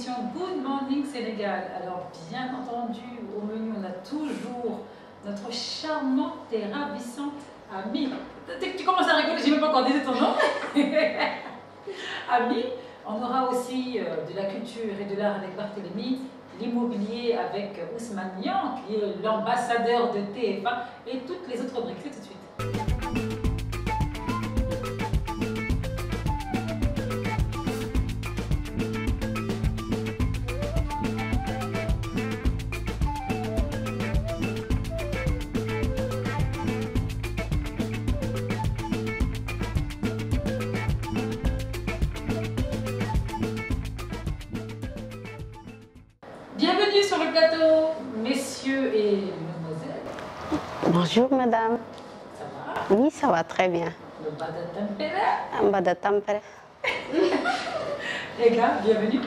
l'émission Good Morning Sénégal. Alors, bien entendu, au menu, on a toujours notre charmante et ravissante amie. Tu commences à rigoler, je n'ai même pas encore dit ton nom. Amie. On aura aussi de la culture et de l'art avec Barthélémy, l'immobilier avec Ousmane Niang, qui est l'ambassadeur de TF1, et toutes les autres briques. C'est tout de suite. Bienvenue sur le plateau, messieurs et mademoiselles. Bonjour madame. Ça va? Oui, ça va très bien. Le Bada Tempera. Bada Tempera. Les gars, bienvenue.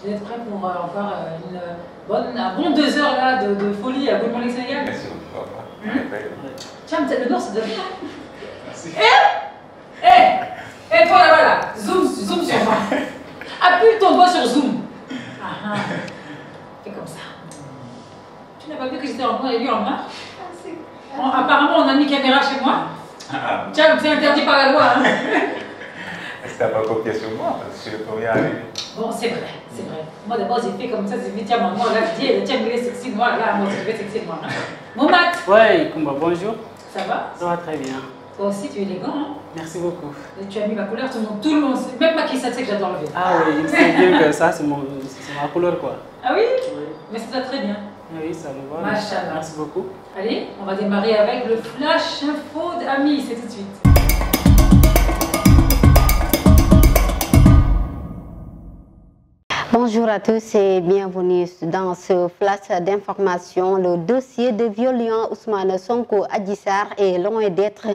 Vous êtes prêts pour encore un bon 2 heures là, de folie à Good Morning Sénégal? Merci beaucoup. Tiens, le nord, c'est de bien. Merci. Et toi là-bas là, zoom sur moi. Appuie ton doigt sur zoom. Ah, fais comme ça. Tu n'as pas vu que j'étais en train de lui en main? Apparemment, on a mis caméra chez moi. Tiens, c'est interdit par la loi. Hein. Est-ce que tu n'as pas copié sur moi? Parce que je suis le premier arrivé. Bon, c'est vrai, c'est vrai. Moi d'abord, j'ai fait comme ça, j'ai dit, tiens, maman, là, je dis, tiens, il est sexy noir, là, moi, je vais sexy noir. Momat. Ouais, Kumba, bonjour. Ça va? Ça va très bien. Toi aussi, tu es élégant, hein? Merci beaucoup. Et tu as mis ma couleur, tout le monde sait. Même ma qui sait que j'adore le vert. Ah oui, il sait bien que ça, c'est ma couleur, quoi. Ah oui? Oui. Mais ça va très bien. Oui, ça me va. Machallah. Merci beaucoup. Allez, on va démarrer avec le flash info d'Ami, c'est tout de suite. Bonjour à tous et bienvenue dans ce flash d'information. Le dossier de viol liant Ousmane Sonko Adji Sarr est loin d'être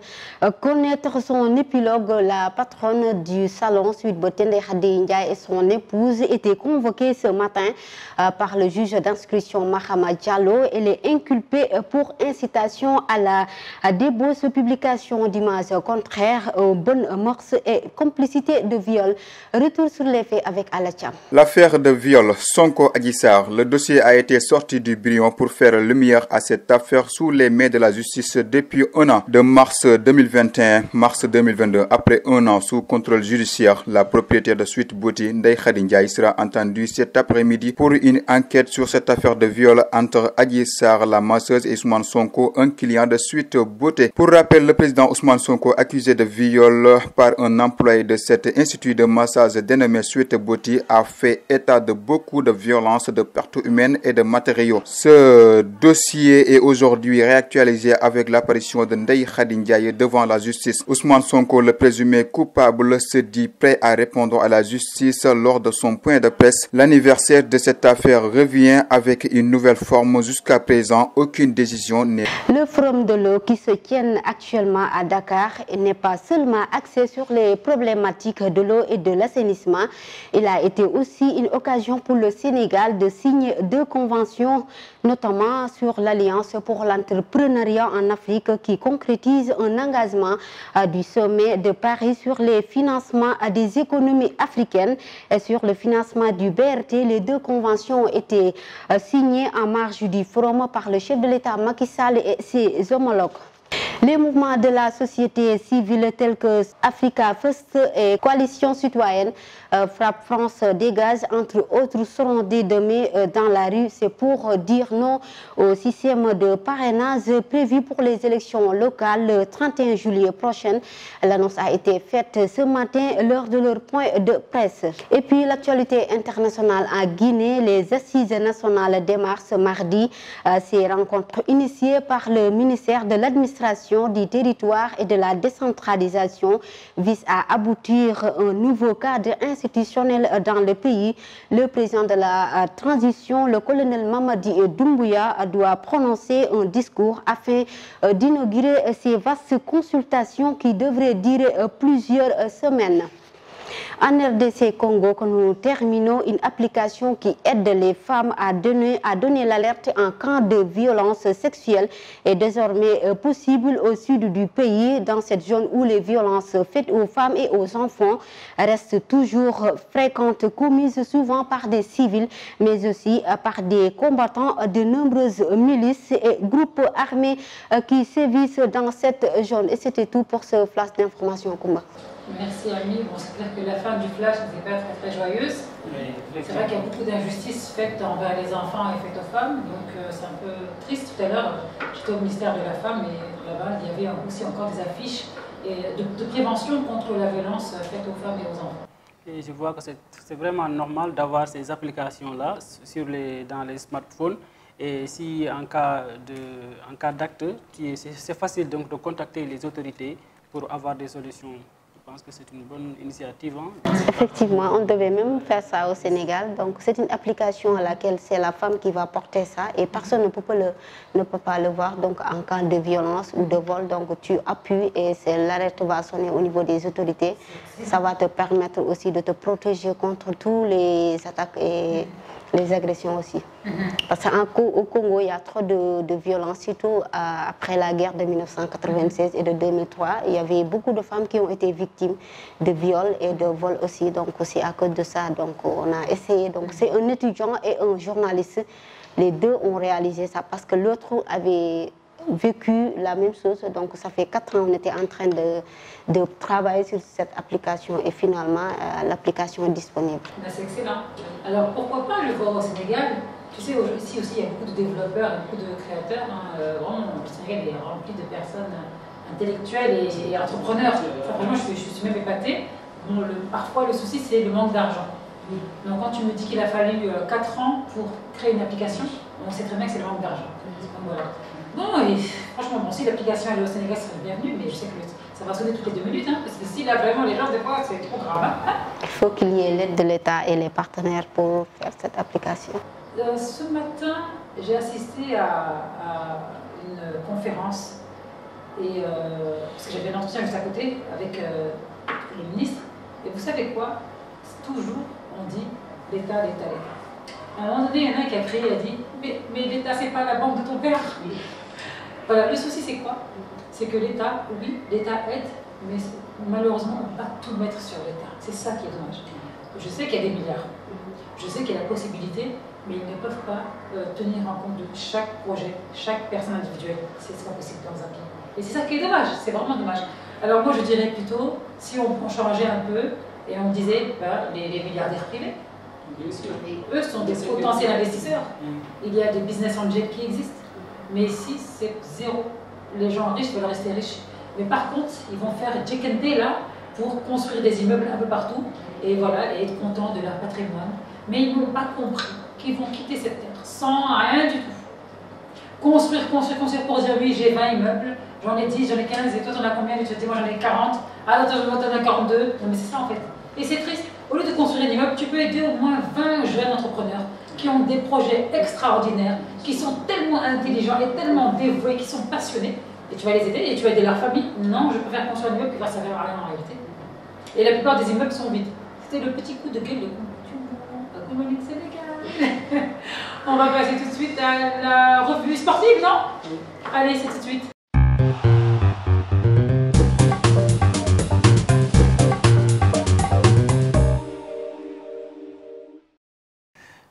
connaître son épilogue. La patronne du salon Sweet Beauté Ndeye Khady Ndiaye et son épouse étaient convoquées ce matin par le juge d'instruction Mahama Diallo. Elle est inculpée pour incitation à la débauche, publication d'images contraires aux bonnes mœurs et complicité de viol. Retour sur les faits avec Alacham. L'affaire de viol Sonko Adji Sarr, le dossier a été sorti du brouillon pour faire lumière à cette affaire sous les mains de la justice depuis un an. De mars 2021, mars 2022, après un an sous contrôle judiciaire, la propriétaire de Sweet Beauty Ndeye Khady Ndiaye sera entendue cet après-midi pour une enquête sur cette affaire de viol entre Adji Sarr, la masseuse, et Ousmane Sonko, un client de Sweet Beauty. Pour rappel, le président Ousmane Sonko, accusé de viol par un employé de cet institut de massage dénommé Sweet Beauty, a fait état de beaucoup de violences, de pertes humaines et de matériaux. Ce dossier est aujourd'hui réactualisé avec l'apparition de Ndeye Khady Ndiaye devant la justice. Ousmane Sonko, le présumé coupable, se dit prêt à répondre à la justice lors de son point de presse. L'anniversaire de cette affaire revient avec une nouvelle forme. Jusqu'à présent, aucune décision n'est. Le forum de l'eau qui se tient actuellement à Dakar n'est pas seulement axé sur les problématiques de l'eau et de l'assainissement. Il a été aussi une occasion pour le Sénégal de signer 2 conventions, notamment sur l'Alliance pour l'entrepreneuriat en Afrique qui concrétise un engagement du sommet de Paris sur les financements des économies africaines et sur le financement du BRT. Les 2 conventions ont été signées en marge du forum par le chef de l'État Macky Sall et ses homologues. Les mouvements de la société civile tels que Africa First et Coalition citoyenne Frappe France Dégage, entre autres, seront dès demain dans la rue. C'est pour dire non au système de parrainage prévu pour les élections locales le 31 juillet prochain. L'annonce a été faite ce matin lors de leur point de presse. Et puis l'actualité internationale en Guinée, les assises nationales démarrent ce mardi. Ces rencontres initiées par le ministère de l'administration du territoire et de la décentralisation visent à aboutir à un nouveau cadre institutionnel dans le pays. Le président de la transition, le colonel Mamadi Doumbouya, doit prononcer un discours afin d'inaugurer ces vastes consultations qui devraient durer plusieurs semaines. En RDC Congo, que nous terminons, une application qui aide les femmes à donner l'alerte en cas de violence sexuelle est désormais possible au sud du pays, dans cette zone où les violences faites aux femmes et aux enfants restent toujours fréquentes, commises souvent par des civils, mais aussi par des combattants de nombreuses milices et groupes armés qui sévissent dans cette zone. Et c'était tout pour ce flash d'information, Koumba. Merci Ami. Bon, c'est clair que la fin du flash n'était pas très joyeuse. C'est vrai qu'il y a beaucoup d'injustices faites envers les enfants et faites aux femmes, donc c'est un peu triste. Tout à l'heure, j'étais au ministère de la Femme et là-bas, il y avait aussi encore des affiches de prévention contre la violence faite aux femmes et aux enfants. Et je vois que c'est vraiment normal d'avoir ces applications-là dans les smartphones. Et si en cas d'acte, c'est facile donc de contacter les autorités pour avoir des solutions. Je pense que c'est une bonne initiative. Hein. Effectivement, on devait même faire ça au Sénégal. Donc c'est une application à laquelle c'est la femme qui va porter ça et personne ne peut pas le voir. Donc en cas de violence ou de vol, donc tu appuies et l'alerte va sonner au niveau des autorités. Ça va te permettre aussi de te protéger contre tous les attaques et les agressions aussi. Parce qu'au Congo, il y a trop de violence, surtout après la guerre de 1996 et de 2003. Il y avait beaucoup de femmes qui ont été victimes de viols et de vols aussi. Donc aussi à cause de ça, donc on a essayé. Donc c'est un étudiant et un journaliste. Les deux ont réalisé ça parce que l'autre avait vécu la même chose. Donc ça fait 4 ans on était en train de travailler sur cette application et finalement l'application est disponible. C'est excellent. Alors pourquoi pas le voir au Sénégal? Tu sais, ici aussi il y a beaucoup de développeurs et beaucoup de créateurs. Hein. Vraiment, le Sénégal est rempli de personnes intellectuelles et entrepreneurs. Enfin, vraiment, je suis même épatée. Bon, parfois le souci c'est le manque d'argent. Donc quand tu me dis qu'il a fallu 4 ans pour créer une application, on sait très bien que c'est le manque d'argent. Voilà. Non, et franchement, bon, si l'application est au Sénégal, c'est bienvenue, mais je sais que ça va sonner toutes les 2 minutes, hein, parce que si là vraiment les gens, des fois, c'est trop grave. Hein. Il faut qu'il y ait l'aide de l'État et les partenaires pour faire cette application. Ce matin, j'ai assisté à une conférence, et, parce que j'avais un entretien juste à côté avec le ministre, et vous savez quoi? Toujours, on dit l'État, l'État, l'État. À un moment donné, il y en a un qui a crié, il a dit mais l'État, c'est pas la banque de ton père. Voilà, le souci, c'est quoi? C'est que l'État, oui, l'État aide, mais malheureusement, on ne peut pas tout mettre sur l'État. C'est ça qui est dommage. Je sais qu'il y a des milliards, je sais qu'il y a la possibilité, mais ils ne peuvent pas tenir en compte de chaque projet, chaque personne individuelle. C'est pas possible dans un pays. Et c'est ça qui est dommage, c'est vraiment dommage. Alors moi, je dirais plutôt, si on changeait un peu, et on disait, les milliardaires privés, eux sont des potentiels investisseurs. Il y a des business angels qui existent. Mais ici, c'est zéro. Les gens riches veulent rester riches. Mais par contre, ils vont faire chicken day là pour construire des immeubles un peu partout et voilà, et être contents de leur patrimoine. Mais ils n'ont pas compris qu'ils vont quitter cette terre sans rien du tout. Construire pour dire oui, j'ai 20 immeubles, j'en ai 10, j'en ai 15, et toi t'en as combien? Tu te dis moi j'en ai 40, ah toi t'en as 42. Non mais c'est ça en fait. Et c'est triste. Au lieu de construire un immeuble, tu peux aider au moins 20 jeunes entrepreneurs qui ont des projets extraordinaires, qui sont tellement intelligents et tellement dévoués, qui sont passionnés. Et tu vas les aider et tu vas aider leur famille. Non, je préfère construire un immeuble qui va servir à rien en réalité. Et la plupart des immeubles sont vides. C'était le petit coup de gueule de Communique Sénégal. On va passer tout de suite à la revue sportive, non? Allez, c'est tout de suite.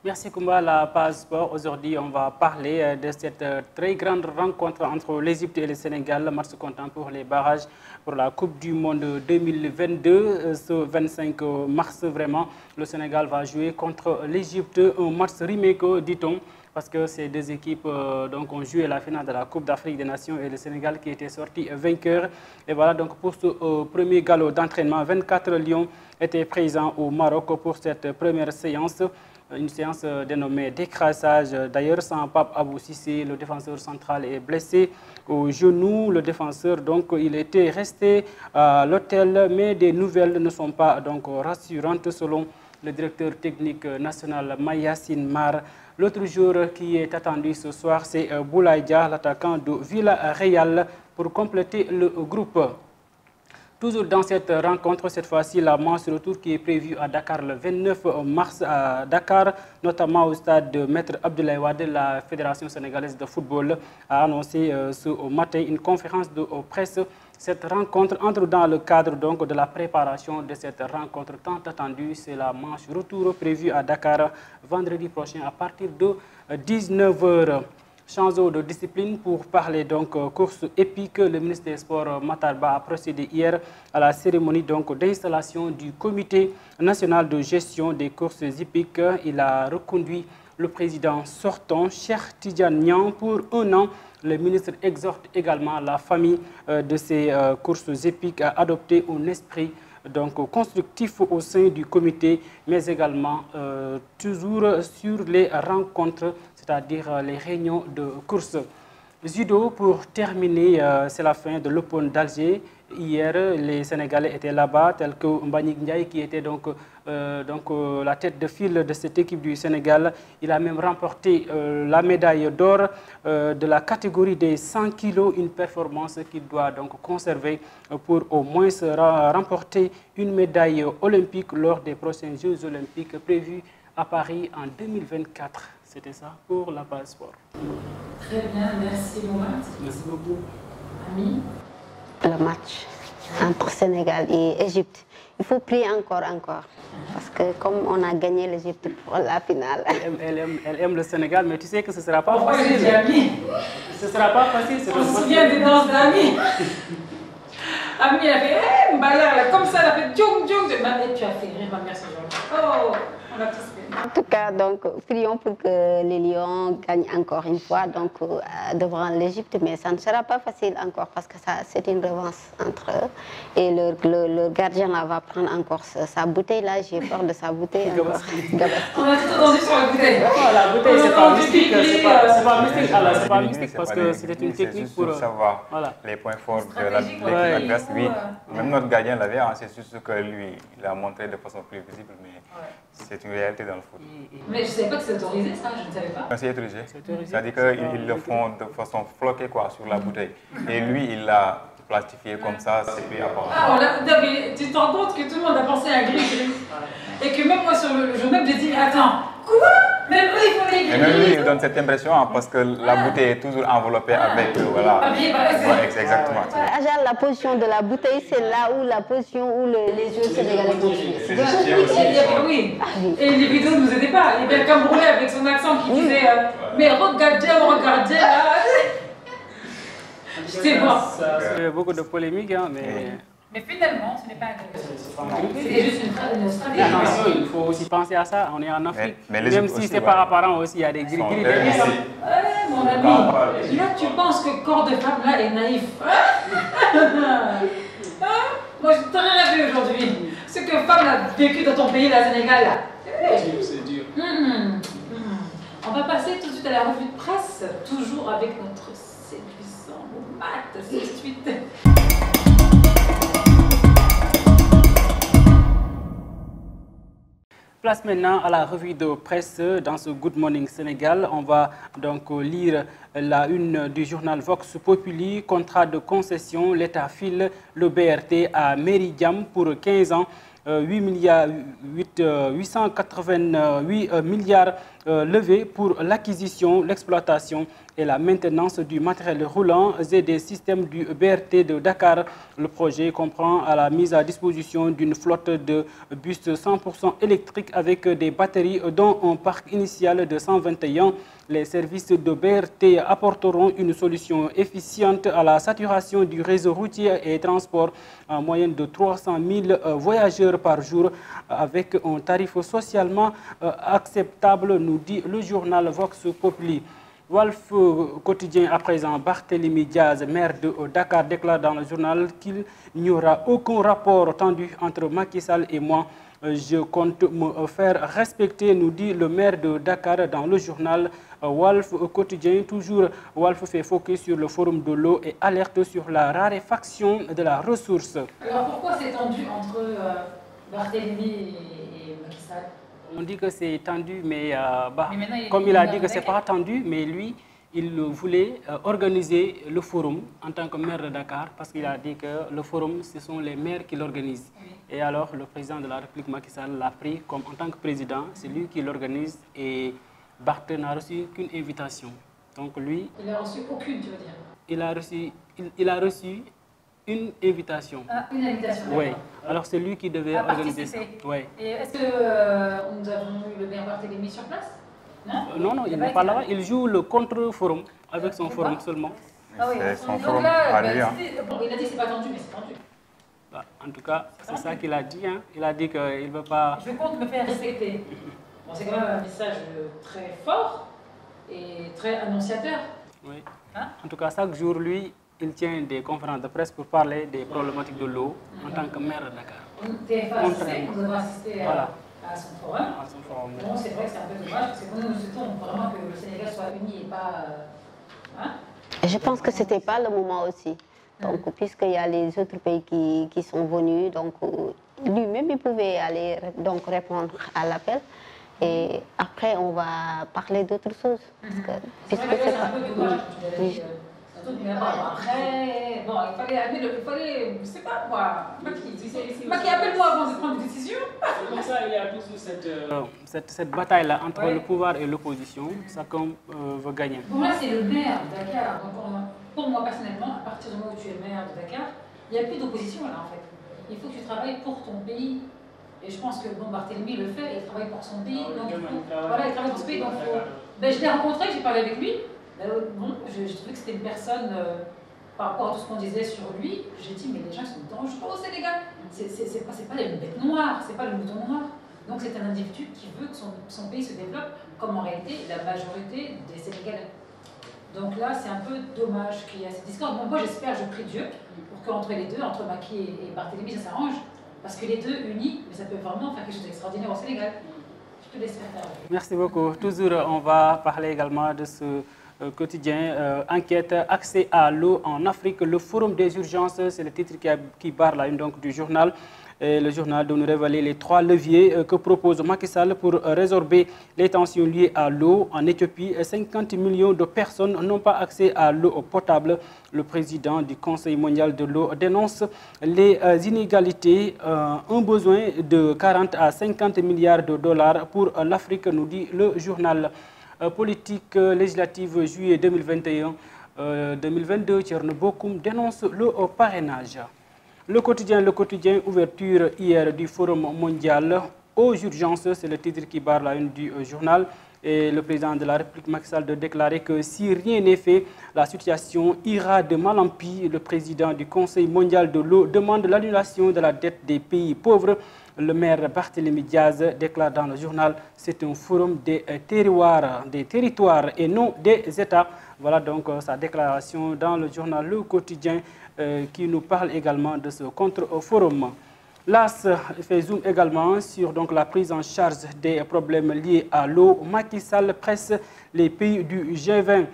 Merci Koumba, la page sport. Aujourd'hui, on va parler de cette très grande rencontre entre l'Égypte et le Sénégal. Match comptant pour les barrages pour la Coupe du Monde 2022. Ce 25 mars, vraiment, le Sénégal va jouer contre l'Égypte. Un match remake, dit-on, parce que ces deux équipes donc, ont joué la finale de la Coupe d'Afrique des Nations et le Sénégal qui était sorti vainqueur. Et voilà, donc pour ce premier galop d'entraînement, 24 lions étaient présents au Maroc pour cette première séance. Une séance dénommée d'écrasage. D'ailleurs, sans Pape Abou Cissé, le défenseur central est blessé au genou. Le défenseur, donc, il était resté à l'hôtel, mais des nouvelles ne sont pas donc rassurantes selon le directeur technique national Mayacine Mar. L'autre joueur qui est attendu ce soir, c'est Boulaye Dia, l'attaquant de Villarreal, pour compléter le groupe. Toujours dans cette rencontre, cette fois-ci, la manche retour qui est prévue à Dakar le 29 mars à Dakar, notamment au stade de Maître Abdoulaye Wade. La Fédération sénégalaise de football a annoncé ce matin une conférence de presse. Cette rencontre entre dans le cadre donc de la préparation de cette rencontre tant attendue. C'est la manche retour prévue à Dakar vendredi prochain à partir de 19 h. Changeons de discipline pour parler donc course épique. Le ministre des Sports Matar Ba a procédé hier à la cérémonie d'installation du comité national de gestion des courses hippiques. Il a reconduit le président sortant, Cheikh Tidiane Niang, pour 1 an. Le ministre exhorte également la famille de ces courses hippiques à adopter un esprit donc constructif au sein du comité, mais également toujours sur les rencontres, c'est-à-dire les réunions de course. Judo, pour terminer, c'est la fin de l'Open d'Alger. Hier, les Sénégalais étaient là-bas, tels que Mbagnick Ndiaye, qui était donc la tête de file de cette équipe du Sénégal. Il a même remporté la médaille d'or de la catégorie des 100 kg, une performance qu'il doit donc conserver pour au moins remporter une médaille olympique lors des prochains Jeux olympiques prévus à Paris en 2024. C'était ça pour la page sport. Très bien, merci Mohamed. Merci beaucoup. Ami. Le match entre Sénégal et Égypte. Il faut prier encore. Parce que comme on a gagné l'Égypte pour la finale. Elle aime le Sénégal, mais tu sais que ce ne sera pas facile. J'ai dit Ami. Ce ne sera pas facile. On se souvient des danses d'Ami. Ami a fait, hey, Mbayar, là, comme ça, elle a fait djong djong. Tu as fait rire ma mère ce jour. Oh, on a tous fait. En tout cas, donc, prions pour que les Lions gagnent encore une fois donc, devant l'Égypte, mais ça ne sera pas facile encore parce que c'est une revanche entre eux. Et le gardien là, va prendre encore sa bouteille là, j'ai peur de sa bouteille. Encore. On a tout entendu sur la bouteille. Oh, la bouteille, c'est pas mystique, c'est pas mystique parce que c'était une technique pour savoir les points forts de l'équipe adverse. Oui, même notre gardien l'avait, c'est juste que lui, il a montré de façon plus visible, mais c'est une réalité dans le foot. Mais je ne savais pas que c'est autorisé ça, je ne savais pas. C'est autorisé. C'est-à-dire qu'ils le font de façon floquée quoi, sur la bouteille. Et lui, il l'a plastifié comme ça, c'est plus apparent. Tu te rends compte que tout le monde a pensé à gris-gris. Et que même moi sur le jour même, j'ai dit, attends, quoi? Même eux, ils font les gris-gris. Et même lui, il donne cette impression parce que la bouteille est toujours enveloppée avec, voilà. Exactement. Ajal, la position de la bouteille, c'est là où la position où les yeux sénégalais vont Oui. Et les vidéos ne nous aidaient pas. Il y avait un Camerounais avec son accent qui disait, mais regardez là. J'étais mort. Ça fait beaucoup de polémiques, hein, mais finalement, ce n'est pas agressif. C'est juste une stratégie. Attention, il faut aussi penser à ça. On est en Afrique. Même si c'est pas apparent aussi, il y a des gris-gris. Mon ami, là tu penses que le corps de femme là est naïf. Moi je t'en ai rien vu aujourd'hui. Ce que femme a vécu dans ton pays, la Sénégal là. C'est dur. On va passer tout de suite à la revue de presse, toujours avec notre séduisant Mohamed. C'est tout de suite. Place maintenant à la revue de presse dans ce Good Morning Sénégal. On va donc lire la une du journal Vox Populi. Contrat de concession, l'État file le BRT à Méridiam pour 15 ans. 888 milliards levés pour l'acquisition, l'exploitation et la maintenance du matériel roulant et des systèmes du BRT de Dakar. Le projet comprend la mise à disposition d'une flotte de bus 100% électriques avec des batteries dont un parc initial de 121. Les services de BRT apporteront une solution efficiente à la saturation du réseau routier et transport en moyenne de 300 000 voyageurs par jour avec un tarif socialement acceptable, nous dit le journal Vox Populi. Walf Quotidien à présent, Barthélémy Diaz, maire de Dakar, déclare dans le journal qu'il n'y aura aucun rapport tendu entre Macky Sall et moi. Je compte me faire respecter, nous dit le maire de Dakar dans le journal Walf Quotidien. Toujours, Walf fait focus sur le forum de l'eau et alerte sur la raréfaction de la ressource. Alors pourquoi c'est tendu entre Barthélémy et Macky Sall? On dit que c'est tendu, mais comme il a dit que c'est pas tendu, mais lui, il voulait organiser le forum en tant que maire de Dakar parce qu'il a dit que le forum, ce sont les maires qui l'organisent. Et alors, le président de la République, Macky Sall, l'a pris comme en tant que président, c'est lui qui l'organise et Barth n'a reçu qu'une invitation. Donc lui... Il n'a reçu aucune, tu veux dire? Il a reçu une invitation. Ah, une invitation. Oui. Alors c'est lui qui devait organiser ça. Oui. Et est-ce que nous avons eu le maire Barthélémy sur place? Non, il n'est pas là. Il joue le contre-forum avec son forum seulement. Ah oui, c'est son donc forum là, à lui. bon, il a dit que c'est pas tendu, mais c'est tendu. Bah, en tout cas, c'est ça qu'il a dit. Hein. Il a dit qu'il ne veut pas... Je compte me faire respecter. Bon, c'est quand même un message très fort et très annonciateur. Oui. Hein? En tout cas, chaque jour, lui, il tient des conférences de presse pour parler des problématiques de l'eau en tant que maire de Dakar. Nous avons assisté voilà. à son forum. Bon, c'est vrai que c'est un peu dommage parce que nous souhaitons vraiment que le Sénégal soit uni et pas... Hein? Je pense que ce n'était pas le moment aussi. Donc, puisqu'il y a les autres pays qui sont venus, donc lui-même, il pouvait aller donc, répondre à l'appel. Et après, on va parler d'autres choses. C'est un peu dommage, tu l'as dit. Mais après, bon, il fallait, je sais pas moi, Macky, appelle-moi avant de prendre une décision. C'est comme ça, il y a toujours cette bataille-là entre le pouvoir et l'opposition. Chacun veut gagner. Pour moi, c'est le maire de Dakar. Donc, pour moi, personnellement, à partir du moment où tu es maire de Dakar, il n'y a plus d'opposition là en fait. Il faut que tu travailles pour ton pays. Et je pense que bon, Barthélémy le fait, il travaille pour son pays. Donc, voilà, il travaille pour son pays. Donc, je l'ai rencontré, j'ai parlé avec lui. Bon, je trouvais que c'était une personne, par rapport à tout ce qu'on disait sur lui, j'ai dit, mais les gens sont dangereux au Sénégal. C'est pas les bêtes noires, c'est pas le mouton noir. Donc c'est un individu qui veut que son pays se développe, comme en réalité la majorité des Sénégalais. Donc là, c'est un peu dommage qu'il y ait cette discorde. Bon, moi, j'espère, je prie Dieu, pour qu'entre les deux, entre Macky et Barthélémy, ça s'arrange. Parce que les deux unis, mais ça peut vraiment faire quelque chose d'extraordinaire au Sénégal. Je te laisse faire. Merci beaucoup. Toujours, on va parler également de ce quotidien enquête accès à l'eau en Afrique. Le forum des urgences, c'est le titre qui barre la une donc, du journal. Et le journal doit nous révéler les 3 leviers que propose Macky Sall pour résorber les tensions liées à l'eau. En Éthiopie, 50 millions de personnes n'ont pas accès à l'eau potable. Le président du Conseil mondial de l'eau dénonce les inégalités. Un besoin de 40 à 50 milliards de dollars pour l'Afrique, nous dit le journal. Politique législative juillet 2021-2022, Thierno Bokoum dénonce le parrainage. Le quotidien, ouverture hier du Forum mondial aux urgences, c'est le titre qui barre la une du journal. Et le président de la République, Macky Sall, de déclarer que si rien n'est fait, la situation ira de mal en pis. Le président du Conseil mondial de l'eau demande l'annulation de la dette des pays pauvres. Le maire Barthélémy Diaz déclare dans le journal « C'est un forum des territoires et non des États ». Voilà donc sa déclaration dans le journal Le Quotidien qui nous parle également de ce contre-forum. L'AS fait zoom également sur donc, la prise en charge des problèmes liés à l'eau. Macky Sall presse les pays du G20.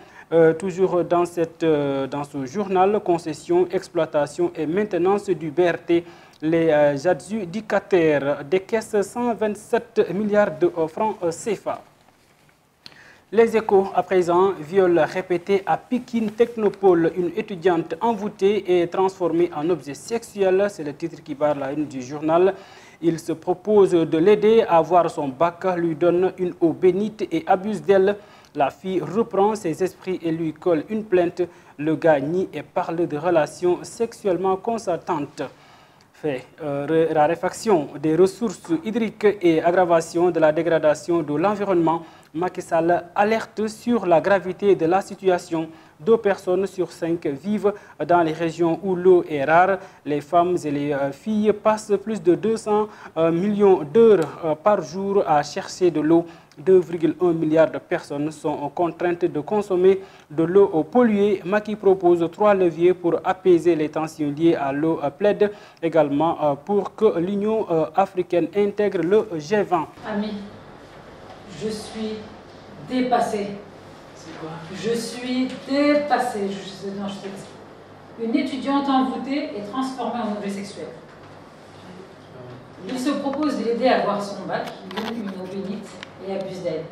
Toujours dans ce journal, concession, exploitation et maintenance du BRT. Les adjudicataires décaissent 127 milliards de francs CFA. Les Échos, à présent, viol répété à Pikine Technopole. Une étudiante envoûtée et transformée en objet sexuel. C'est le titre qui barre la une du journal. Il se propose de l'aider à avoir son bac, lui donne une eau bénite et abuse d'elle. La fille reprend ses esprits et lui colle une plainte. Le gars nie et parle de relations sexuellement consentantes. Raréfaction des ressources hydriques et aggravation de la dégradation de l'environnement. Macky Sall alerte sur la gravité de la situation. 2 personnes sur 5 vivent dans les régions où l'eau est rare. Les femmes et les filles passent plus de 200 millions d'heures par jour à chercher de l'eau. 2,1 milliards de personnes sont contraintes de consommer de l'eau polluée. Macky propose 3 leviers pour apaiser les tensions liées à l'eau. Plaide également pour que l'Union africaine intègre le G20. Amis, je suis dépassée. C'est quoi? Je suis dépassée. Une étudiante envoûtée et transformée en objet sexuel. Il se propose de l'aider à avoir son bac, il donne une eau bénite et abuse d'elle.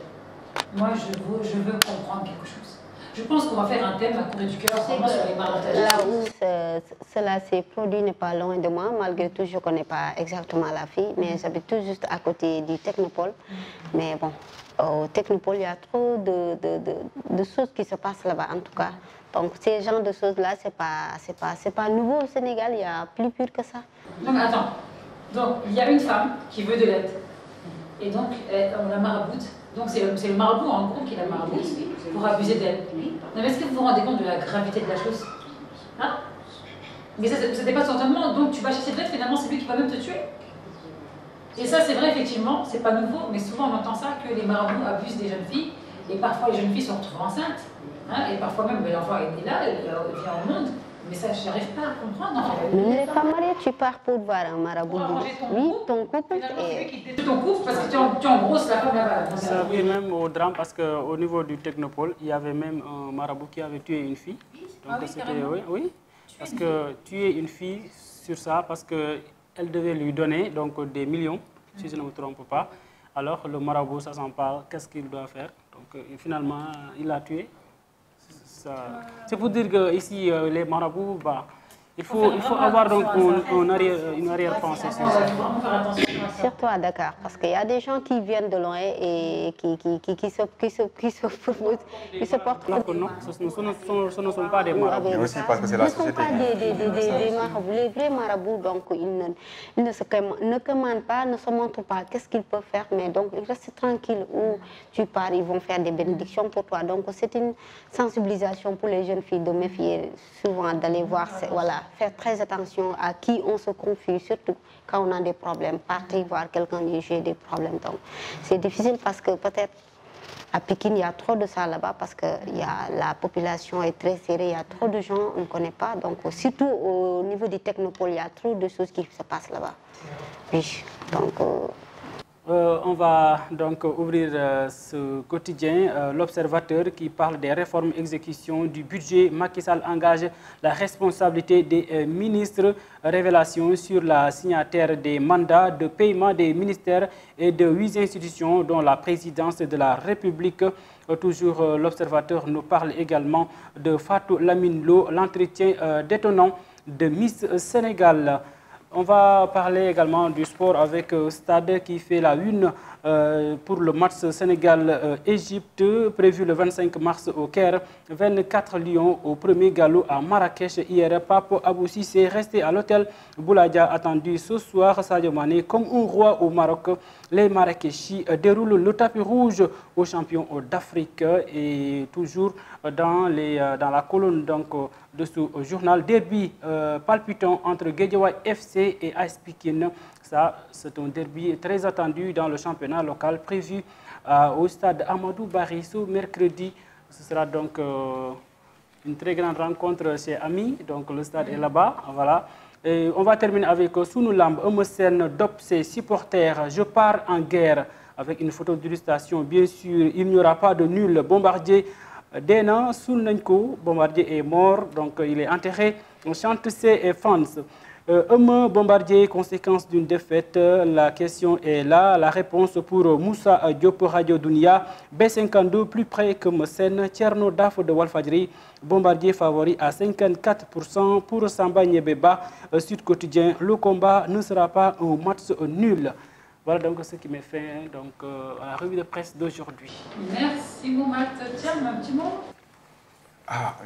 Moi, je veux comprendre quelque chose. Je pense qu'on va faire un thème à Corée du cœur sur les marabouts. Là où cela s'est produit n'est pas loin de moi, malgré tout, je ne connais pas exactement la fille, mais j'habite tout juste à côté du Technopole. Mais bon, au Technopole, il y a trop de choses qui se passent là-bas, en tout cas. Donc, ces genres de choses-là, c'est pas nouveau au Sénégal, il y a plus pur que ça. Non, mais attends. Donc, il y a une femme qui veut de l'aide. Et donc, on la maraboute. Donc, c'est le marabout, en gros, qui la maraboute pour abuser d'elle. Mais est-ce que vous vous rendez compte de la gravité de la chose? Hein? Mais ça dépasse entendement. Donc, tu vas chercher de l'aide, finalement, c'est lui qui va même te tuer. Et ça, c'est vrai, effectivement, c'est pas nouveau, mais souvent on entend ça, que les marabouts abusent des jeunes filles, et parfois les jeunes filles se retrouvent enceintes, hein, et parfois même l'enfant est là, il vient au monde, mais ça, je n'arrive pas à comprendre. En fait. Même les femmes mariées, tu pars pour voir un marabout. Oui, ton couple. Et ton couple, parce que tu engrosses la femme là-bas. Ça vient même au drame, parce qu'au niveau du Technopole, il y avait même un marabout qui avait tué une fille. Donc c'était, oui, parce que tuer une fille sur ça, parce que elle devait lui donner donc, des millions, si je ne me trompe pas. Alors le marabout, ça s'empare, qu'est-ce qu'il doit faire? Donc finalement, il l'a tué. C'est pour dire qu'ici, les marabouts, bah, il faut avoir donc une arrière-pensée sur ça. Surtout à Dakar, parce qu'il y a des gens qui viennent de loin et qui se portent. Non, ce ne sont pas des marabouts. Mais aussi parce que c'est la société. Ce ne sont pas des marabouts. Les vrais marabouts, donc, ils ne commandent pas, ne se montrent pas qu'est-ce qu'ils peuvent faire, mais donc ils restent tranquilles. Où tu pars, ils vont faire des bénédictions pour toi. Donc c'est une sensibilisation pour les jeunes filles de méfier souvent, d'aller voir, voilà, faire très attention à qui on se confie, surtout quand on a des problèmes. Partir voir quelqu'un et j'ai des problèmes. Donc c'est difficile parce que peut-être à Pékin, il y a trop de ça là-bas parce que la population est très serrée, il y a trop de gens, on ne connaît pas. Donc surtout au niveau du Technopole, il y a trop de choses qui se passent là-bas. Oui, donc... on va donc ouvrir ce quotidien, l'Observateur, qui parle des réformes exécution du budget. Macky Sall engage la responsabilité des ministres. Révélation sur la signataire des mandats de paiement des ministères et de 8 institutions, dont la présidence de la République. Toujours l'Observateur nous parle également de Fatou Lamine Lo, l'entretien détonnant de Miss Sénégal. On va parler également du sport avec Stade qui fait la une pour le match Sénégal-Égypte prévu le 25 mars au Caire. 24 Lions au premier galop à Marrakech hier. Pape Abou Cissé resté à l'hôtel Bouladia, attendu ce soir. Sadio Mané comme un roi au Maroc. Les Marrakechis déroulent le tapis rouge aux champions d'Afrique. Et toujours dans la colonne donc, de ce journal, derby palpitant entre Guédiawaye FC et AS Pikine. Ça, c'est un derby très attendu dans le championnat local prévu au stade Amadou Barry ce mercredi. Ce sera donc une très grande rencontre chez Ami. Donc le stade est là-bas. Voilà. Et on va terminer avec Sunu Lamb. Eumeu Sène dope ses supporters. Je pars en guerre. Avec une photo d'illustration, bien sûr, il n'y aura pas de nul. Bombardier Dena Soulnenko, Bombardier est mort, donc il est enterré. On chante ses fans. Bombardier, conséquence d'une défaite, la question est là. La réponse pour Moussa Diop, Radio Dunia. B52, plus près que Messen. Tcherno Daf de Walfadjri. Bombardier favori à 54% pour Samba Nyebeba. Sud Quotidien, le combat ne sera pas un match nul. Voilà donc ce qui m'est fait donc, à la revue de presse d'aujourd'hui. Merci Mohamed. Tiens, un petit mot.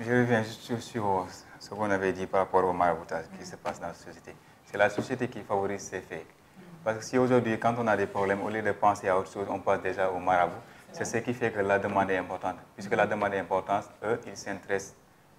Je reviens juste sur ce qu'on avait dit par rapport au maraboutage qui se passe dans la société. C'est la société qui favorise ces faits. Parce que si aujourd'hui, quand on a des problèmes, au lieu de penser à autre chose, on passe déjà au marabout, c'est ce qui fait que la demande est importante. Puisque la demande est importante, eux, ils s'intéressent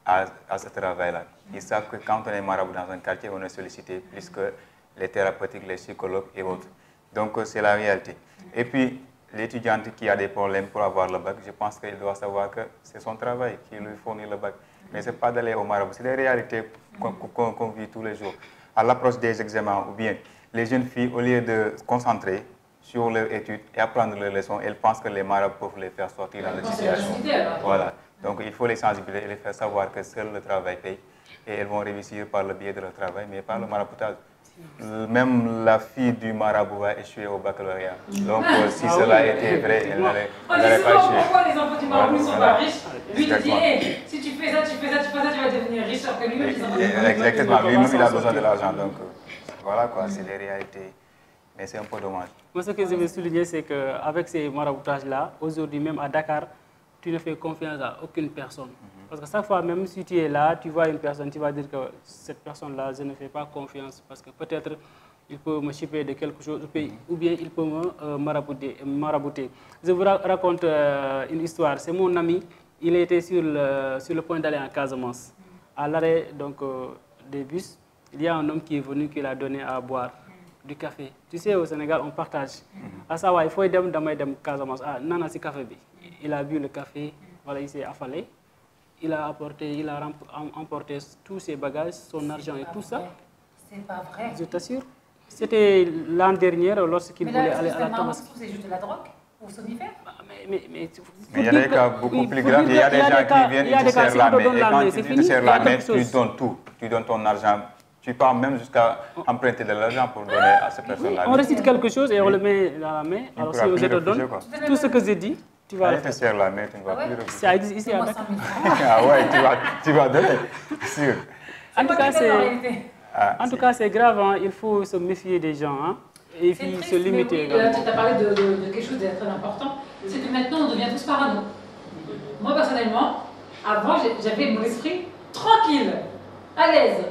à ce travail-là. Ils savent que quand on est marabout dans un quartier, on est sollicité plus que les thérapeutiques, les psychologues et autres. Donc, c'est la réalité. Et puis, l'étudiante qui a des problèmes pour avoir le bac, je pense qu'il doit savoir que c'est son travail qui lui fournit le bac. Mais ce n'est pas d'aller au marabout, c'est des réalités qu'on vit tous les jours. À l'approche des examens, ou bien les jeunes filles, au lieu de se concentrer sur leurs études et apprendre leurs leçons, elles pensent que les marabouts peuvent les faire sortir dans la situation. Voilà. Donc, il faut les sensibiliser et les faire savoir que seul le travail paye. Et elles vont réussir par le biais de leur travail, mais par le maraboutage. même la fille du marabout va échouer au baccalauréat. Donc, si cela était vrai, elle n'allait pas échouer. Pourquoi les enfants du marabout ne sont pas riches? Lui, il dit, hey, si tu fais ça, tu vas devenir riche, alors que lui, exactement, lui-même, il a besoin de l'argent. Donc, voilà quoi, c'est les réalités. Mais c'est un peu dommage. Moi, ce que je veux souligner, c'est qu'avec ces maraboutages-là, aujourd'hui, même à Dakar, tu ne fais confiance à aucune personne. Parce que chaque fois, même si tu es là, tu vois une personne, tu vas dire que cette personne-là, je ne fais pas confiance parce que peut-être il peut me chipper de quelque chose ou bien il peut me marabouter. Je vous raconte une histoire. C'est mon ami, il était sur le point d'aller en Casamance. À l'arrêt des bus, il y a un homme qui est venu qui l'a donné à boire du café. Tu sais, au Sénégal, on partage. À savoir, il faut aider dem Casamance. Ah, nana, c'est café. Il a bu le café, voilà, il s'est affalé. Il a emporté tous ses bagages, son argent et tout ça. C'est pas vrai. Je t'assure. C'était l'an dernier lorsqu'il voulait aller à la Tabaski. C'est juste de la drogue ou somnifère? Mais il y a des cas beaucoup plus graves. Il y a des gens qui viennent, ils te serrent la main. Et quand tu te serres la main, tu donnes tout. Tu donnes ton argent. Tu pars même jusqu'à emprunter de l'argent pour donner à cette personne-là. On récite quelque chose et on le met dans la main. Alors si je te donne tout ce que j'ai dit, tu vas le faire. Tu te serres la main, tu ne vas plus refuser. Ça existe ici à Dakar. Ah ouais, tu vas donner, sûr. En tout cas, c'est grave, hein. Il faut se méfier des gens, hein. Et puis se limiter. Oui, tu as parlé de quelque chose de très important, c'est que maintenant on devient tous parano. Moi personnellement, avant j'avais mon esprit tranquille, à l'aise.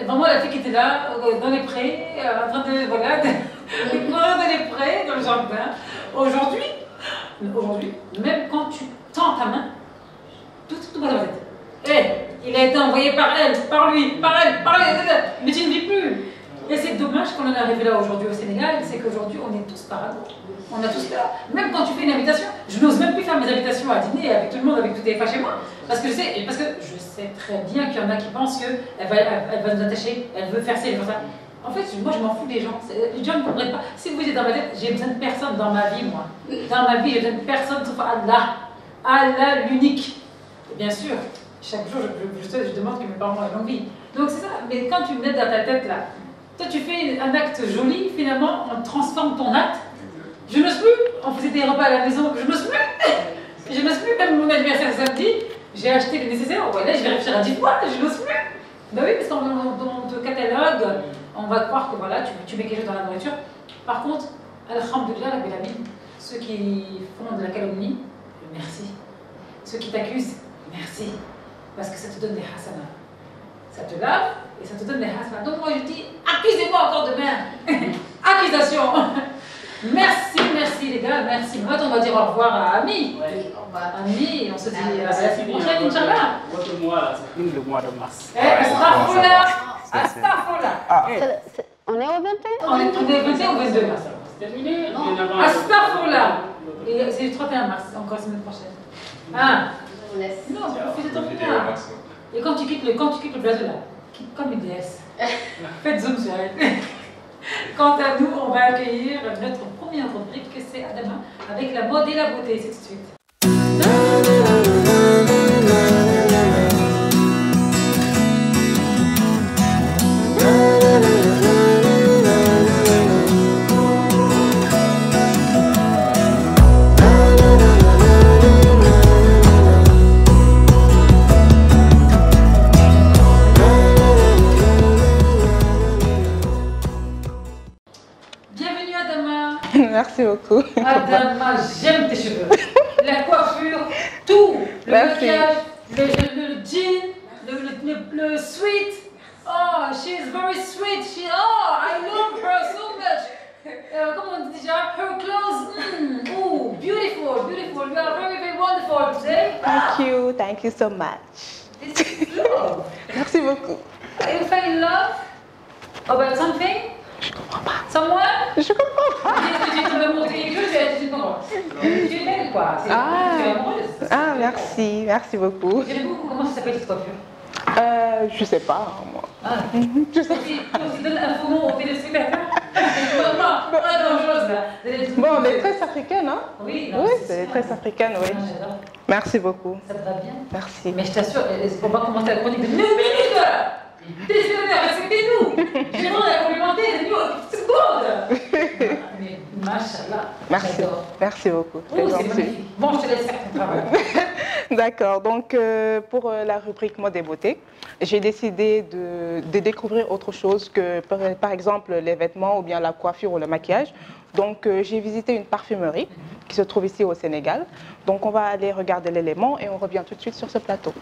Vraiment la fille qui était là, dans les prés, en train de courir dans les prés, dans le jardin. Aujourd'hui, même quand tu tends ta main, tout dans la tête. Il a été envoyé par elle, par lui, par elle, mais tu ne vis plus. Et c'est dommage qu'on en est arrivé là aujourd'hui au Sénégal, c'est qu'aujourd'hui on est tous parano. On a tous là. Même quand tu fais une invitation, je n'ose même plus faire mes invitations à dîner avec tout le monde, avec tous les pas chez moi. Parce que je sais très bien qu'il y en a qui pensent qu'elle va nous attacher, elle veut faire ça, elle veut faire ça. En fait, moi je m'en fous des gens. Les gens ne comprennent pas. Si vous êtes dans ma tête, j'ai besoin de personne dans ma vie, moi. Dans ma vie, j'ai besoin de personne sauf Allah. Allah l'unique. Et bien sûr, chaque jour, je demande que mes parents aient longue vie. Donc c'est ça. Mais quand tu me mets dans ta tête là, toi tu fais un acte joli, finalement, on transforme ton acte. Je n'ose plus. On faisait des repas à la maison, je n'ose plus. Je n'ose plus. Même mon anniversaire samedi, j'ai acheté le nécessaire. Ouais, là, je vais réfléchir à 10 fois, je n'ose plus. Ben oui, parce qu'on te catalogue, on va croire que voilà, tu mets quelque chose dans la nourriture. Par contre, alhamdoulilah, la belle amie, ceux qui font de la calomnie, merci. Ceux qui t'accusent, merci. Parce que ça te donne des hasanas. Ça te lave et ça te donne des hasanas. Donc moi je dis, accusez-moi encore demain. Accusation. Merci les gars, merci. Maintenant on va dire au revoir à Ami. Oui, Ami, on se dit à la semaine prochaine, Inch'Allah. Votre mois là, c'est fini le mois de mars. Astaghfirullah. Astaghfirullah. On est au 21? On est au 21 ou 22 mars. C'est terminé. Astaghfirullah. C'est le 31 mars, encore la semaine prochaine. Ah. Non, profite de ton temps. Et quand tu quittes le blason là, quitte comme une déesse. Faites zoom sur elle. Quant à nous, on va accueillir notre première rubrique, que c'est Adama, avec la mode et la beauté. C'est tout de suite. Merci beaucoup. Adama, j'aime tes cheveux. La coiffure, tout. Le maquillage, le jean, le sweet. Oh, she's very sweet. I love her so much. Comment on dit déjà? Her clothes. Oh, beautiful. You are very wonderful today. Thank you so much. This is love. Merci beaucoup. You fell in love about something? Je comprends pas. Someone? Je comprends pas. Tu es tombée amoureuse de quelque chose, tu comprends. Tu es belle, quoi. Tu es amoureuse. Ah, merci beaucoup. J'aime beaucoup. Comment ça s'appelle cette coiffure? Je sais pas, moi. Ah. Je sais pas. Tu donnes un faux nom au téléspectateur? Non, dangereuse là. Bon, on est très africaine, hein? Oui, c'est très africaine, oui. J'adore. Merci beaucoup. Ça te va bien? Merci. Mais je t'assure, on va commencer la chronique de 9 minutes. Téléspectateurs, respectez-nous. J'aimerais la complimenter, c'est good. Mais machallah. Merci. Merci beaucoup. Oh, c'est magnifique. Bon, je te laisse faire ton travail. D'accord, donc pour la rubrique mode et beauté, j'ai décidé de découvrir autre chose que par exemple les vêtements ou bien la coiffure ou le maquillage. Donc j'ai visité une parfumerie qui se trouve ici au Sénégal. Donc on va aller regarder l'élément et on revient tout de suite sur ce plateau.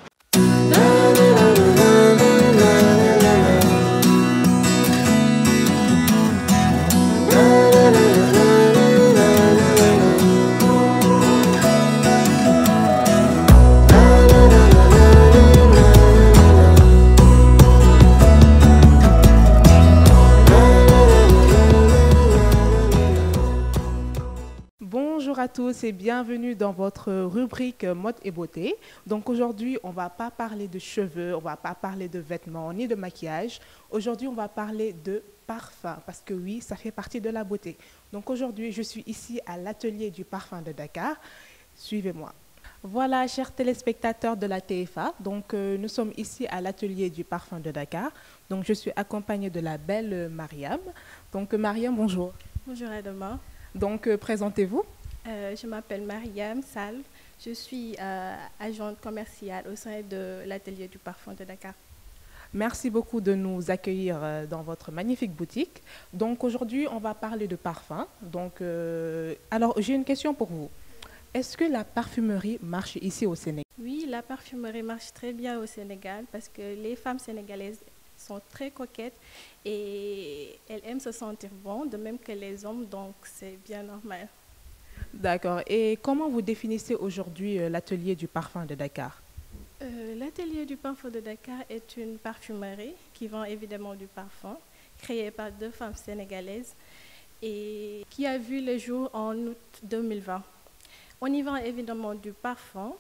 Bonjour à tous et bienvenue dans votre rubrique mode et beauté. Donc aujourd'hui, on ne va pas parler de cheveux, on ne va pas parler de vêtements ni de maquillage. Aujourd'hui, on va parler de parfum parce que oui, ça fait partie de la beauté. Donc aujourd'hui, je suis ici à l'atelier du parfum de Dakar. Suivez-moi. Voilà, chers téléspectateurs de la TFA, donc nous sommes ici à l'atelier du parfum de Dakar. Donc je suis accompagnée de la belle Mariam. Donc Mariam, bonjour. Bonjour Adama. Donc présentez-vous. Je m'appelle Mariam Salve. Je suis agente commerciale au sein de l'atelier du parfum de Dakar. Merci beaucoup de nous accueillir dans votre magnifique boutique. Donc aujourd'hui, on va parler de parfum. Donc, alors, j'ai une question pour vous. Est-ce que la parfumerie marche ici au Sénégal? Oui, la parfumerie marche très bien au Sénégal parce que les femmes sénégalaises sont très coquettes et elles aiment se sentir bon, de même que les hommes, donc c'est bien normal. D'accord. Et comment vous définissez aujourd'hui l'atelier du parfum de Dakar? L'atelier du parfum de Dakar est une parfumerie qui vend évidemment du parfum, créée par 2 femmes sénégalaises et qui a vu le jour en août 2020. On y vend évidemment du parfum,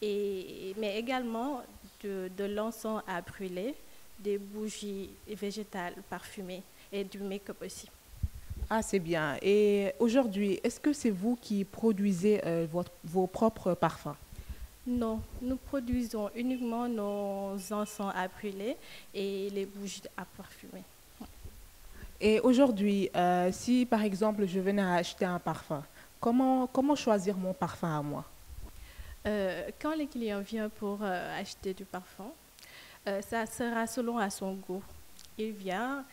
mais également de l'encens à brûler, des bougies végétales parfumées et du make-up aussi. Ah, c'est bien. Et aujourd'hui, est-ce que c'est vous qui produisez vos propres parfums? Non, nous produisons uniquement nos encens à brûler et les bougies à parfumer. Et aujourd'hui, si par exemple je venais à acheter un parfum, comment choisir mon parfum à moi? Quand le client vient pour acheter du parfum, ça sera selon à son goût. Il vient,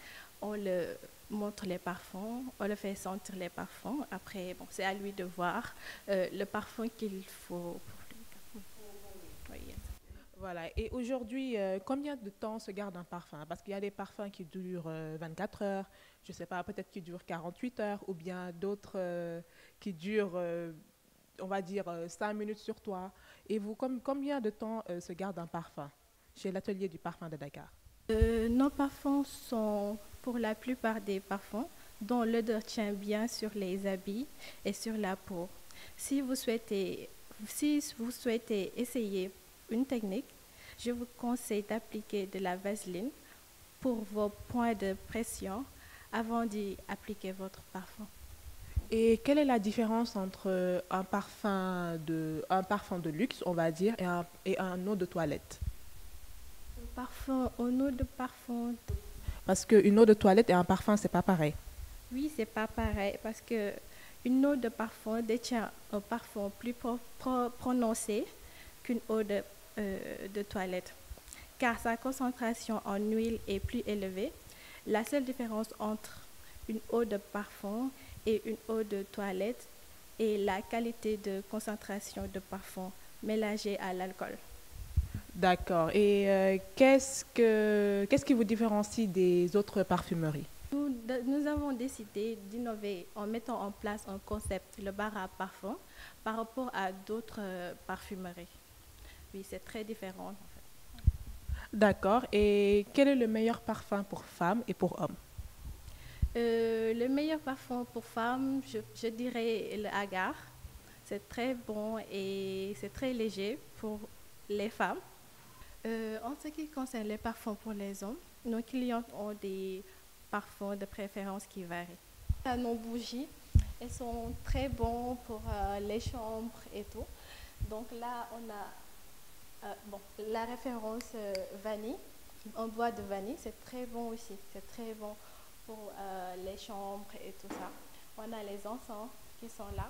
on le montre les parfums, on le fait sentir les parfums. Après, bon, c'est à lui de voir le parfum qu'il faut pour lui. Oui. Voilà. Et aujourd'hui, combien de temps se garde un parfum? Parce qu'il y a des parfums qui durent 24 heures, je ne sais pas, peut-être qui durent 48 heures, ou bien d'autres qui durent, on va dire, 5 minutes sur toi. Et vous, combien de temps se garde un parfum chez l'atelier du parfum de Dakar? Nos parfums sont pour la plupart des parfums dont l'odeur tient bien sur les habits et sur la peau. Si vous souhaitez essayer une technique, je vous conseille d'appliquer de la vaseline pour vos points de pression avant d'y appliquer votre parfum. Et quelle est la différence entre un parfum de luxe, on va dire, et un eau de toilette? Une eau de parfum. Parce qu'une eau de toilette et un parfum, c'est pas pareil. Oui, c'est pas pareil parce que une eau de parfum détient un parfum plus prononcé qu'une eau de toilette, car sa concentration en huile est plus élevée. La seule différence entre une eau de parfum et une eau de toilette est la qualité de concentration de parfum mélangée à l'alcool. D'accord. Et qu'est-ce qui vous différencie des autres parfumeries? Nous avons décidé d'innover en mettant en place un concept, le bar à parfum, par rapport à d'autres parfumeries. Oui, c'est très différent en fait. D'accord. Et quel est le meilleur parfum pour femmes et pour hommes? Le meilleur parfum pour femmes, je dirais le Agar. C'est très bon et c'est très léger pour les femmes. En ce qui concerne les parfums pour les hommes, nos clients ont des parfums de préférence qui varient. Nos bougies, elles sont très bonnes pour les chambres et tout. Donc là, on a la référence vanille en bois de vanille. C'est très bon aussi. C'est très bon pour les chambres et tout ça. On a les encens qui sont là.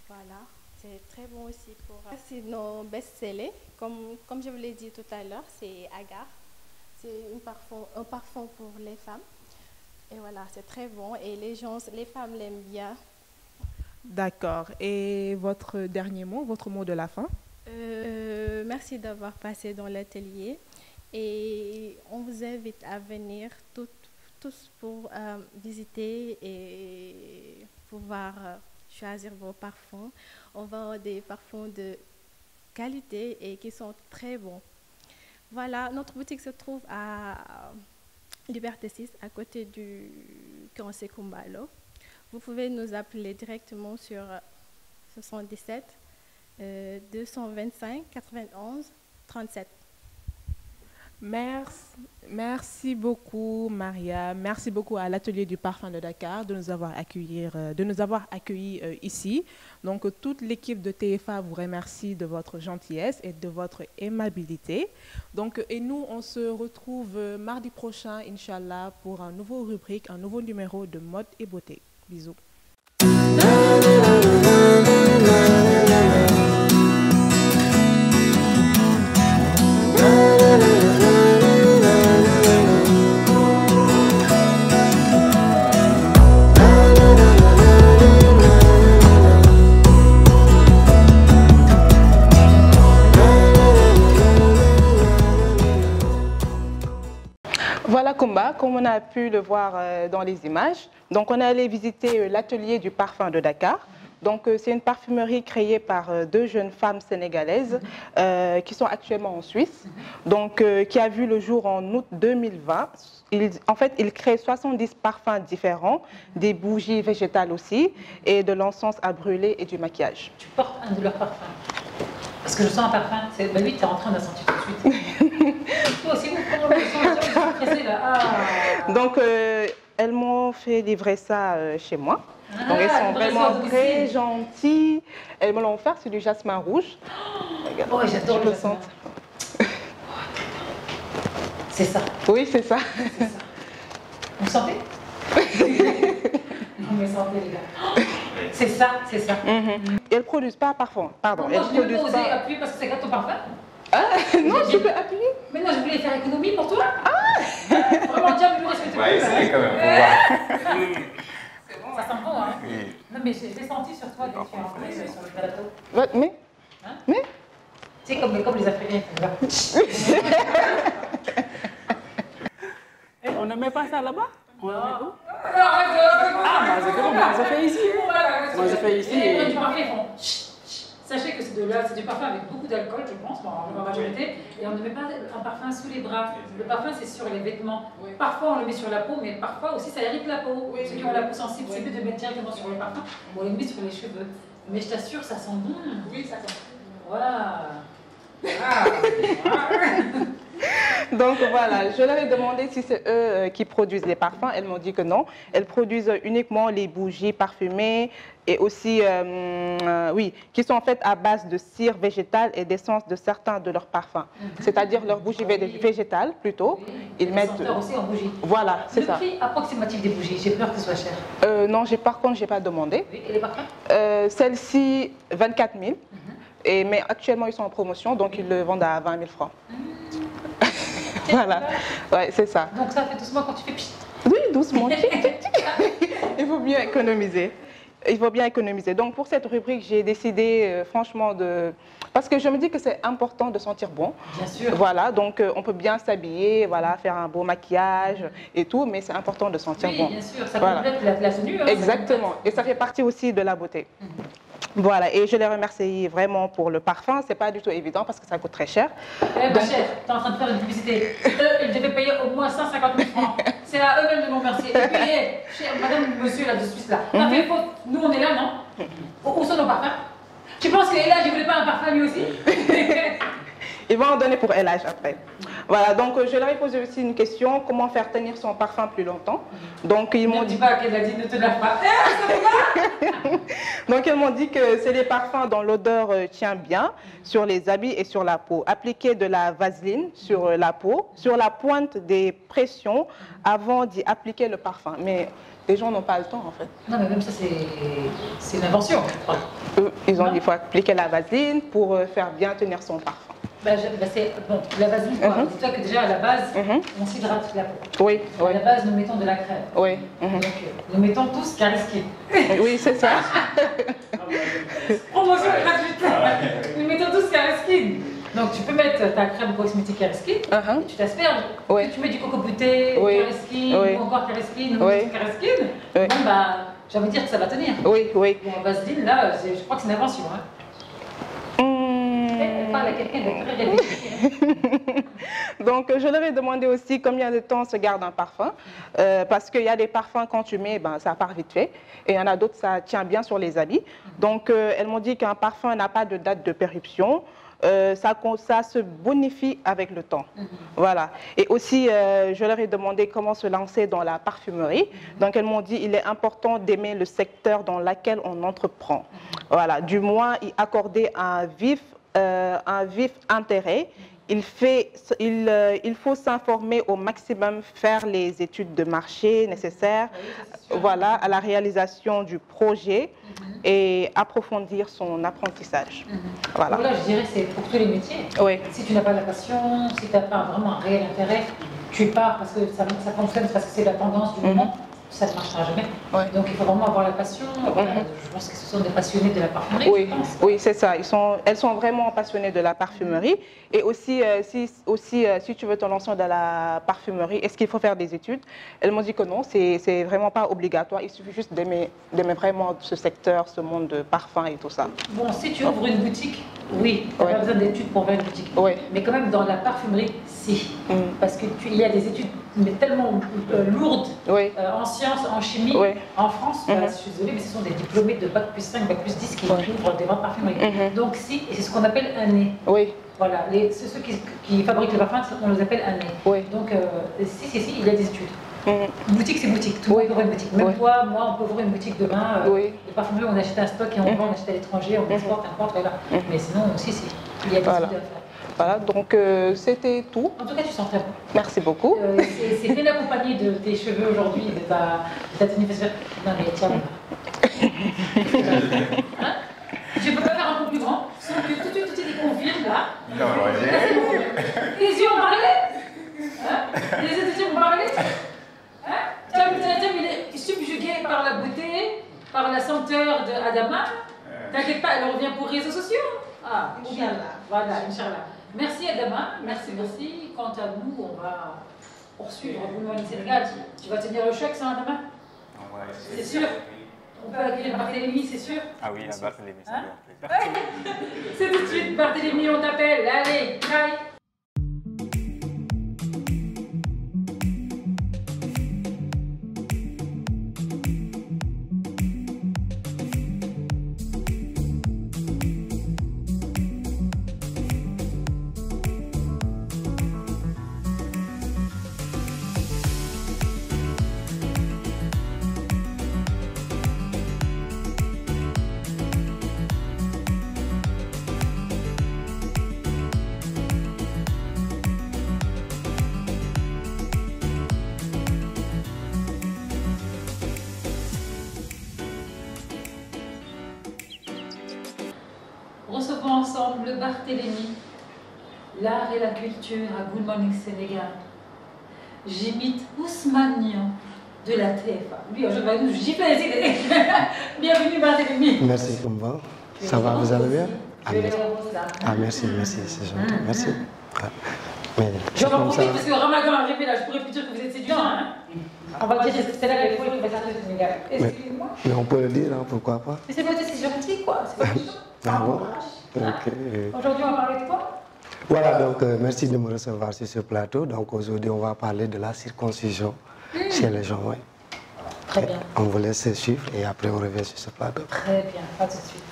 Voilà, c'est très bon aussi pour... C'est nos best-sellers. Comme je vous l'ai dit tout à l'heure, c'est Agar. C'est un parfum pour les femmes. Et voilà, c'est très bon. Et les femmes l'aiment bien. D'accord. Et votre dernier mot, votre mot de la fin? Merci d'avoir passé dans l'atelier. Et on vous invite à venir tous pour visiter et pouvoir choisir vos parfums. On vend des parfums de qualité et qui sont très bons. Voilà, notre boutique se trouve à Liberté 6, à côté du camp Sekumbalo. Vous pouvez nous appeler directement sur 77 225 91 37. Merci beaucoup, Maria. Merci beaucoup à l'atelier du parfum de Dakar de nous avoir accueillis ici. Donc, toute l'équipe de TFA vous remercie de votre gentillesse et de votre aimabilité. Donc, et nous, on se retrouve mardi prochain, Inch'Allah, pour un nouveau rubrique, un nouveau numéro de mode et beauté. Bisous. Voilà Kumba, comme on a pu le voir dans les images. Donc on est allé visiter l'atelier du parfum de Dakar. Donc c'est une parfumerie créée par deux jeunes femmes sénégalaises qui sont actuellement en Suisse. Donc qui a vu le jour en août 2020. En fait, ils créent 70 parfums différents, des bougies végétales aussi, et de l'encens à brûler et du maquillage. Tu portes un de leurs parfums. Parce que je sens un parfum. Bah lui, tu es en train de la sentir tout de suite. Toi aussi, comment le sens? Je suis pressée là. Ah. Donc, elles m'ont fait livrer ça chez moi. Donc, elles sont vraiment très gentilles. Elles me l'ont offert, c'est du jasmin rouge. Oh, j'adore le jasmin. C'est ça. Oui, c'est ça. C'est ça. Vous sentez? Non, mais sentez, les gars. C'est ça, c'est ça. Elles ne produisent pas parfum. Pardon. Moi, je n'ai pas osé appuyer parce que c'est ton parfum. Non, je peux appuyer. Mais non, je voulais faire économie pour toi. Vraiment, tiens, mais respecte. On va essayer quand même, pour voir. C'est bon, ça sent bon, hein? Oui. Non, mais je l'ai senti sur toi dès que tu es entré sur le plateau. Mais hein? Mais tu sais, comme les Africains. On ne met pas ça là-bas? On le met où? Ah, moi je fais ici. Moi je fais ici. Et du parfum, ils font. Sachez que c'est du parfum avec beaucoup d'alcool, je pense, en majorité. Et on ne met pas un parfum sous les bras. Le parfum, c'est sur les vêtements. Parfois, on le met sur la peau, mais parfois aussi, ça irrite la peau. Ceux qui ont la peau sensible, c'est mieux de mettre directement sur le parfum. On le met sur les cheveux. Mais je t'assure, ça sent bon. Oui, ça sent. Voilà. donc voilà, je leur ai demandé si c'est eux qui produisent les parfums. Elles m'ont dit que non. Elles produisent uniquement les bougies parfumées et aussi, oui, qui sont en fait à base de cire végétale et d'essence de certains de leurs parfums. C'est-à-dire leurs bougies végétales plutôt. Ils mettent aussi en bougie. Voilà, c'est ça. Le prix approximatif des bougies, j'ai peur que ce soit cher. Non, par contre, j'ai pas demandé. Oui, et les parfums Celle-ci, 24 000. Mais actuellement, ils sont en promotion, donc ils le vendent à 20 000 francs. Voilà, ouais, c'est ça. Donc ça fait doucement quand tu fais pchit. Oui, doucement. Il faut bien économiser. Il faut bien économiser. Donc pour cette rubrique, j'ai décidé franchement de... Parce que je me dis que c'est important de sentir bon. Bien sûr. Voilà, donc on peut bien s'habiller, voilà, faire un beau maquillage et tout, mais c'est important de sentir bon. Oui, bien sûr, ça complète la tenue. Hein, exactement, et ça fait partie aussi de la beauté. Voilà, et je les remercie vraiment pour le parfum. C'est pas du tout évident parce que ça coûte très cher. Eh, ma chère, tu es en train de faire une publicité. Eux, ils devaient payer au moins 150 000 francs. C'est à eux-mêmes de nous remercier. Et puis, madame, monsieur là, de Suisse là, ça fait faute. Nous, on est là, non? Où sont nos parfums? Tu penses que Elage, il voulait pas un parfum lui aussi? Ils vont en donner pour Elage après. Voilà, donc je leur ai posé aussi une question, comment faire tenir son parfum plus longtemps. Donc ils m'ont dit... pas qu'elle a dit ne te lave pas. Donc ils m'ont dit que c'est des parfums dont l'odeur tient bien sur les habits et sur la peau. Appliquer de la vaseline sur la peau, sur la pointe des pressions avant d'y appliquer le parfum. Mais les gens n'ont pas le temps en fait. Non mais même ça c'est une invention. Ils ont dit qu'il faut appliquer la vaseline pour faire bien tenir son parfum. C'est bon, la vaseline, dis-toi que déjà à la base, on s'hydrate la peau. Oui, oui. À la base, nous mettons de la crème. Oui. Donc, nous mettons tous Cariskin. Oui, c'est ça. Promotion gratuite. Nous mettons tous Cariskin. Donc, tu peux mettre ta crème cosmétique Cariskin, et tu t'asperges. Oui. Tu mets du coco buté, Cariskin, ou encore Cariskin, ou Cariskin. Oui. Bon, j'ai envie de dire que ça va tenir. Oui, oui. Bon, vaseline, là, je crois que c'est une invention. Hein. Parle à quelqu'un de très réfléchi. Donc, je leur ai demandé aussi combien de temps se garde un parfum. Parce qu'il y a des parfums, quand tu mets, ça part vite fait. Et il y en a d'autres, ça tient bien sur les habits. Donc, elles m'ont dit qu'un parfum n'a pas de date de péremption. Ça se bonifie avec le temps. Voilà. Et aussi, je leur ai demandé comment se lancer dans la parfumerie. Donc, elles m'ont dit qu'il est important d'aimer le secteur dans lequel on entreprend. Voilà. Du moins, y accorder un vif intérêt. Il faut s'informer au maximum, faire les études de marché nécessaires, voilà, à la réalisation du projet et approfondir son apprentissage. Voilà. Donc là, je dirais que c'est pour tous les métiers. Oui. Si tu n'as pas la passion, si tu n'as pas vraiment un réel intérêt, tu pars parce que ça fonctionne, parce que c'est la tendance du moment. Ça ne marchera jamais. Ouais. Donc il faut vraiment avoir la passion. Je pense que ce sont des passionnés de la parfumerie. Oui, oui, c'est ça. Elles sont vraiment passionnées de la parfumerie. Et aussi, si tu veux te lancer dans la parfumerie, est-ce qu'il faut faire des études? Elles m'ont dit que non, c'est vraiment pas obligatoire. Il suffit juste d'aimer vraiment ce secteur, ce monde de parfum et tout ça. Bon, si tu ouvres une boutique, oui, tu n'as pas besoin d'études pour ouvrir une boutique. Oui. Mais quand même, dans la parfumerie, si. Parce qu'il y a des études mais tellement lourdes, en sciences, en chimie, en France, je suis désolée, mais ce sont des diplômés de Bac plus 5, Bac plus 10 qui ouvrent des ventes parfumeries. Donc si, et c'est ce qu'on appelle un nez. Oui. Voilà, ceux qui fabriquent le parfum, on les appelle un nez. Oui. Donc si, il y a des études. Boutique, c'est boutique, tout le monde peut ouvrir une boutique. Même toi, moi, on peut ouvrir une boutique demain. De parfumerie, on achète un stock et on vend, on achète à l'étranger, on exporte, importe, voilà. Mais sinon, si, il y a des études à faire. Voilà, donc c'était tout. En tout cas, tu sens très bon. Merci beaucoup. C'est bien accompagné de tes cheveux aujourd'hui, de ta tenue festivale. Non mais tiens, hein? Je peux pas faire un peu plus grand, sauf que tout de suite, il confirme là. Non, les yeux ont parlé, hein? Les yeux ont parlé, hein? Tiens, il est subjugué par la beauté, par la senteur d'Adama. T'inquiète pas, elle revient pour réseaux sociaux. Ah, Inch'Allah. Voilà, Inch'Allah. Merci Adama, merci. Quant à nous, on va poursuivre Good Morning Sénégal. Tu vas tenir le choc, ça, Adama? C'est sûr. On peut accueillir Barthélémy, c'est sûr. Ah oui, Barthélémy, c'est bien. C'est tout de suite, Barthélémy, on t'appelle. Allez, bye. Recevons ensemble Barthélémy, l'art et la culture à Good Morning Sénégal. J'imite Ousmane Niang de la TFA. Lui, je vais nous gifler les idées. Bienvenue Barthélémy. Merci, Kumba. Ça va, vous allez bien? Ah, merci, c'est gentil. Merci. Je vais en profiter parce que le Ramadan est arrivé là, je pourrais plus dire que vous êtes séduisant. Hein? On va dire que c'est là les folles qui vont sortir du Sénégal. Excusez-moi. Mais on peut le dire, hein, pourquoi pas? Mais c'est c'est gentil quoi. Ah bon? Aujourd'hui, on va parler de quoi? Voilà, donc merci de me recevoir sur ce plateau. Donc aujourd'hui, on va parler de la circoncision chez les gens. Ouais. Très bien. On vous laisse suivre et après on revient sur ce plateau. Très bien, pas tout de suite.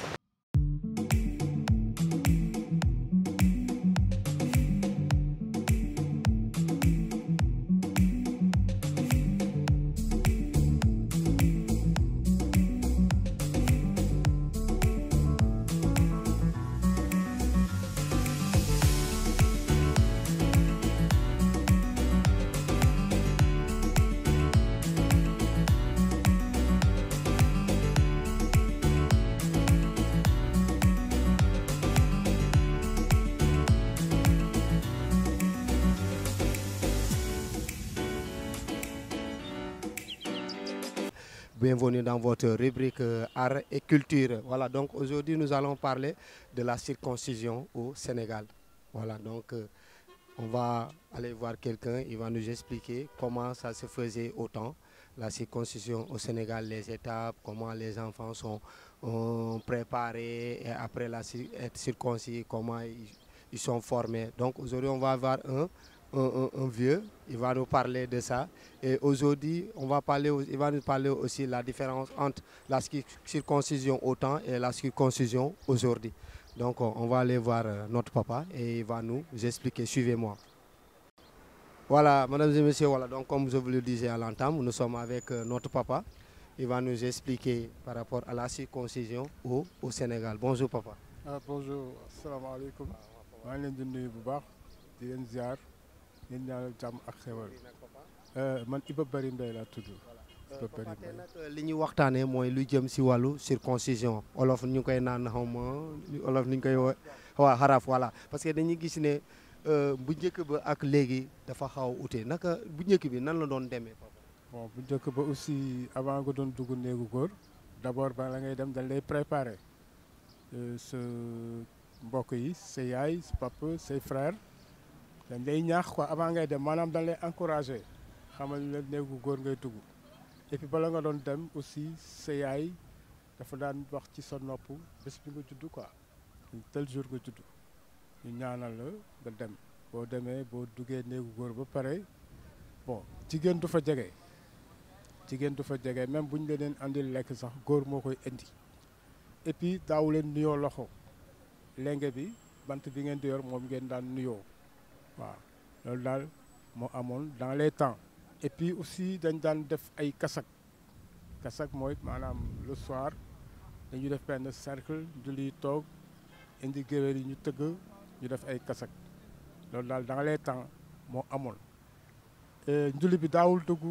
bienvenue dans votre rubrique art et culture. Voilà, donc aujourd'hui nous allons parler de la circoncision au Sénégal. Voilà, donc on va aller voir quelqu'un, il va nous expliquer comment ça se faisait au temps, la circoncision au Sénégal, les étapes, comment les enfants sont préparés et après être circoncis, comment ils sont formés. Donc aujourd'hui on va avoir un vieux, il va nous parler de ça. Et aujourd'hui, il va nous parler aussi de la différence entre la circoncision au temps et la circoncision aujourd'hui. Donc on va aller voir notre papa et il va nous expliquer. Suivez-moi. Voilà, mesdames et messieurs, voilà, donc comme je vous le disais à l'entame, nous sommes avec notre papa. Il va nous expliquer par rapport à la circoncision au Sénégal. Bonjour papa. Bonjour, assalamu alaikum. Je suis venu de ziar. Yéen ñaanal jàmm ak xewal man Iba Bari Mbaye laa tudd. Iba Bari Mbaye nag li ñuy waxtaanee mooy lu jëm si wàllu circoncision olof ñu koy naan xaw ma olof ni ñu koy waa xaraf voilà parce que dañuy gis ne bu njëkk ba ak léegi dafa xaw a ute naka bu njëkk bi nan la doon demee. bon bu njëkk ba aussi avant nga doon dugg néegu góor d'abord ba la ngay dem dañ lay préparer sa mbokk yi sa yaay sa papa say frère. dañ lay ñaax quoi avant ngay dem maanaam dañ lay encourager xamal ne néegu góor ngay dugg et puis bala nga doon dem aussi sa yaay dafa daan wax ci sa nopp bés bi nga judd quoi tel jour nga judd ñu ñaanal la nga dem boo demee boo duggee néegu góor ba pare bon jigéen du fa jege même bu ñu leen andil lekk sax góor moo koy indi et puis daaw leen nuyoo loxo lenge bi bant bi ngeen di yor moom ngeen daan nuyoo. waaw loolu daal moo amoon dans les temps et puis aussi dañ daan def ay kasak mooy maanaam le soir dañuy def benn cercle julli toog indi géwél yi ñu tëgg ñu def ay kasak loolu daal dans les temps moo amoon njulli bi daawul dugg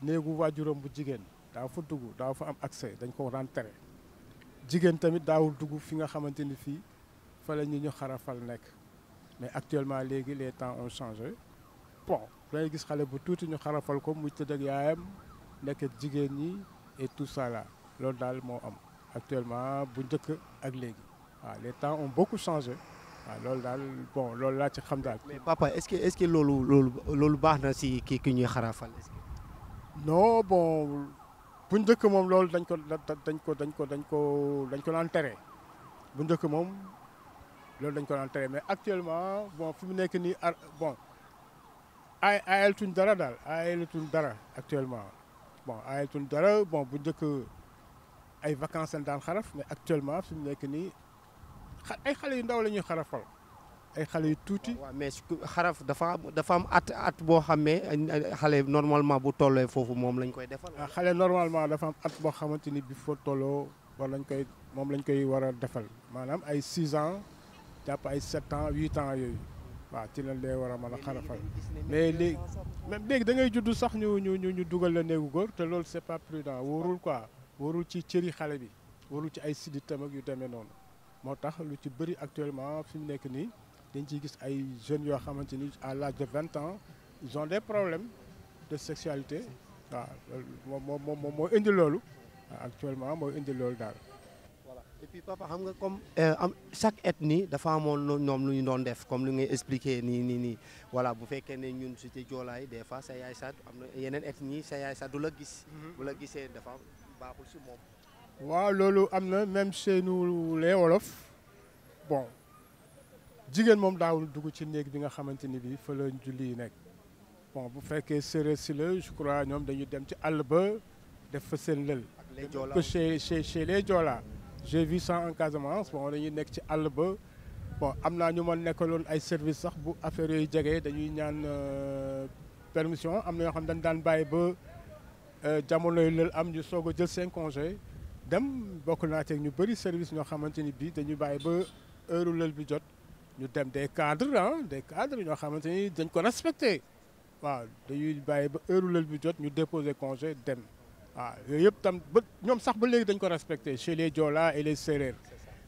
néegu waajuram bu jigéen daaw fa dugg daaw fa am accès dañ ko daan tere jigéen tamit daawul dugg fi nga xamante ni fii fa la ñu xarafal nekk mais actuellement léegi les temps ont changé bon day gis xale bu tuuti ñu xarafal ko muy tëdd ak yaayam nekk jigéen ñi et tout ça là loolu daal moo am actuellement bu njëkk ak léegi waaw les temps ont beaucoup changé waaw loolu daal bon loolu laa ci xam daal. mais papa est-ce que loolu baax na si ki ñuy xarafal. non bon bu njëkk moom loolu dañ ko daan tere bu njëkk moom. loolu dañ ko daan tere mais actuellement bon fi mu nekk nii bon aayaltuñ dara daal aayaltuñ dara actuellement bon aayaltuñ dara bon bu njëkk ay vacances lañ daan xaraf mais actuellement fi mu nekk nii ay xale yu ndaw la ñuy xarafal ay xale yu tuuti. waaw mais xaraf dafa am at boo xam ne xale normalement bu tollee foofu moom lañ koy defal. xale normalement dafa am at boo xamante ni bi foo tolloo moom lañ koy war a defal maanaam ay 6 ans. jàpp ay 7 ans 8 ans yooyu waaw ci lañ lay war a mën a xarafal mais léegi même léegi da ngay judd sax ñu dugal la néegu góor te loolu c'est pas prudent wóorul quoi wóorul ci cëri xale bi wóorul ci ay sidditam ak yu demee noonu moo tax lu ci bëri actuellement fi mu nekk nii dañ ciy gis ay jeunes yoo xamante ni à l'âge de 20 ans ils ont des problèmes de sexualité waaw moom moo indi loolu actuellement moo indi loolu daal. et puis papa xam nga comme chaque ethnie dafa amoon ñoom lu ñu doon def comme lu ngay expliquer nii voilà bu fekkee ne ñun su ci joolaay des fois sa yaay sax am na yeneen ethnie sa yaay sax du la gis. bu la gisee dafa baaxul si moom. waaw loolu am na même chez nous les wolof bon jigéen moom daawul dugg ci néeg bi nga xamante ni bi fa la julli yi nekk bon bu fekkee séeréer si la je crois ñoom dañuy dem ci àll ba def fa seen lël. ak les joola chez les joola. j'ai vu ça en Casamance bon dañuy nekk ci àll ba bon am naa ñu ma nekkaloon ay service sax bu affaire yooyu jege dañuy ñaan permission am na yoo xam dañ daan bàyyi ba jamono yu lël am ñu soog a jël seen congé dem bokk naa ci ñu bëri service ñoo xamante ni bii dañuy bàyyi ba heure lël bi jot ñu dem des cadres ñoo xamante ni dañ ko respecté waaw dañuy bàyyi ba heure lël bi jot ñu déposer congé dem. waaw yooyu yëpp tam ba ñoom sax ba léegi dañ ko respecté chez les Joola et les Sérères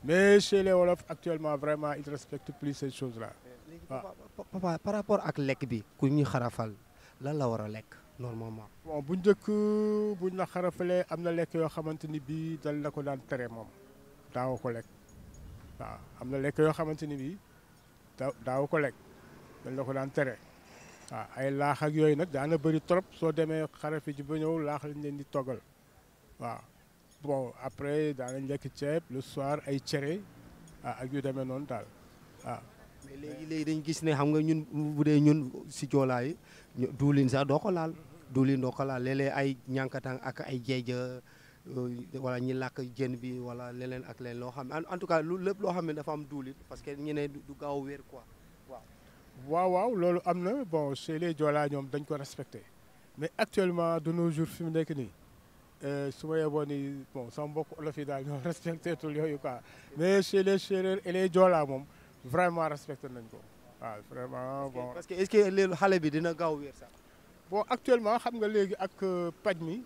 mais chez les Wolof actuellement vraiment ils respectent plus ces choses là. waaw papa par rapport ak lekk bi ku ñuy xarafal lan la war a lekk normalement. bon bu njëkk buñ la xarafalee am na lekk yoo xamante ni bii dal la ko daan tere moom daaw ko lekk waaw am na lekk yoo xamante ni bii daaw ko lekk dañ la ko daan tere waaw ay laax ak yooyu nag daana bëri trop soo demee xarafi ji ba ñëw laax lañ leen di toggal waaw bon après daanañ lekk ceeb le soir ay cere ak yu demee noonu daal waaw. mais léegi dañ gis ne xam nga ñun bu dee ñun si joolaa yi duulin sax doo ko laal duulin doo ko laal léeg-léeg ay ñànkatang ak ay jeeja wala ñi làkk jën bi wala leneen ak leen loo xam ne en tout cas lu lépp loo xam ne dafa am duulin parce que ñu ne du gaaw a wér quoi waaw loolu am na bon chez les Joola ñoom dañ ko respecté mais actuellement de nos jours fi mu nekk nii su ma yeboo ni bon sama mbokk olof yi daal ñoo respecté tul yooyu quoi mais chez les Séeréer et les Joola moom vraiment respecté nañ ko waaw vraiment bon. parce que est-ce que léegi xale bi dina gaaw wér sax. bon actuellement xam nga léegi ak paj mi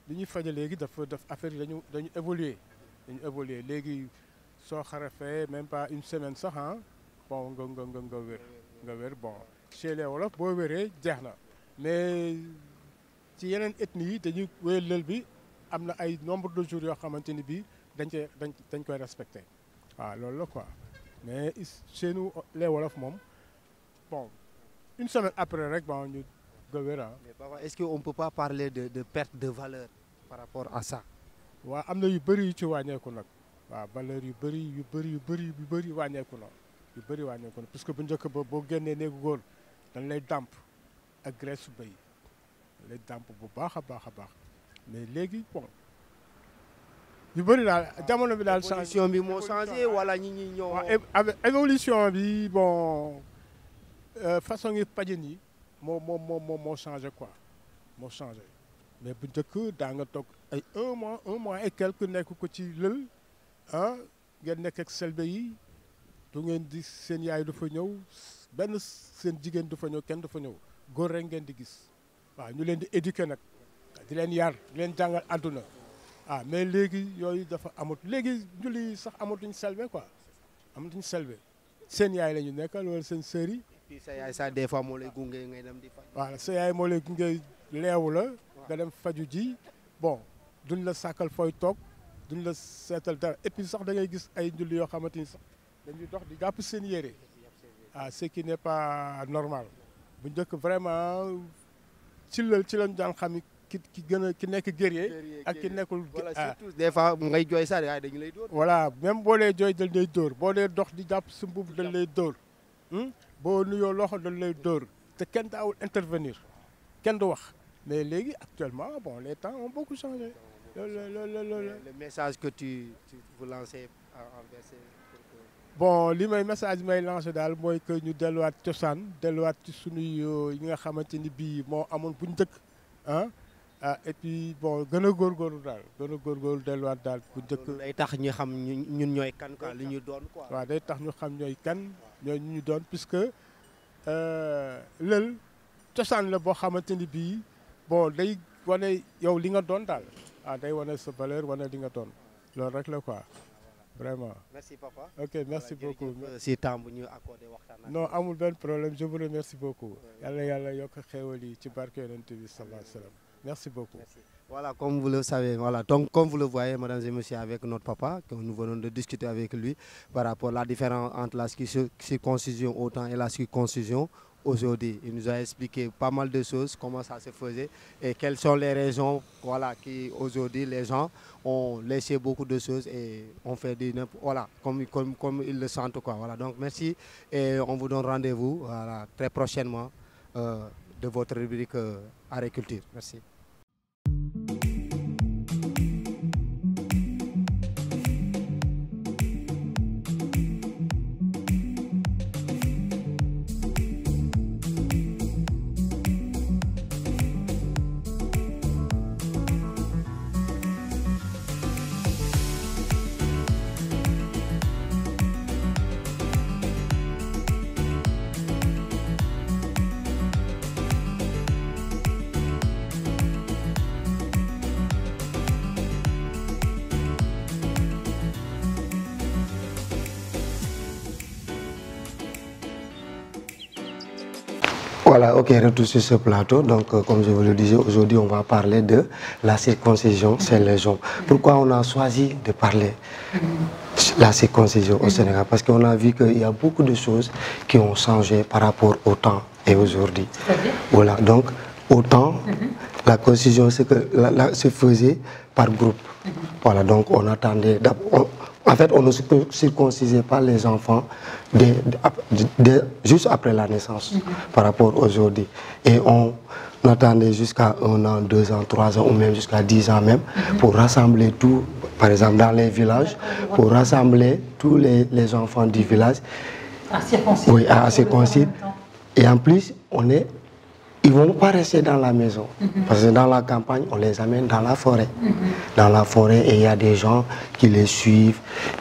li ñuy faje léegi dafa def affaire yi dañu évoluer léegi soo xarafee même pas une semaine sax bon nga wér bon chez les wolof boo wéree jeex na mais ci yeneen ethnie yi dañuy wéy lël bi am na ay nombre de jours yoo xamante ni bii dañ koy respecté waaw loolu la quoi mais chez nous les wolof moom bon une semaine après rek bon ñu nga wér mais papa est-ce que on peut pas parler de perte de valeur par rapport à ça. waaw am na yu bëri yu ci wàññeeku nag waaw valeur yu bëri wàññeeku na. yu bëri wàññeeku na parce que bu njëkk ba boo génnee néegu góor dañ lay dàmp ak graisse su béy dañ lay dàmp bu baax a baax mais léegi bon yu bëri daal jamono bi daal. évolution bi moo changé wala ñi ñoo. avec évolution bi bon façon yi pajin yi moo changé quoi moo changé mais bu njëkk daa nga toog ay un mois et quelque nekk ko ci lël ngeen nekk ak selbe yi. du ngeen di seen yaay du fa ñëw benn seen jigéen du fa ñëw kenn du fa ñëw góor rek ngeen di gis waaw ñu leen di éduquer nag di leen yar di leen jàngal àdduna mais léegi yooyu dafa amut léegi julli sax amatuñ selbe quoi amatuñ selbe seen yaay la ñu nekkal wala seen sœur yi. puis sa yaay sax des fois moo lay gunge ngay dem di faj. waaw sa yaay moo lay gunge leewu la nga dem faju ji bon duñ la sàkkal fooy toog duñ la seetal dara et puis sax da ngay gis ay julli yoo xamante ni sax. dañuy dox di jàpp seen yére ce qui n'est pas normal bu njëkk vraiment ci lañ daan xam ki nekk guerrier ak ki nekkul. voilà surtout des fois ngay jooy sax waaye dañu lay dóor. voilà même boo dee jooy dañ lay dóor boo dee dox di jàpp sa mbubb dañ lay dóor boo nuyoo loxo dañ lay dóor te kenn daawul intervenir kenn du wax mais léegi actuellement bon les temps ont beaucoup changé. le message que tu veux lancer envers ces. bon li may message may lancé daal mooy que ñu delluwaat cosaan delluwaat ci sunuy yi nga xamante ni bii moo amoon bu njëkk et puis bon gën a góorgóorlu daal delluwaat daal bu njëkk. day tax ñu xam ñun ñooy kan quoi li ñu doon quoi. waaw day tax ñu xam ñooy kan ñooy ñu doon puisque lël cosaan la boo xamante ni bii bon day wane yow li nga doon daal day wane sa valeur wane li nga doon loolu rek la quoi. Vraiment. Merci papa. Ok, merci beaucoup. Si temps bu ñu accordé waxtaan. Non, amul benn problème. Je vous remercie beaucoup. Yàlla yokk xéewal yi ci barke Yonent bi sallallahu alayhi wa sallam. Merci beaucoup. Merci. Voilà, comme vous le savez, voilà. Donc, comme vous le voyez, mesdames et messieurs, avec notre papa, que nous venons de discuter avec lui par rapport à la différence entre la circoncision au temps et la circoncision aujourd'hui. Il nous a expliqué pas mal de choses, comment ça se faisait et quelles sont les raisons, voilà, qui aujourd'hui les gens ont laissé beaucoup de choses et ont fait voilà, comme ils le sentent quoi. Voilà. Donc merci et on vous donne rendez-vous voilà, très prochainement de votre rubrique agriculture. Merci. Voilà, ok, retour sur ce plateau. Donc, comme je vous le disais, aujourd'hui, on va parler de la circoncision chez les hommes. Pourquoi on a choisi de parler de la circoncision au Sénégal? Parce qu'on a vu qu'il y a beaucoup de choses qui ont changé par rapport au temps et aujourd'hui. Voilà, donc, au temps, la circoncision se faisait par groupe. Voilà, donc on attendait... En fait, on ne circoncisait pas les enfants juste après la naissance par rapport aujourd'hui. Et on attendait jusqu'à 1 an, 2 ans, 3 ans ou même jusqu'à 10 ans même pour rassembler tout, par exemple dans les villages, pour rassembler tous les enfants du village. À circoncire. Oui, à circoncire. Et en plus, ils ne vont pas rester dans la maison. Parce que dans la campagne, on les amène dans la forêt. Dans la forêt, et il y a des gens qui les suivent.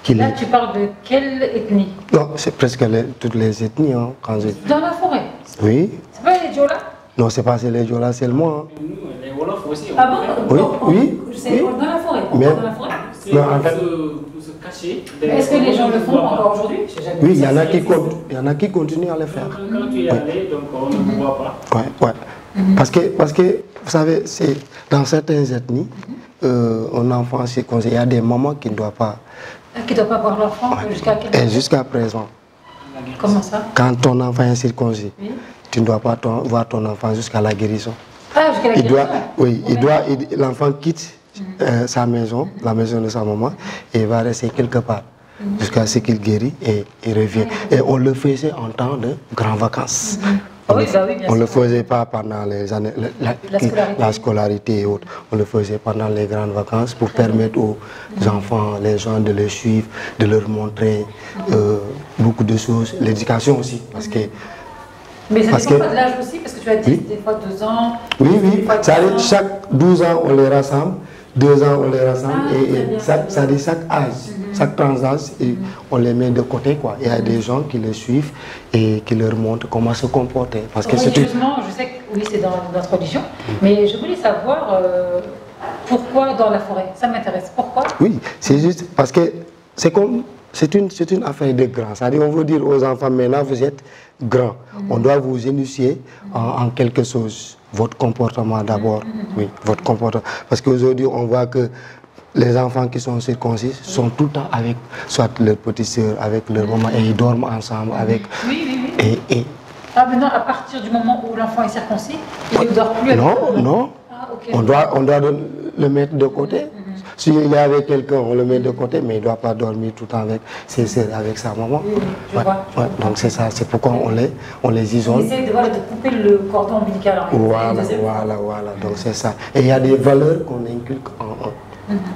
Là, tu parles de quelle ethnie? Non, c'est presque toutes les ethnies. Hein, dans la forêt? Oui. C'est pas les Diola? Non, c'est pas les Diola seulement. Nous, les Wolofs aussi. Ah bon? Oui, oui. C'est dans la forêt. Mais, dans la forêt? Non, en fait, pour se cacher. Est-ce que les gens le font encore aujourd'hui? Oui, il y en a qui continuent à le faire. Quand tu y es allé, donc on ne voit pas. Ouais. Parce que, vous savez, dans certaines ethnies, un enfant circoncis, il y a des mamans qui ne doivent pas... Qui ne doivent pas voir l'enfant jusqu'à présent. Comment ça? Quand ton enfant est circoncis, tu ne dois pas voir ton enfant jusqu'à la guérison. Ah, jusqu'à la guérison? Oui, l'enfant quitte sa maison, la maison de sa maman, et il va rester quelque part jusqu'à ce qu'il guérit et il revient. Et on le faisait en temps de grandes vacances. On ne le faisait pas pendant les années, la scolarité et autres. On le faisait pendant les grandes vacances pour permettre aux enfants, les gens de les suivre, de leur montrer beaucoup de choses. L'éducation aussi, parce que... Mais ça dépend pas de l'âge aussi, parce que tu as dit des fois 2 ans... Oui, ça arrive, chaque 12 ans on les rassemble, 2 ans on les rassemble, ça dit chaque âge. Chaque transaction, on les met de côté, quoi. Il y a des gens qui les suivent et qui leur montrent comment se comporter. Parce que religieusement, je sais que oui, c'est dans notre religion, mais je voulais savoir pourquoi dans la forêt. Ça m'intéresse. Pourquoi? Oui, c'est juste parce que c'est une affaire de grands. C'est-à-dire, on veut dire aux enfants, maintenant vous êtes grands. On doit vous initier en quelque chose. Votre comportement d'abord. Oui, votre comportement. Parce qu'aujourd'hui, on voit que les enfants qui sont circoncis sont tout le temps avec soit leur petite soeur, avec leur maman, et ils dorment ensemble avec... Oui. Et... Ah, maintenant, à partir du moment où l'enfant est circoncis, il ne dort plus avec Non. Ah, okay. On doit le mettre de côté. S'il est avec quelqu'un, on le met de côté, mais il ne doit pas dormir tout le temps avec ses soeurs, avec sa maman. Oui, je vois. Donc c'est ça, c'est pourquoi on les isole. On essaie de couper le cordon ombilical. Voilà. Donc c'est ça. Et il y a des valeurs qu'on inculque en eux.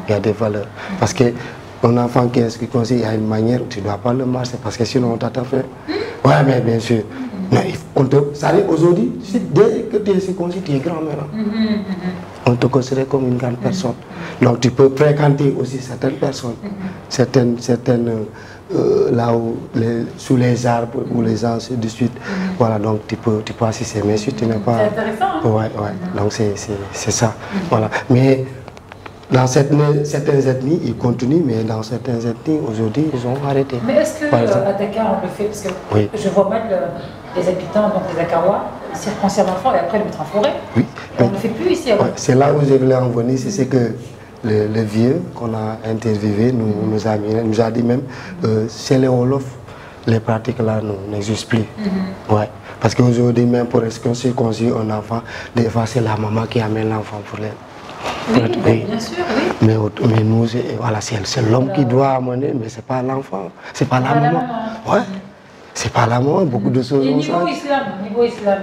Il y a des valeurs. Parce qu'un enfant qui est circoncis, il y a une manière où tu ne dois pas le marcher, parce que sinon on t'attrape. Oui, mais bien sûr. Ça arrive aujourd'hui, dès que tu es circoncis, tu es grand maintenant. On te considère comme une grande personne. Donc tu peux fréquenter aussi certaines personnes, certaines là où sous les arbres ou les gens de suite. Voilà, donc tu peux assister, mais si tu n'es pas... C'est intéressant. Ouais. Donc c'est ça. Voilà. Mais dans certaines ethnies, ils continuent, mais dans certaines ethnies, aujourd'hui, ils ont arrêté. Mais est-ce qu'à Dakar, on le fait? Parce que je vois mal les habitants, donc les Dakarois, circoncire l'enfant et après le mettre en forêt. Oui. On ne le fait plus ici. C'est là où je voulais en venir, c'est que le vieux qu'on a interviewé nous a dit même, chez les Wolofs, les pratiques là n'existent plus. Ouais. Parce qu'aujourd'hui, même pour circoncire un enfant, des fois c'est la maman qui amène l'enfant pour l'aide. Oui, bien sûr, oui. Mais nous, voilà, c'est l'homme qui doit amener, mais c'est pas l'enfant, c'est pas la maman. Ouais, c'est pas la maman, beaucoup de choses. Et niveau islam,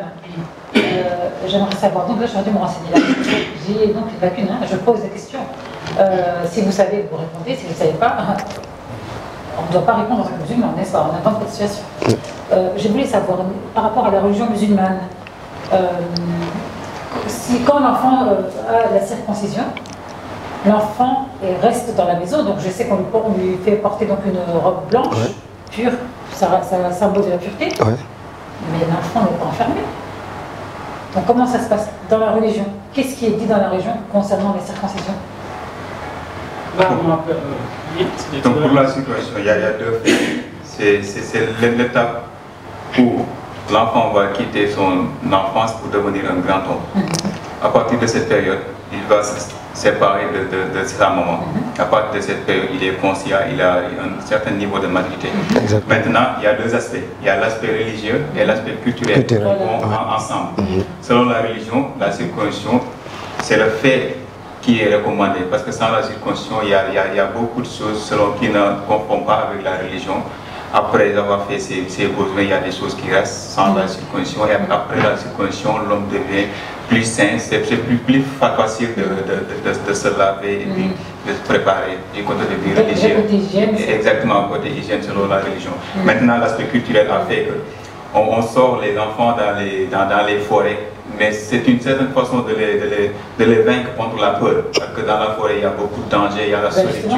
j'aimerais savoir, donc là je suis dû me renseigner là. J'ai donc une lacune, je pose des questions. Si vous savez, vous répondez, si vous ne savez pas, on ne doit pas répondre en tant que musulman, n'est-ce pas? On attend cette situation. Je voulais savoir, par rapport à la religion musulmane, quand l'enfant a la circoncision, l'enfant reste dans la maison, donc je sais qu'on lui fait porter donc une robe blanche, pure, ça symbole de la pureté, mais l'enfant n'est pas enfermé. Donc comment ça se passe dans la religion? Qu'est-ce qui est dit dans la religion concernant les circoncisions? Donc pour la circoncision, il y a deux faits. C'est l'étape où l'enfant va quitter son enfance pour devenir un grand homme. À partir de cette période, il va se séparer de sa maman. À partir de cette période, il est conscient, il a un certain niveau de maturité. Maintenant, il y a deux aspects. Il y a l'aspect religieux et l'aspect culturel qui vont ensemble. Selon la religion, la circoncision, c'est le fait qui est recommandé. Parce que sans la circoncision, il y a beaucoup de choses selon qui ne confondent pas avec la religion. Après avoir fait ses besoins, il y a des choses qui restent sans la circoncision. Et après la circoncision, l'homme devient plus sain. C'est plus facile de se laver et puis de se préparer du côté de vie religieux. Exactement, côté hygiène selon la religion. Maintenant, l'aspect culturel a fait qu'on sort les enfants dans les forêts. Mais c'est une certaine façon de les vaincre contre la peur. Parce que dans la forêt, il y a beaucoup de dangers, il y a la solitude.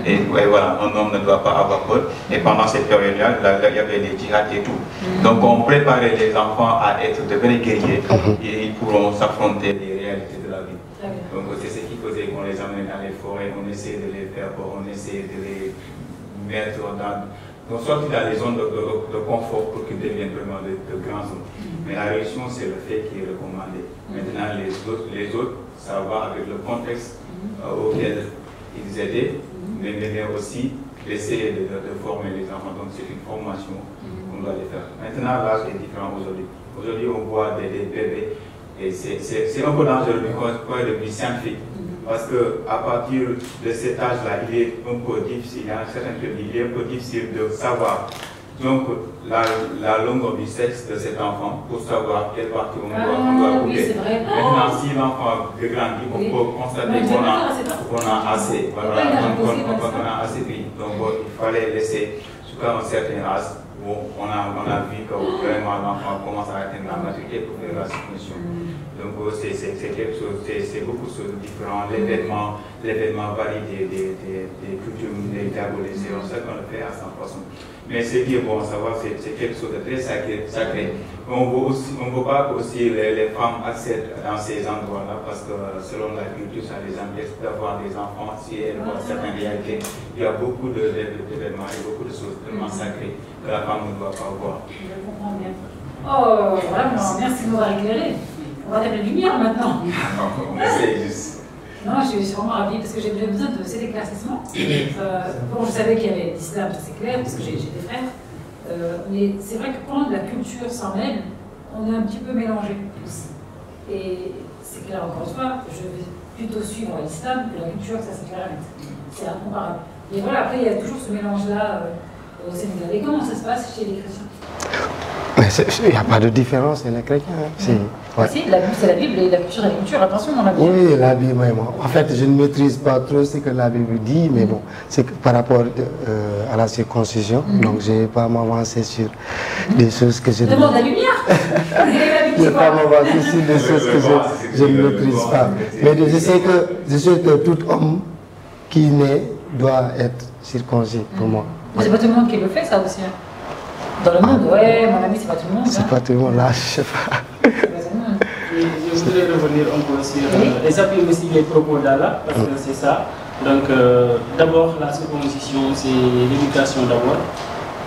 Et voilà, un homme ne doit pas avoir peur. Et pendant cette période-là, il y avait les djihad et tout. Donc on préparait les enfants à être de vrais guerriers et ils pourront s'affronter les réalités de la vie. Donc c'est ce qui faisait qu'on les amenait dans les forêts, on essayait de les faire peur, on essayait de les mettre donc sortir dans les zones de confort pour qu'ils deviennent vraiment de grands hommes. Mais la religion, c'est le fait qui est recommandé. Maintenant, les autres, ça va avec le contexte auquel ils aidaient, mais aussi d'essayer de former les enfants. Donc c'est une formation qu'on doit les faire. Maintenant, l'âge est différent aujourd'hui. Aujourd'hui, on voit des bébés et c'est un peu dangereux du point de vue scientifique. Parce qu'à partir de cet âge-là, il est un peu difficile, il y a certaines choses, il est un peu difficile de savoir donc la longueur du sexe de cet enfant pour savoir quelle partie on doit couper. Maintenant, si l'enfant grandit, on peut constater qu'on a assez, qu'on a assez pris. Donc il fallait laisser jusqu'à un certain âge où on a vu que vraiment l'enfant commence à atteindre la maturité pour faire la circoncision. Donc c'est quelque chose, c'est beaucoup de choses différentes. L'événement varie des cultures militaires ou des séances, c'est qu'on le fait à 100%. Mais ce qui est bon à savoir, c'est quelque chose de très sacré. On ne veut pas que aussi les femmes accèdent dans ces endroits-là parce que selon la culture, ça les empêche d'avoir des enfants. Si elles voient certaines réalités, il y a beaucoup d'événements et beaucoup de choses tellement sacrées que la femme ne doit pas voir. Je comprends bien. Oh, vraiment, merci de m'avoir éclairé. On va taper la lumière maintenant. On essaye juste. Non, je suis vraiment ravie parce que j'ai besoin de cet éclaircissement. Bon, je savais qu'il y avait l'islam, ça c'est clair, parce que j'ai des frères. Mais c'est vrai que quand la culture s'en mêle, on est un petit peu mélangé aussi. Et c'est clair, encore une fois, je vais plutôt suivre l'islam que la culture, ça c'est clair. C'est incomparable. Et voilà, après, il y a toujours ce mélange-là au Sénégal. Et comment ça se passe chez les chrétiens? Il n'y a pas de différence chez les chrétiens. Si, la Bible, c'est la Bible et la culture est la culture. Attention dans la Bible. Oui, la Bible, moi. En fait, je ne maîtrise pas trop ce que la Bible dit, mais bon, c'est par rapport à la circoncision. Donc, je ne vais pas m'avancer sur des choses que je ne... Demande la lumière. Je ne vais pas m'avancer sur des choses que je ne maîtrise pas. Mais je sais que tout homme qui naît doit être circoncis, pour moi. Mais c'est pas tout le monde qui le fait, ça aussi. Dans le monde, ouais, mon ami, c'est pas tout le monde. C'est pas tout le monde, là, je sais pas. Je voudrais revenir un peu sur et s'appuyer aussi les propos d'Allah, parce que c'est ça. Donc, d'abord, la circoncision, c'est l'éducation d'abord.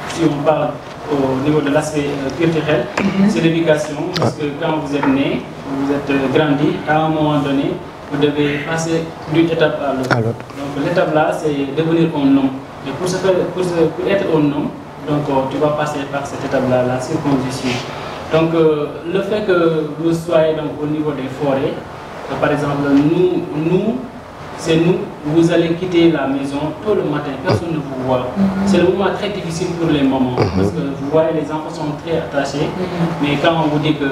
Si on parle au niveau de l'aspect culturel, c'est l'éducation, parce que quand vous êtes né, vous êtes grandi, à un moment donné, vous devez passer d'une étape à l'autre. Donc, l'étape là, c'est devenir un homme. Et pour être un homme, donc tu vas passer par cette étape-là, la circoncision. Donc le fait que vous soyez donc, au niveau des forêts, par exemple, c'est nous, vous allez quitter la maison tôt le matin, personne ne vous voit. C'est le moment très difficile pour les mamans, parce que vous voyez, les enfants sont très attachés, mais quand on vous dit que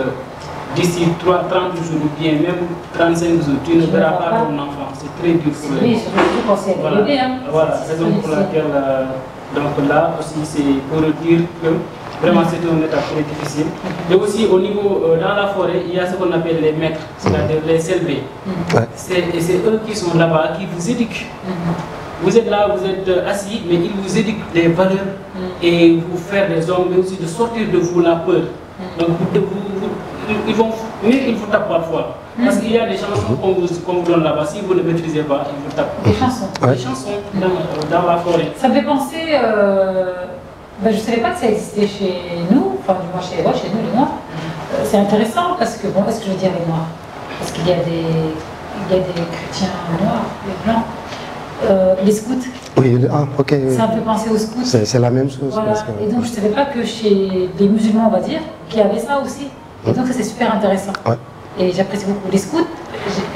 d'ici 30 jours ou bien même 35 jours, tu ne verras pas ton enfant, c'est très dur pour les enfants. Oui, surtout quand c'est bébé. Voilà, c'est raison pour laquelle... Donc là aussi, c'est pour dire que vraiment c'est une étape très difficile. Et aussi au niveau, dans la forêt, il y a ce qu'on appelle les maîtres, c'est-à-dire les selves. Et c'est eux qui sont là-bas, qui vous éduquent. Vous êtes là, vous êtes assis, mais ils vous éduquent des valeurs et vous faire des hommes, mais aussi de sortir de vous la peur. Donc ils vous tapent parfois. Parce qu'il y a des chansons qu'on vous donne là-bas, si vous ne maîtrisez pas, ils vous tapent. Des chansons. Des chansons dans la forêt. Ça me fait penser, je ne savais pas que ça existait chez nous, enfin du moins chez nous les Noirs. C'est intéressant parce que, bon, est-ce que je dis les Noirs? Parce qu'il y a des chrétiens noirs, les blancs, les scouts. Oui, ok. C'est un peu pensé aux scouts. C'est la même chose. Voilà. Et donc je ne savais pas que chez les musulmans, on va dire, qu'il y avait ça aussi. Et donc ça c'est super intéressant. Ouais. Et j'apprécie beaucoup les scouts.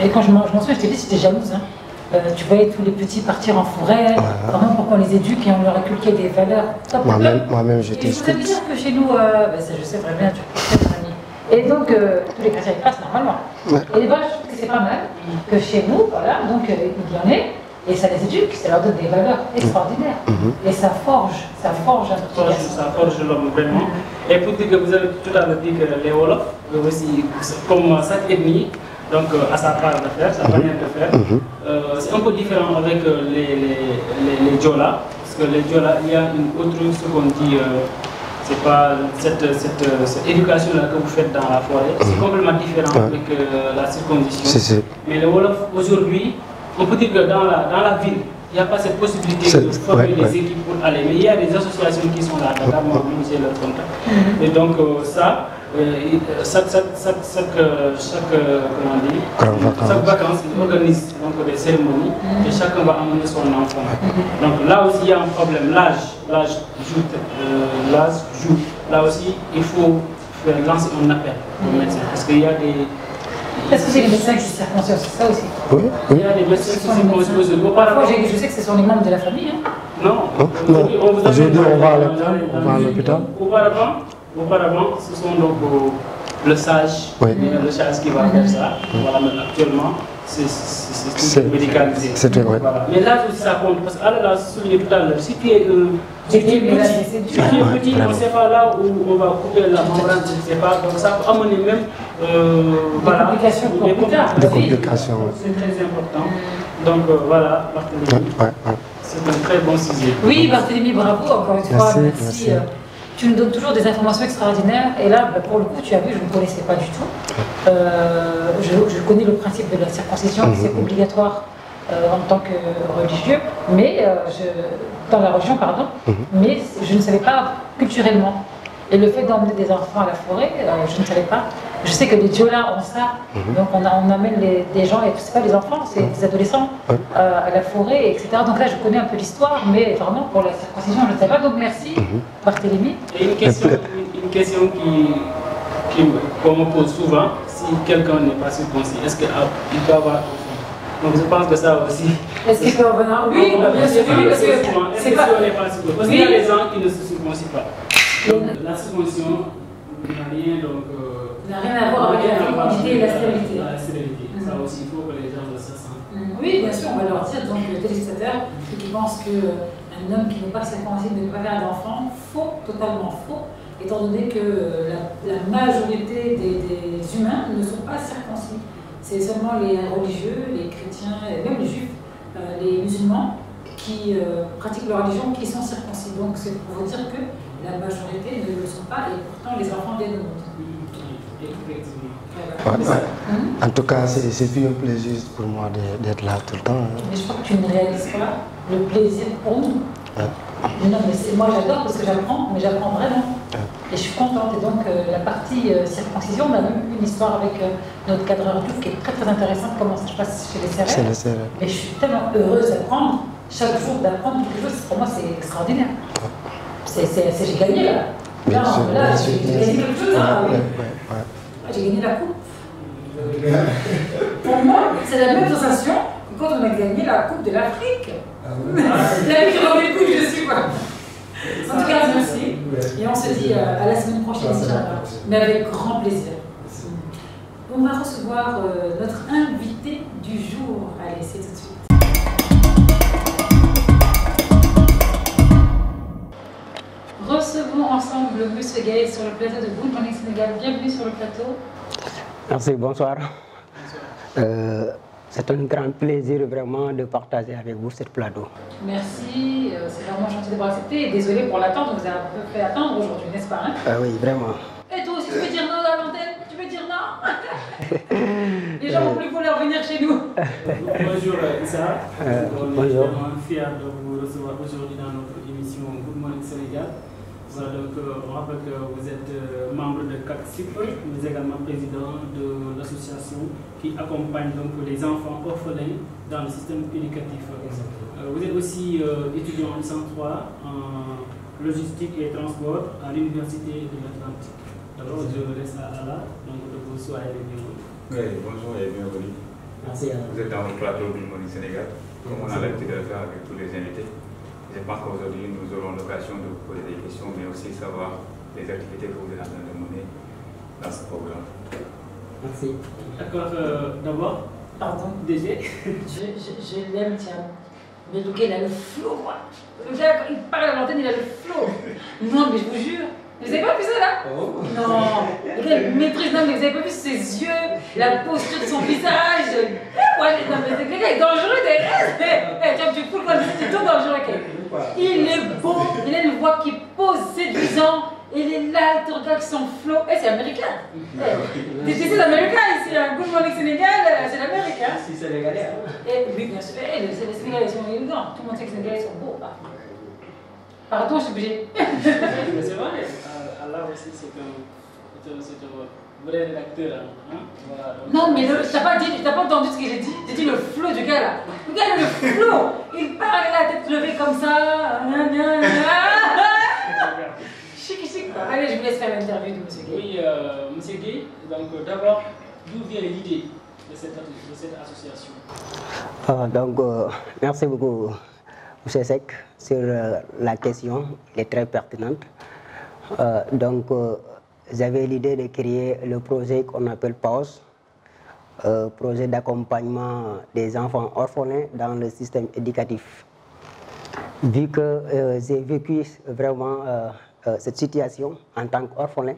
Et quand je m'en souviens, j'étais jalouse. Hein. Tu voyais tous les petits partir en forêt, vraiment pour qu'on les éduque et on leur inculquait des valeurs. Moi-même j'étais scout. Je veux dire que chez nous, ça, je sais très bien, tu es très ami. Et donc, tous les chrétiens ils passent normalement. Ouais. Et les je trouve que c'est pas mal que chez nous, voilà, donc il y en ait, et ça les éduque, ça leur donne des valeurs extraordinaires. Et ça forge l'homme vraiment. Et pour dire que vous avez tout à l'heure dit que les Wolofs, aussi, comme chaque ethnie, donc à sa part de faire, sa manière de faire, c'est un peu différent avec les Diola, parce que les Diola, il y a une autre, ce qu'on dit, c'est pas cette éducation-là que vous faites dans la forêt, c'est complètement différent avec la circoncision. Mais les Wolofs, aujourd'hui, on peut dire que dans la ville, il n'y a pas cette possibilité de former des équipes pour aller. Mais il y a des associations qui sont là, Dakar, moi, j'ai leur contact. Et donc, chaque vacances, ils organisent donc, des cérémonies et chacun va amener son enfant. Donc là aussi, il y a un problème. L'âge joue. Là aussi, il faut lancer un appel aux médecins. Parce qu'il y a des. Est-ce que c'est les médecins qui circoncirent? C'est ça aussi? Oui. Il y a des médecins qui circoncirent. Parfois, je sais que ce sont les membres de la famille. Hein. Non. Aujourd'hui, on va à l'hôpital. Auparavant, ce sont donc le sage, le sage qui va faire ça. Voilà, mais actuellement, c'est médicalisé. Voilà. Mais là aussi, ça compte. Parce que Allah l'a souligné tout à l'heure. Si tu es petit, on ne sait pas là où on va couper la membrane, je ne sais pas. Donc ça peut amener même des complications. C'est très important. Donc voilà, Barthélémy. C'est un très bon sujet. Oui, Barthélémy, bravo encore une fois. Merci. Tu nous donnes toujours des informations extraordinaires. Et là, pour le coup, tu as vu, je ne connaissais pas du tout. Je connais le principe de la circoncision, c'est obligatoire en tant que religieux, mais dans la religion, pardon, mais je ne savais pas culturellement. Et le fait d'emmener des enfants à la forêt, je ne savais pas. Je sais que les Diola ont ça, donc on amène des gens, et c'est pas des enfants, c'est des adolescents à la forêt, etc. Donc là, je connais un peu l'histoire, mais vraiment pour la circoncision, je ne sais pas. Donc merci, Barthélémy. Et une question qu'on me pose souvent, si quelqu'un n'est pas circoncis, est-ce qu'il peut avoir un enfant? Donc je pense que ça aussi. Est-ce qu'il peut avoir un enfant? Oui, bien sûr, parce que c'est pas. Parce qu'il y a des gens qui ne se circoncisent pas. Donc, la circoncision n'a rien, n'a rien à voir avec la fécondité et la stérilité. Ça aussi, il faut que les gens le sachent. Oui, bien sûr, on va leur dire, donc, téléspectateurs, ceux qui pensent qu'un homme qui n'est pas circoncis ne peut pas faire d'enfant, faux, totalement faux, étant donné que la majorité des humains ne sont pas circoncis. C'est seulement les religieux, les chrétiens, et même les juifs, les musulmans, qui pratiquent leur religion, qui sont circoncis. Donc, c'est pour vous dire que la majorité ne le sont pas, et pourtant les enfants viennent au monde. En tout cas, c'est plus un plaisir pour moi d'être là tout le temps. Mais je crois que tu ne réalises pas le plaisir pour nous. Non, mais moi j'adore parce que j'apprends, mais j'apprends vraiment. Et je suis contente. Et donc la partie circoncision, on a même une histoire avec notre cadreur qui est très très intéressante, comment ça se passe chez les CRR. Et je suis tellement heureuse d'apprendre, chaque jour d'apprendre quelque chose, pour moi c'est extraordinaire. J'ai gagné là. Là, j'ai gagné quelque chose. J'ai gagné la coupe. Pour moi, c'est la même sensation que quand on a gagné la coupe de l'Afrique. La vie qui remet le coup dessus, quoi. En tout cas, merci. Et on se dit à la semaine prochaine, mais avec grand plaisir. On va recevoir notre invité du jour. Allez, c'est tout de suite. Recevons ensemble M. Gaël sur le plateau de Good Morning Sénégal. Bienvenue sur le plateau. Merci, bonsoir. C'est un grand plaisir vraiment de partager avec vous ce plateau. Merci, c'est vraiment gentil d'avoir accepté. Désolé pour l'attente, on vous a un peu fait attendre aujourd'hui, n'est-ce pas? Oui, vraiment. Et toi aussi, tu peux dire non à l'antenne? Tu peux dire non? Les gens vont plus vouloir venir chez nous. Bonjour Issa. Bonjour. Je suis fier de vous recevoir aujourd'hui dans notre émission Good Morning Sénégal. Voilà, donc, on rappelle que vous êtes membre de CACSIP, mais également président de l'association qui accompagne donc les enfants orphelins dans le système éducatif. Vous êtes aussi étudiant en licence 3 en logistique et transport à l'Université de l'Atlantique. D'abord, je laisse à Allah, donc de vous soyez les bienvenus. Oui, bonjour et bienvenue. Merci. Vous êtes dans le plateau du Moni Sénégal, comme on a l'habitude de le faire avec tous les invités. Je pense qu'aujourd'hui, nous aurons l'occasion de vous poser des questions, mais aussi savoir les activités que vous êtes en train de mener dans ce programme. Merci. D'accord, d'abord, pardon, DG. Je l'aime, tiens. Mais le gars, il a le flow, quoi. Le gars, quand il parle à l'antenne, il a le flow. Non, mais je vous jure. Vous avez pas vu ça, là? Oh. Non. Le gars, il maîtrise. Non, mais vous avez pas vu ses yeux, la posture de son visage. Ouais, non, mais le gars est dangereux. Tu fous le quoi, c'est tout dangereux. Il est beau, il a une voix qui pose séduisant. Il est là, il te regarde son flow. C'est américain. This is américain ici. Good Morning Sénégal, c'est l'américain. C'est sénégalais. Oui, bien sûr. Les Sénégalais sont élégants. Tout le monde sait que les Sénégalais sont beaux. Pardon, je suis obligée. Mais c'est vrai, Allah aussi, c'est un vrai rédacteur. Hein? Voilà, donc, non, mais t'as pas entendu ce que j'ai dit? J'ai dit le flow du gars là. Le gars, il a le flow. Il parle la tête levée comme ça. Chic. Allez, je vous laisse faire l'interview de M. Gay. Oui, M. Gay, donc d'abord, d'où vient l'idée de cette association? Merci beaucoup, M. Sek, sur la question, elle est très pertinente. J'avais l'idée de créer le projet qu'on appelle PAOS, projet d'accompagnement des enfants orphelins dans le système éducatif. Vu que j'ai vécu vraiment cette situation en tant qu'orphelin,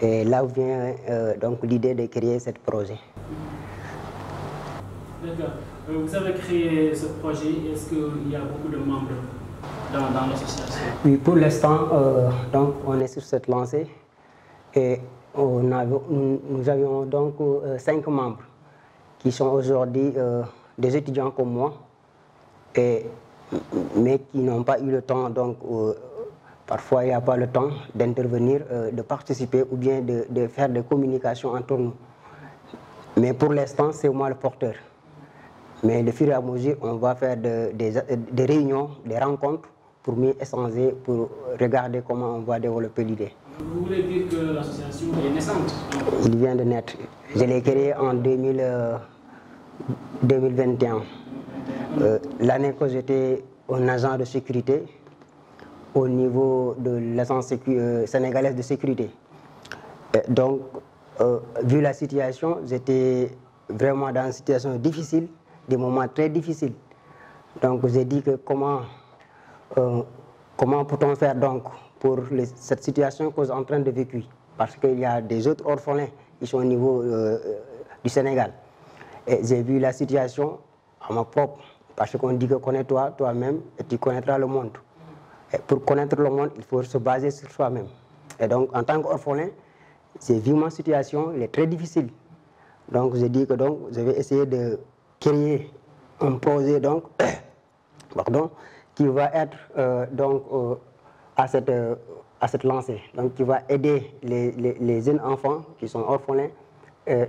et là vient donc l'idée de créer ce projet. D'accord. Vous avez créé ce projet, est-ce qu'il y a beaucoup de membres dans l'association? Oui, pour l'instant, donc on est sur cette lancée et nous avions donc 5 membres qui sont aujourd'hui des étudiants comme moi, mais qui n'ont pas eu le temps, donc parfois il n'y a pas le temps d'intervenir, de participer ou bien de faire des communications entre nous. Mais pour l'instant, c'est moi le porteur. Mais de fur et à mesure, on va faire des réunions, des rencontres pour mieux échanger, pour regarder comment on va développer l'idée. Vous voulez dire que l'association est naissante? Il vient de naître. Je l'ai créé en 2021. L'année que j'étais un agent de sécurité au niveau de l'agence sénégalaise de sécurité. Donc, vu la situation, j'étais vraiment dans une situation difficile, des moments très difficiles. Donc, j'ai dit que comment peut-on faire donc pour cette situation que je suis en train de vivre? Parce qu'il y a des autres orphelins qui sont au niveau du Sénégal. Et j'ai vu la situation à ma propre, parce qu'on dit que connais-toi toi-même et tu connaîtras le monde. Et pour connaître le monde, il faut se baser sur soi-même. Et donc, en tant qu'orphelin, j'ai vu ma situation, elle est très difficile. Donc, j'ai dit que donc, je vais essayer de créer un projet donc, qui va être à cette lancée, donc qui va aider les jeunes enfants qui sont orphelins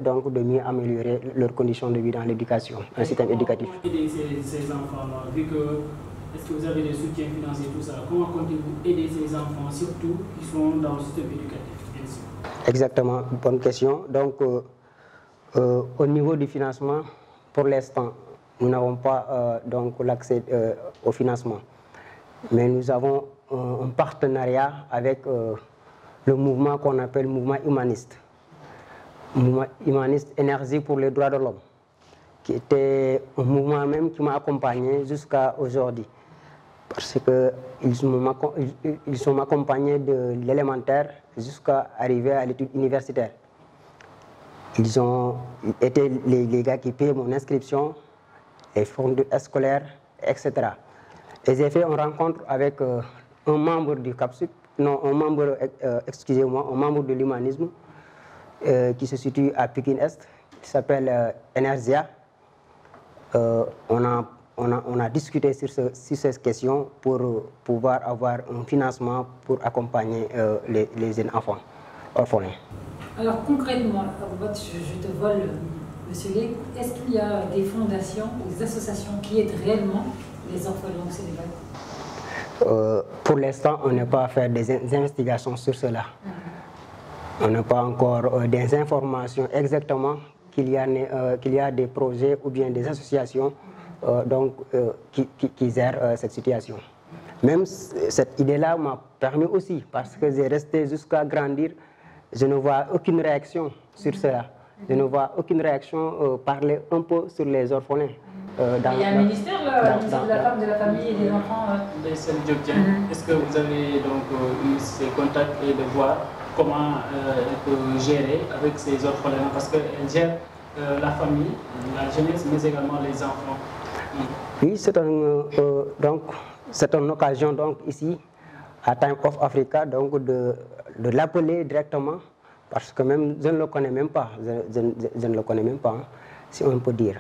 donc de mieux améliorer leurs conditions de vie dans l'éducation, un système éducatif. Comment aider ces enfants-là, vu que est-ce que vous avez des soutiens financiers, tout ça? Comment comptez-vous aider ces enfants, surtout qui sont dans le système éducatif, bien sûr? Exactement, bonne question. Donc, au niveau du financement, pour l'instant, nous n'avons pas donc l'accès au financement. Mais nous avons un partenariat avec le mouvement qu'on appelle le mouvement humaniste. Mouvement humaniste Énergie pour les droits de l'homme, qui était un mouvement même qui m'a accompagné jusqu'à aujourd'hui. Parce qu'ils sont accompagnés de l'élémentaire jusqu'à arriver à l'étude universitaire. Ils ont été les gars qui payaient mon inscription, les fonds scolaires, etc. Et j'ai fait une rencontre avec un membre du CAPSUP, non, un membre de l'humanisme qui se situe à Pékin Est, qui s'appelle Energia. On a on a discuté sur cette question pour pouvoir avoir un financement pour accompagner les jeunes enfants orphelins. Alors concrètement, je te vole, Monsieur Lé, est-ce qu'il y a des fondations ou des associations qui aident réellement les orphelins au Sénégal? Pour l'instant, on n'a pas fait des investigations sur cela. On n'a pas encore des informations exactement qu'il y a des projets ou bien des associations qui gèrent cette situation. Même cette idée-là m'a permis aussi, parce que j'ai resté jusqu'à grandir, je ne vois aucune réaction sur cela. Je ne vois aucune réaction parler un peu sur les orphelins. Il y a un ministère, le ministère de la femme, de la famille et des enfants. Est-ce que vous avez donc eu ces contacts et de voir comment elle peut gérer avec ces orphelins, parce qu'elle gère la famille, la jeunesse, mais également les enfants? Oui, c'est une occasion donc ici à Time of Africa donc de l'appeler directement, parce que même je ne le connais même pas, je ne le connais même pas, hein, si on peut dire.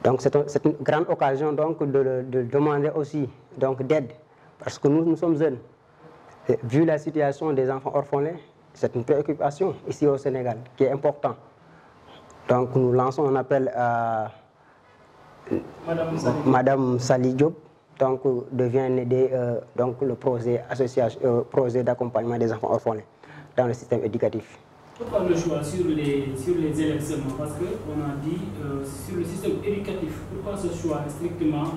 Donc c'est une grande occasion donc de demander aussi donc d'aide, parce que nous sommes jeunes. Et vu la situation des enfants orphelins, c'est une préoccupation ici au Sénégal qui est importante. Donc nous lançons un appel à Madame Sali Diop, donc de venir aider donc le projet d'accompagnement des enfants orphelins dans le système éducatif. Pourquoi le choix sur les élèves seulement? Parce qu'on a dit sur le système éducatif, pourquoi ce choix strictement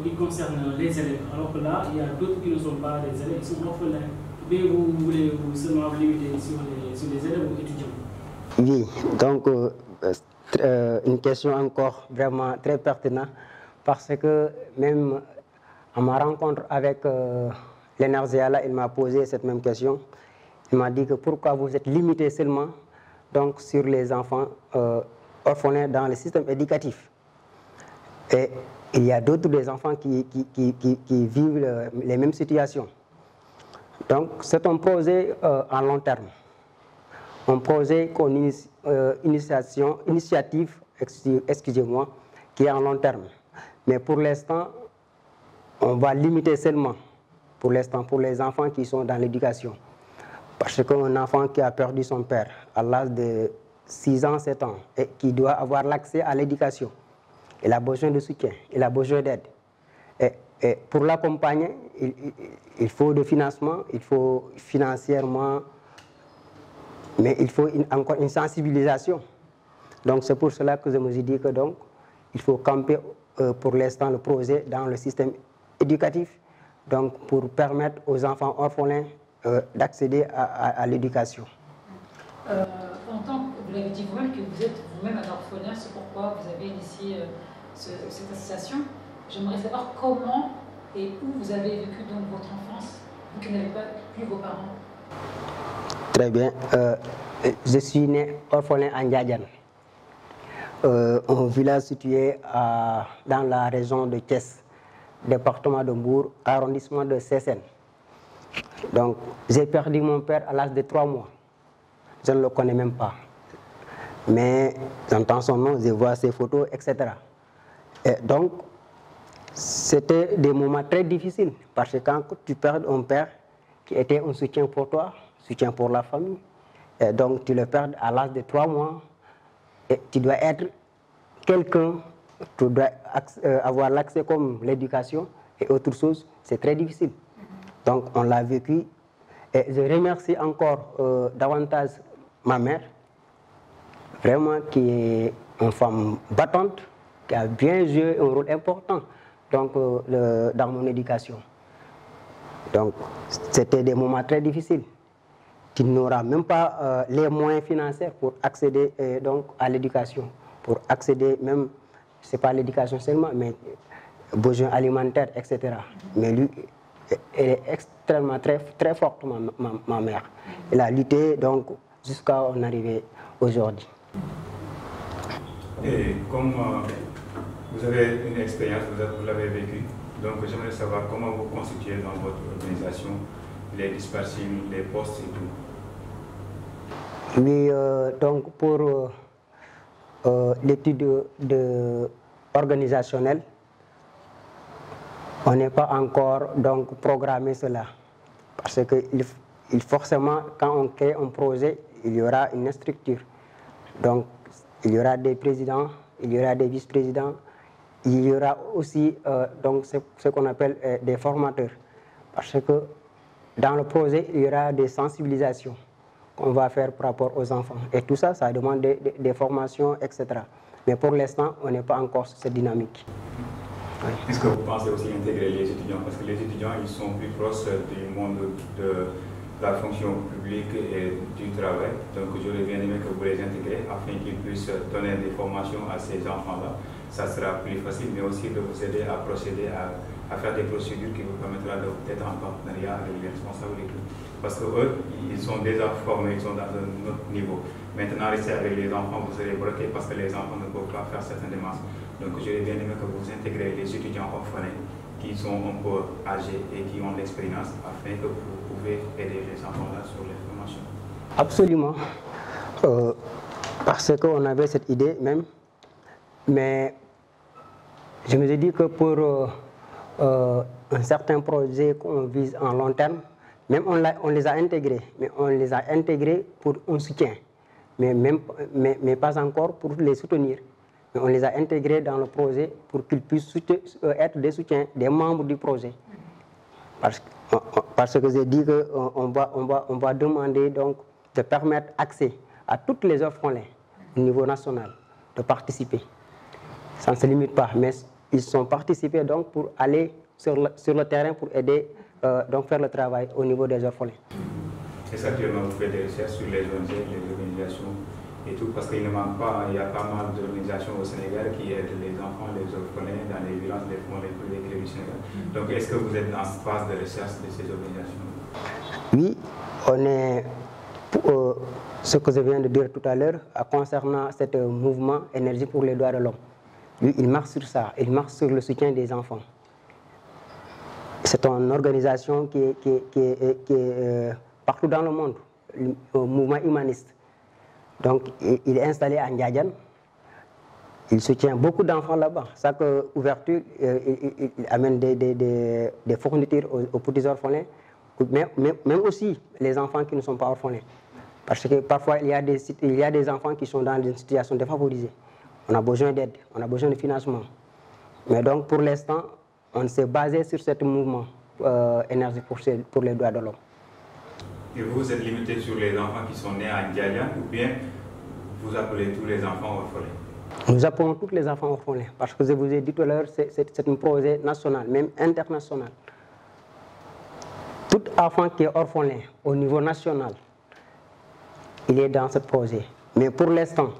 qui concerne les élèves, alors que là, il y a d'autres qui ne sont pas des élèves, ils sont orphelins? Ou bien vous voulez seulement limiter sur les élèves ou étudiants? Oui, donc une question encore vraiment très pertinente, parce que même à ma rencontre avec l'Enerziala, il m'a posé cette même question. Il m'a dit que pourquoi vous êtes limité seulement donc, sur les enfants orphelins dans le système éducatif. Et il y a d'autres des enfants qui vivent les mêmes situations. Donc c'est un projet à long terme. Un projet initiative, excusez-moi, qui est à long terme. Mais pour l'instant, on va limiter seulement, pour l'instant, pour les enfants qui sont dans l'éducation. Parce qu'un enfant qui a perdu son père à l'âge de 6 ans, 7 ans, et qui doit avoir l'accès à l'éducation, il a besoin de soutien, il a besoin d'aide. Et pour l'accompagner, il faut de financement, il faut financièrement, mais il faut encore une sensibilisation. Donc c'est pour cela que je me suis dit que donc, il faut camper pour l'instant le projet dans le système éducatif, donc pour permettre aux enfants orphelins d'accéder à l'éducation. En tant que vous l'avez dit vous-même que vous êtes vous-même un orphelin, c'est pourquoi vous avez initié cette association. J'aimerais savoir comment et où vous avez vécu donc votre enfance, vous qui n'avez pas plus vos parents. Très bien. Je suis né orphelin à Ndiadiane, un village situé dans la région de Thiès, département de Mbour, arrondissement de Sessène. Donc, j'ai perdu mon père à l'âge de 3 mois. Je ne le connais même pas. Mais j'entends son nom, je vois ses photos, etc. Et donc, c'était des moments très difficiles. Parce que quand tu perds un père qui était un soutien pour toi, soutien pour la famille, et donc tu le perds à l'âge de 3 mois, et tu dois être quelqu'un, tu dois avoir l'accès comme l'éducation et autre chose, c'est très difficile. Donc on l'a vécu et je remercie encore davantage ma mère, vraiment qui est une femme battante, qui a bien joué un rôle important donc, dans mon éducation. Donc c'était des moments très difficiles. Tu n'auras même pas les moyens financiers pour accéder donc, à l'éducation, pour accéder même, ce n'est pas l'éducation seulement, mais besoins alimentaires, etc. Mais lui, elle est extrêmement, très forte, ma mère. Elle a lutté donc jusqu'à en arriver aujourd'hui. Et comme vous avez une expérience, vous l'avez vécue, donc j'aimerais savoir comment vous constituez dans votre organisation les dispatchings, les postes et tout. Oui, donc pour l'étude organisationnelle, On n'est pas encore donc programmé cela. Parce que forcément, quand on crée un projet, il y aura une structure. Donc, il y aura des présidents, il y aura des vice-présidents, il y aura aussi donc ce qu'on appelle des formateurs. Parce que dans le projet, il y aura des sensibilisations qu'on va faire par rapport aux enfants. Et tout ça, ça demande des formations, etc. Mais pour l'instant, on n'est pas encore sur cette dynamique. Oui. Est-ce que vous pensez aussi intégrer les étudiants? Parce que les étudiants, ils sont plus proches du monde de la fonction publique et du travail. Donc, j'aurais bien aimé que vous les intégrez afin qu'ils puissent donner des formations à ces enfants-là. Ça sera plus facile, mais aussi de vous aider à procéder à faire des procédures qui vous permettront d'être en partenariat avec les responsables et tout. Parce qu'eux, ils sont déjà formés, ils sont dans un autre niveau. Maintenant, rester avec les enfants, vous serez bloqué parce que les enfants ne peuvent pas faire certaines démarches. Donc, j'aurais bien aimé que vous intégrez les étudiants orphelins qui sont un peu âgés et qui ont de l'expérience afin que vous pouvez aider les enfants-là sur les formations. Absolument. Parce qu'on avait cette idée même. Mais je me suis dit que pour un certain projet qu'on vise en long terme, même on les a intégrés, mais on les a intégrés pour un soutien, mais pas encore pour les soutenir. Mais on les a intégrés dans le projet pour qu'ils puissent être des soutiens, des membres du projet. Parce que j'ai dit qu'on va demander donc de permettre accès à toutes les orphelins au niveau national de participer. Ça ne se limite pas, mais ils sont participés donc pour aller sur le terrain pour aider, donc faire le travail au niveau des orphelins. Et actuellement, vous faites des recherches sur les ONG, les organisations et tout, parce qu'il ne manque pas, il y a pas mal d'organisations au Sénégal qui aident les enfants, les orphelins dans les violences, les fonds, les privés du Sénégal. Donc, est-ce que vous êtes dans cette phase de recherche de ces organisations? Oui, on est, ce que je viens de dire tout à l'heure, concernant ce mouvement Énergie pour les droits de l'homme. Lui, il marche sur ça, il marche sur le soutien des enfants. C'est une organisation qui est partout dans le monde, un mouvement humaniste. Donc, il est installé à Ndiadjan. Il soutient beaucoup d'enfants là-bas. Chaque ouverture, il amène des fournitures aux petits orphelins, même aussi les enfants qui ne sont pas orphelins. Parce que parfois, il y a des enfants qui sont dans une situation défavorisée. On a besoin d'aide, on a besoin de financement. Mais donc, pour l'instant, on s'est basé sur ce mouvement Énergie pour les droits de l'homme. Et vous êtes limité sur les enfants qui sont nés à Ndiadjan ou bien vous appelez tous les enfants orphelins? Nous appelons tous les enfants orphelins parce que je vous ai dit tout à l'heure, c'est un projet national, même international. Tout enfant qui est orphelin au niveau national, il est dans ce projet. Mais pour l'instant,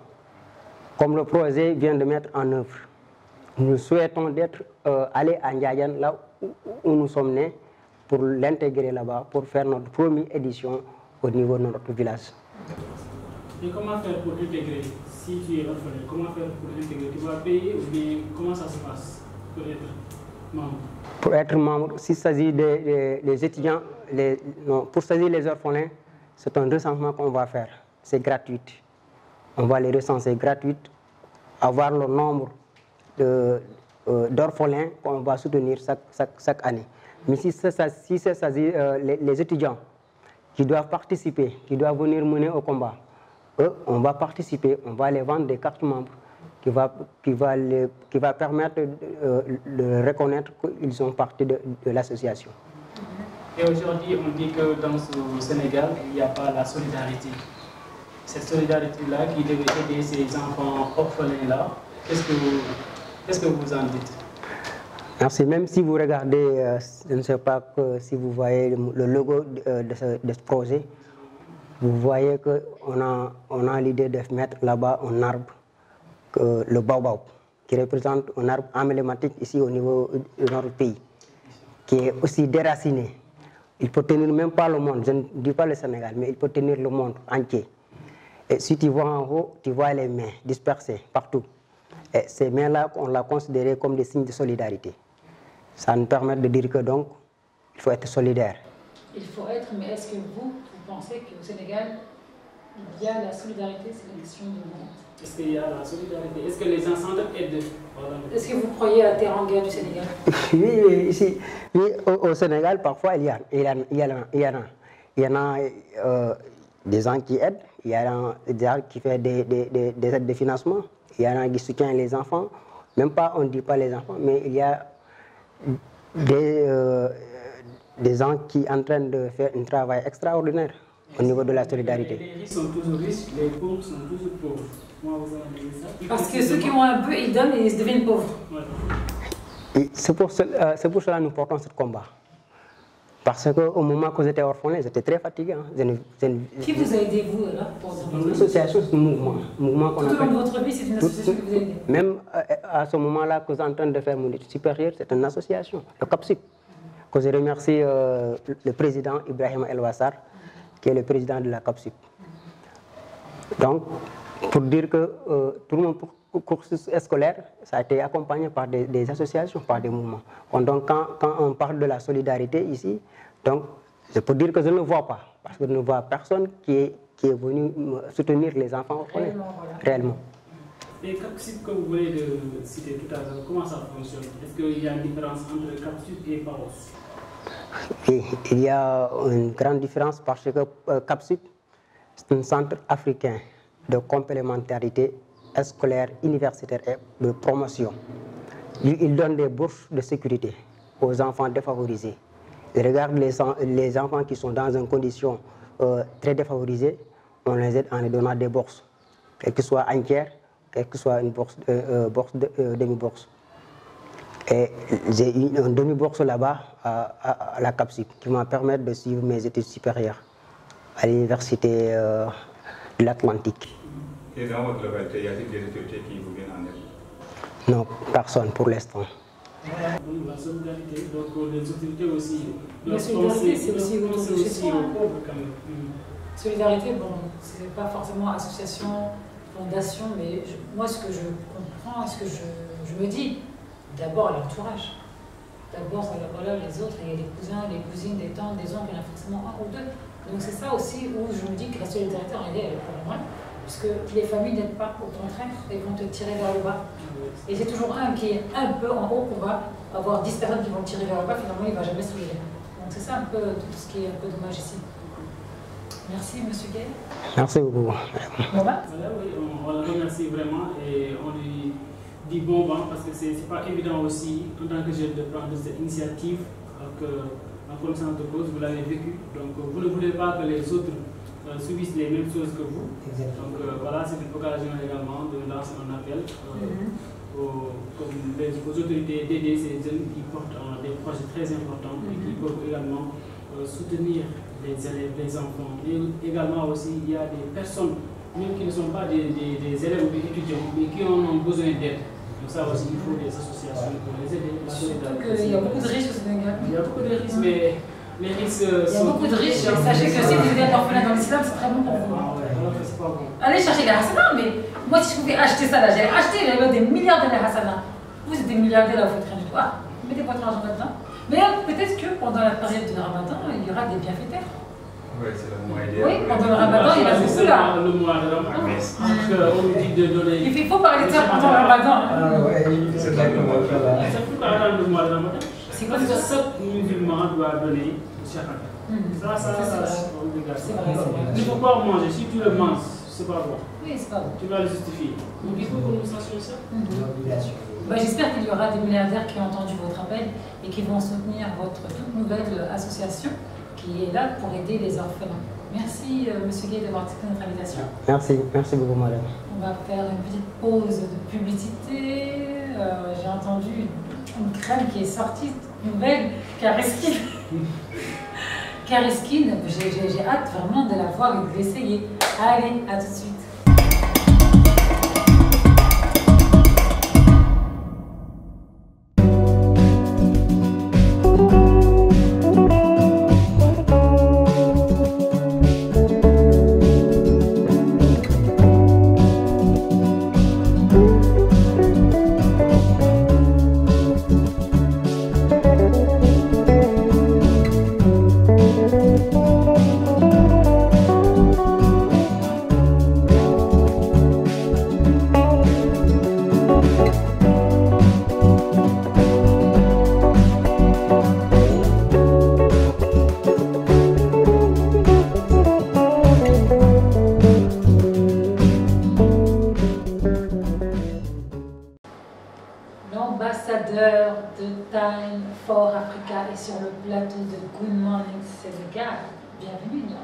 comme le projet vient de mettre en œuvre, nous souhaitons aller à Ndiadjan, là où nous sommes nés, pour l'intégrer là-bas, pour faire notre première édition au niveau de notre village. Et comment faire pour intégrer? Si tu es orphelin, comment faire pour intégrer? Tu vas payer ou bien comment ça se passe pour être membre? Pour être membre, s'il s'agit des étudiants, pour saisir les orphelins, c'est un recensement qu'on va faire. C'est gratuit. On va les recenser gratuit, avoir le nombre d'orphelins qu'on va soutenir chaque année. Mais si c'est les étudiants qui doivent participer, qui doivent venir mener au combat, eux, on va participer, on va les vendre des cartes membres qui va permettre de reconnaître qu'ils sont partie de l'association. Et aujourd'hui, on dit que dans ce Sénégal, il n'y a pas la solidarité. Cette solidarité-là qui devait aider ces enfants orphelins-là, qu'est-ce que vous en dites? Merci. Même si vous regardez, je ne sais pas si vous voyez le logo de ce projet, vous voyez qu'on a l'idée de mettre là-bas un arbre, le baobab, qui représente un arbre emblématique ici au niveau de notre pays, qui est aussi déraciné. Il peut tenir même pas le monde, je ne dis pas le Sénégal, mais il peut tenir le monde entier. Et si tu vois en haut, tu vois les mains dispersées partout. Et ces mains-là, on l'a considéré comme des signes de solidarité. Ça nous permet de dire que donc, il faut être solidaire. Il faut être, mais est-ce que vous pensez qu'au Sénégal, Il y a la solidarité, c'est la question de moment. Est-ce qu'il y a la solidarité? Est-ce que les gens s'entraident? Est-ce que vous croyez à la terre en guerre du Sénégal? Oui, ici, oui, au Sénégal, parfois, il y en a des gens qui aident, il y en a des gens qui font des aides de financement, il y en a qui soutiennent les enfants, même pas, on ne dit pas les enfants, mais il y a des gens qui sont en train de faire un travail extraordinaire au niveau de la solidarité. Les riches sont toujours riches, les pauvres sont toujours pauvres. Moi, vous avez dit ça. Parce que ceux qui ont un peu, ils donnent et ils deviennent pauvres. Ouais. C'est pour cela que nous portons ce combat. Parce qu'au moment que j'étais orphelin, j'étais très fatigué. Hein. Qui vous a aidé, vous, là? Une association, c'est un mouvement qu'on Tout au long de votre vie, c'est une association qui vous a aidé? Même à ce moment-là que je suis en train de faire mon étude supérieure, c'est une association, le CAPSUP, que je remercie le président Ibrahim El Wassar, qui est le président de la CAPSUP. Donc, pour dire que tout le monde cursus scolaire, ça a été accompagné par des associations, par des mouvements. Donc, quand on parle de la solidarité ici, donc, je peux dire que je ne vois pas, parce que je ne vois personne qui est venu soutenir les enfants orphelins, réellement. Et CAPSUP que vous venez de citer tout à l'heure, comment ça fonctionne? Est-ce qu'il y a une différence entre CAPSUP et PAOS? Oui, il y a une grande différence parce que CAPSUP, c'est un centre africain de complémentarité scolaire, universitaire et de promotion. Il donne des bourses de sécurité aux enfants défavorisés. Il regarde les enfants qui sont dans une condition très défavorisée, on les aide en les donnant des bourses, quelle que soit entière, quelle que soit une bourse, demi-bourse. Et j'ai eu une demi-bourse là-bas à la CAPSUP qui m'a permis de suivre mes études supérieures à l'université de l'Atlantique. Et dans votre localité, y a-t-il des autorités qui vous viennent en aide? Non, personne pour l'instant. La solidarité, donc les autorités aussi. La solidarité, c'est aussi autour de chez soi. Quand même. Solidarité, bon, c'est pas forcément association, fondation, mais moi, ce que je comprends, ce que je me dis, d'abord l'entourage. D'abord, voilà, les autres, il y a les cousins, les cousines, des tantes, des oncles, il y en a forcément un ou deux. Donc c'est ça aussi où je me dis que la solidarité, en réalité, elle est pour moi. Parce que les familles n'aident pas, au contraire, elles vont te tirer vers le bas. Et c'est toujours un qui est un peu en haut qu'on va avoir 10 personnes qui vont le tirer vers le bas, finalement il ne va jamais se soulever. Donc c'est ça un peu tout ce qui est un peu dommage ici. Merci Monsieur Gay. Merci beaucoup. Voilà, oui, on le remercie vraiment et on lui dit bon vent parce que c'est pas évident aussi en tant que jeune de prendre cette initiative en connaissance de cause, vous l'avez vécu. Donc vous ne voulez pas que les autres subissent les mêmes choses que vous. Donc voilà, c'est une occasion également de lancer un appel aux autorités d'aider ces jeunes qui portent des projets très importants et qui peuvent également soutenir les élèves, les enfants. Et également aussi, il y a des personnes, même qui ne sont pas des élèves ou des étudiants, mais qui en ont besoin d'aide. Donc ça aussi, il faut des associations pour les aider. Surtout qu'il y a beaucoup de riches au Sénégal. Il y a beaucoup de riches, mais les risques il y a beaucoup de riches. Sachez que si vous êtes orphelin dans l'islam, c'est très bon pour vous. C'est pas bon. Allez chercher les hassana, mais moi si je pouvais acheter ça là, j'allais acheter des milliards de hassana. Vous êtes des milliardaires là, vous faites rien du tout. Ah, mettez votre argent là-dedans. Mais peut-être que pendant la période de Ramadan, il y aura des bienfaiteurs. Oui, c'est le mois idéal. Oui, pendant le Ramadan, il y a beaucoup là. Le mois de Ramadan. On nous dit de donner. Il faut parler de ça pendant le Ramadan. C'est exactement ça. C'est pourquoi attendre le mois de Ramadan. C'est quoi Parce que chaque musulman doit donner chaque année. Ça, on regarde. C'est vrai. Il faut pas manger. Si tu le manges, c'est pas bon. Oui, c'est pas bon. Tu vas le justifier. Donc il faut que nous sachions ça. J'espère qu'il y aura des milliardaires qui ont entendu votre appel et qui vont soutenir votre toute nouvelle association qui est là pour aider les orphelins. Merci Monsieur Gay d'avoir accepté notre invitation. Merci beaucoup madame. On va faire une petite pause de publicité. J'ai entendu une crème qui est sortie, nouvelle, Careskine. Careskine, j'ai hâte vraiment de la voir et de l'essayer. Allez, à tout de suite. Time for Africa et sur le plateau de Good Morning Sénégal. Bienvenue, non?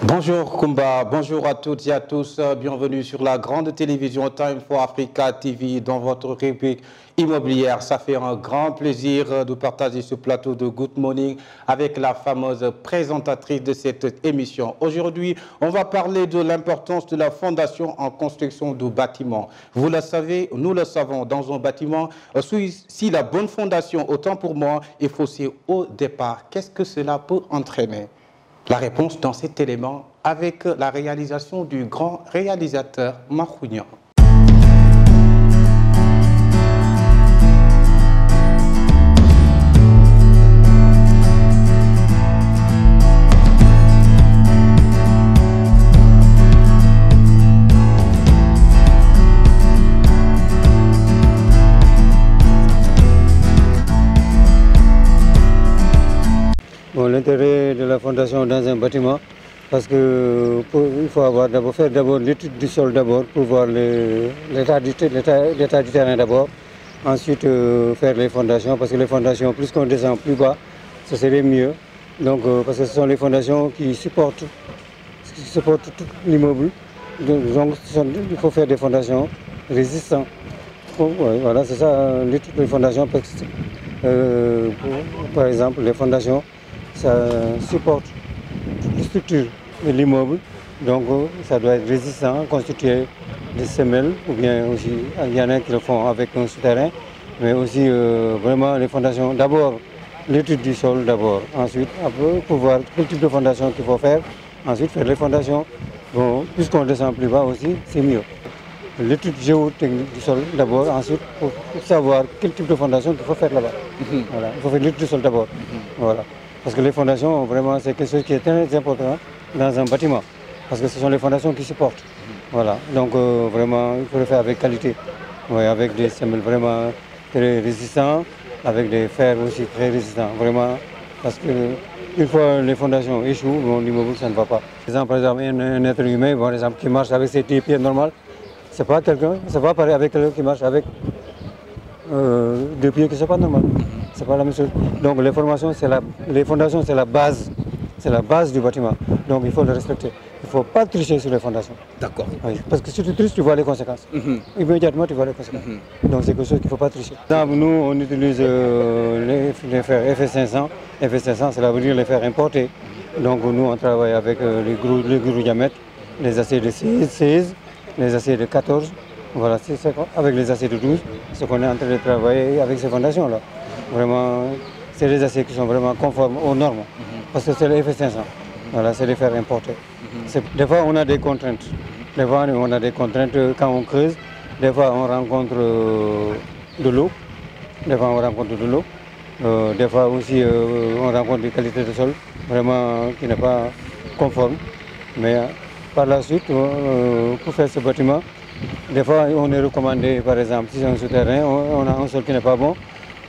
Bonjour Kumba, bonjour à toutes et à tous, bienvenue sur la grande télévision Time for Africa TV dans votre rubrique immobilière. Ça fait un grand plaisir de partager ce plateau de Good Morning avec la fameuse présentatrice de cette émission. Aujourd'hui, on va parler de l'importance de la fondation en construction de bâtiments. Vous le savez, nous le savons, dans un bâtiment, si la bonne fondation, autant pour moi, est faussée au départ, qu'est-ce que cela peut entraîner? La réponse dans cet élément avec la réalisation du grand réalisateur Marounian. Bon, l'intérêt de la fondation dans un bâtiment, parce que il faut faire d'abord l'étude du sol d'abord pour voir l'état du terrain d'abord. Ensuite faire les fondations, parce que les fondations, plus qu'on descend plus bas, ce serait mieux. Donc parce que ce sont les fondations qui supportent tout l'immeuble. Donc il faut faire des fondations résistantes. Voilà, c'est ça l'étude des fondations. Par exemple, les fondations, ça supporte toutes les structures de l'immeuble, donc ça doit être résistant, constitué des semelles, ou bien aussi, il y en a qui le font avec un souterrain, mais aussi vraiment les fondations, d'abord l'étude du sol d'abord, ensuite pour voir quel type de fondation qu'il faut faire, ensuite faire les fondations. Bon, puisqu'on descend plus bas aussi, c'est mieux. L'étude géotechnique du sol d'abord, ensuite pour savoir quel type de fondation qu'il faut faire là-bas. Voilà, il faut faire l'étude du sol d'abord. Voilà. Parce que les fondations, vraiment, c'est quelque chose qui est très important dans un bâtiment. Parce que ce sont les fondations qui supportent. Voilà. Donc, vraiment, il faut le faire avec qualité. Ouais, avec des semelles vraiment très résistants, avec des fers aussi très résistants. Vraiment, parce que une fois les fondations échouent, bon, l'immeuble, ça ne va pas. Par exemple, un être humain, par exemple, qui marche avec ses pieds normaux, c'est pas quelqu'un, ça va pareil avec quelqu'un qui marche avec deux pieds qui ne sont pas normaux. C'est pas la même chose. Donc les fondations, c'est la base du bâtiment. Donc il faut le respecter. Il ne faut pas tricher sur les fondations. D'accord. Oui, parce que si tu triches, tu vois les conséquences. Immédiatement, tu vois les conséquences. Donc c'est quelque chose qu'il ne faut pas tricher. Nous, on utilise les fers FS500. FS500, cela veut dire les fers importés. Donc nous, on travaille avec les gros diamètres, les aciers de 16, les aciers de 14. Voilà, c'est avec les aciers de 12, ce qu'on est en train de travailler avec ces fondations-là. Vraiment, c'est des aciers qui sont vraiment conformes aux normes, parce que c'est le FS500. Voilà, c'est des fers importés. Des fois, on a des contraintes. Des fois, on a des contraintes quand on creuse. Des fois, on rencontre de l'eau. Des fois, on rencontre de l'eau. Des fois aussi, on rencontre des qualités de sol vraiment qui n'est pas conforme. Mais par la suite, pour faire ce bâtiment, des fois, on est recommandé, par exemple, si c'est un souterrain, on a un sol qui n'est pas bon,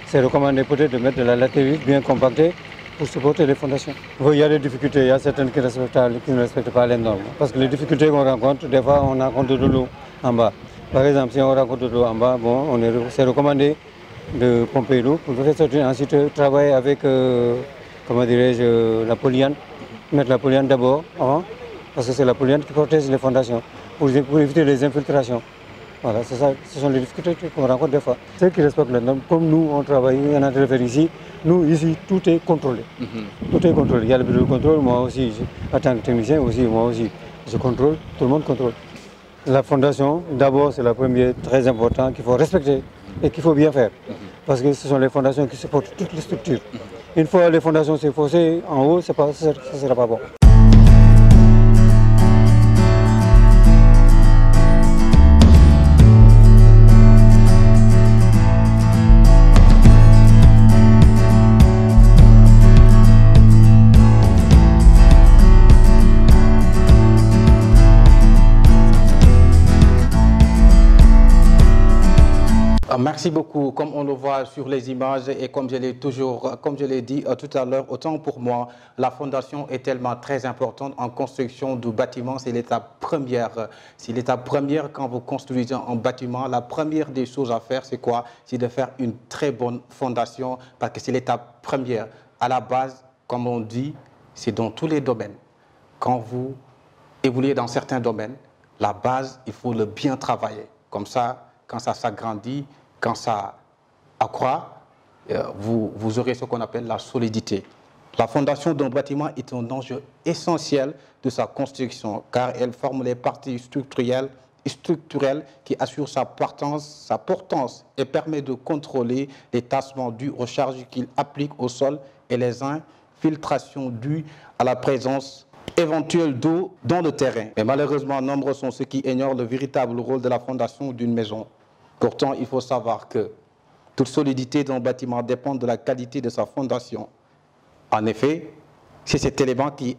c'est recommandé peut-être de mettre de la latérite bien compactée pour supporter les fondations. Il y a des difficultés, il y a certaines qui ne respectent pas les normes. Parce que les difficultés qu'on rencontre, des fois, on rencontre de l'eau en bas. Par exemple, si on rencontre de l'eau en bas, bon, c'est recommandé de pomper l'eau pour faire sortir. Ensuite, travailler avec, comment dirais-je, la polyane. Mettre la polyane d'abord, avant, parce que c'est la polyane qui protège les fondations, pour éviter les infiltrations. Voilà, c'est ça, ce sont les difficultés qu'on rencontre des fois. Ceux qui respectent les normes, comme nous, on travaille, on a de faire ici, nous, ici, tout est contrôlé. Tout est contrôlé. Il y a le bureau de contrôle, moi aussi, en tant que technicien, moi aussi, je contrôle, tout le monde contrôle. La fondation, d'abord, c'est la première très importante qu'il faut respecter et qu'il faut bien faire. Parce que ce sont les fondations qui supportent toutes les structures. Une fois les fondations sont faussées en haut, ça ne sera pas bon. Merci beaucoup. Comme on le voit sur les images et comme je l'ai dit tout à l'heure, autant pour moi, la fondation est tellement très importante en construction du bâtiment. C'est l'étape première. C'est l'étape première quand vous construisez un bâtiment. La première des choses à faire, c'est quoi? C'est de faire une très bonne fondation parce que c'est l'étape première. À la base, comme on dit, c'est dans tous les domaines. Quand vous évoluez dans certains domaines, la base, il faut le bien travailler. Comme ça, quand ça s'agrandit, quand ça accroît, vous aurez ce qu'on appelle la solidité. La fondation d'un bâtiment est un enjeu essentiel de sa construction car elle forme les parties structurelles qui assurent sa portance et permet de contrôler les tassements dus aux charges qu'il applique au sol et les infiltrations dues à la présence éventuelle d'eau dans le terrain. Mais malheureusement, nombreux sont ceux qui ignorent le véritable rôle de la fondation d'une maison. Pourtant, il faut savoir que toute solidité d'un bâtiment dépend de la qualité de sa fondation. En effet, c'est cet élément qui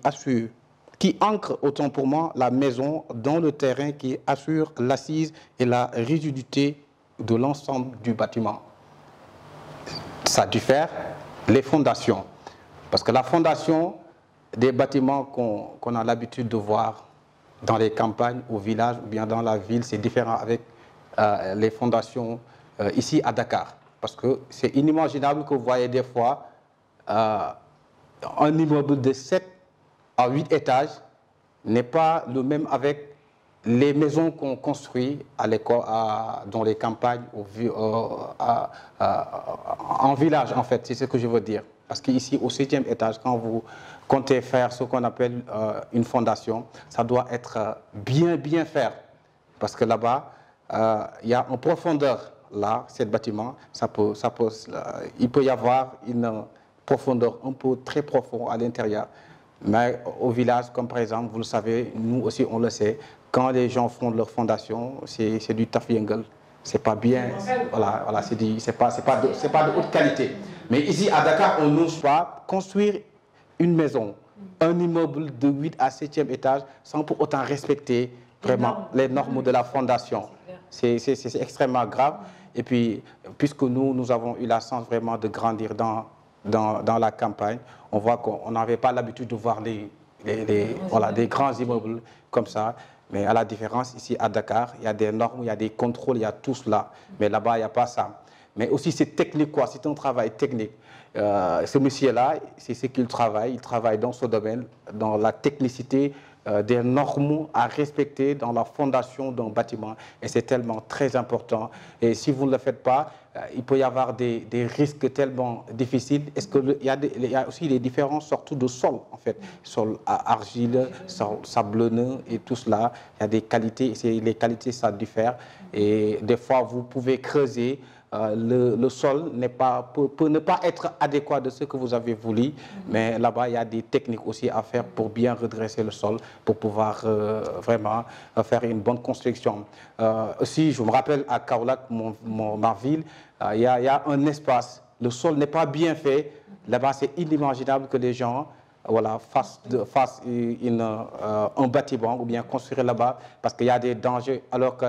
ancre, autant pour moi, la maison dans le terrain, qui assure l'assise et la rigidité de l'ensemble du bâtiment. Ça diffère les fondations. Parce que la fondation des bâtiments qu'on a l'habitude de voir dans les campagnes, au village ou bien dans la ville, c'est différent avec les fondations ici à Dakar. Parce que c'est inimaginable que vous voyez des fois un immeuble de 7 à 8 étages n'est pas le même avec les maisons qu'on construit à l'école, dans les campagnes, en village en fait, c'est ce que je veux dire. Parce qu'ici, au 7e étage, quand vous comptez faire ce qu'on appelle une fondation, ça doit être bien fait. Parce que là-bas, il y a en profondeur, là, ce bâtiment, il peut y avoir une profondeur un peu très profonde à l'intérieur. Mais au village, comme par exemple, vous le savez, nous aussi on le sait, quand les gens font leur fondation, c'est du tafiengal. C'est pas bien, voilà, c'est pas de haute qualité. Mais ici à Dakar, on n'ose pas construire une maison, un immeuble de 8 à 7e étage sans pour autant respecter vraiment les normes de la fondation. C'est extrêmement grave. Et puis, puisque nous avons eu la chance vraiment de grandir dans la campagne, on voit qu'on n'avait pas l'habitude de voir des grands immeubles comme ça. Mais à la différence, ici à Dakar, il y a des normes, il y a des contrôles, il y a tout cela. Mais là-bas, il n'y a pas ça. Mais aussi, c'est technique, quoi. C'est un travail technique. Ce monsieur-là, c'est ce qu'il travaille. Il travaille dans ce domaine, dans la technicité des normes à respecter dans la fondation d'un bâtiment. Et c'est tellement très important. Et si vous ne le faites pas, il peut y avoir des risques tellement difficiles. Est-ce qu'il y a aussi des différences surtout de sol, en fait. Sol argile, sol sablonneux et tout cela. Il y a des qualités. Les qualités, ça diffère. Et des fois, vous pouvez creuser. Le sol peut ne pas être adéquat de ce que vous avez voulu, mais là-bas, il y a des techniques aussi à faire pour bien redresser le sol, pour pouvoir vraiment faire une bonne construction. Aussi, je me rappelle à Kaolack, ma ville, il y a un espace, le sol n'est pas bien fait. Là-bas, c'est inimaginable que les gens fassent un bâtiment ou bien construire là-bas parce qu'il y a des dangers, alors que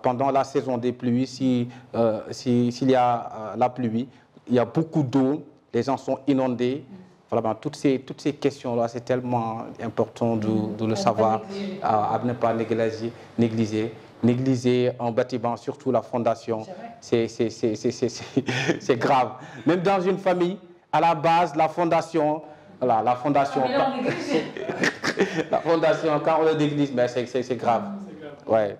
pendant la saison des pluies, s'il y a la pluie, il y a beaucoup d'eau, les gens sont inondés. Voilà, toutes ces questions-là, c'est tellement important de le savoir, à ne pas négliger un bâtiment, surtout la fondation. C'est grave. Même dans une famille, à la base, la fondation... Voilà, la fondation, quand on le néglige, c'est grave. Ouais.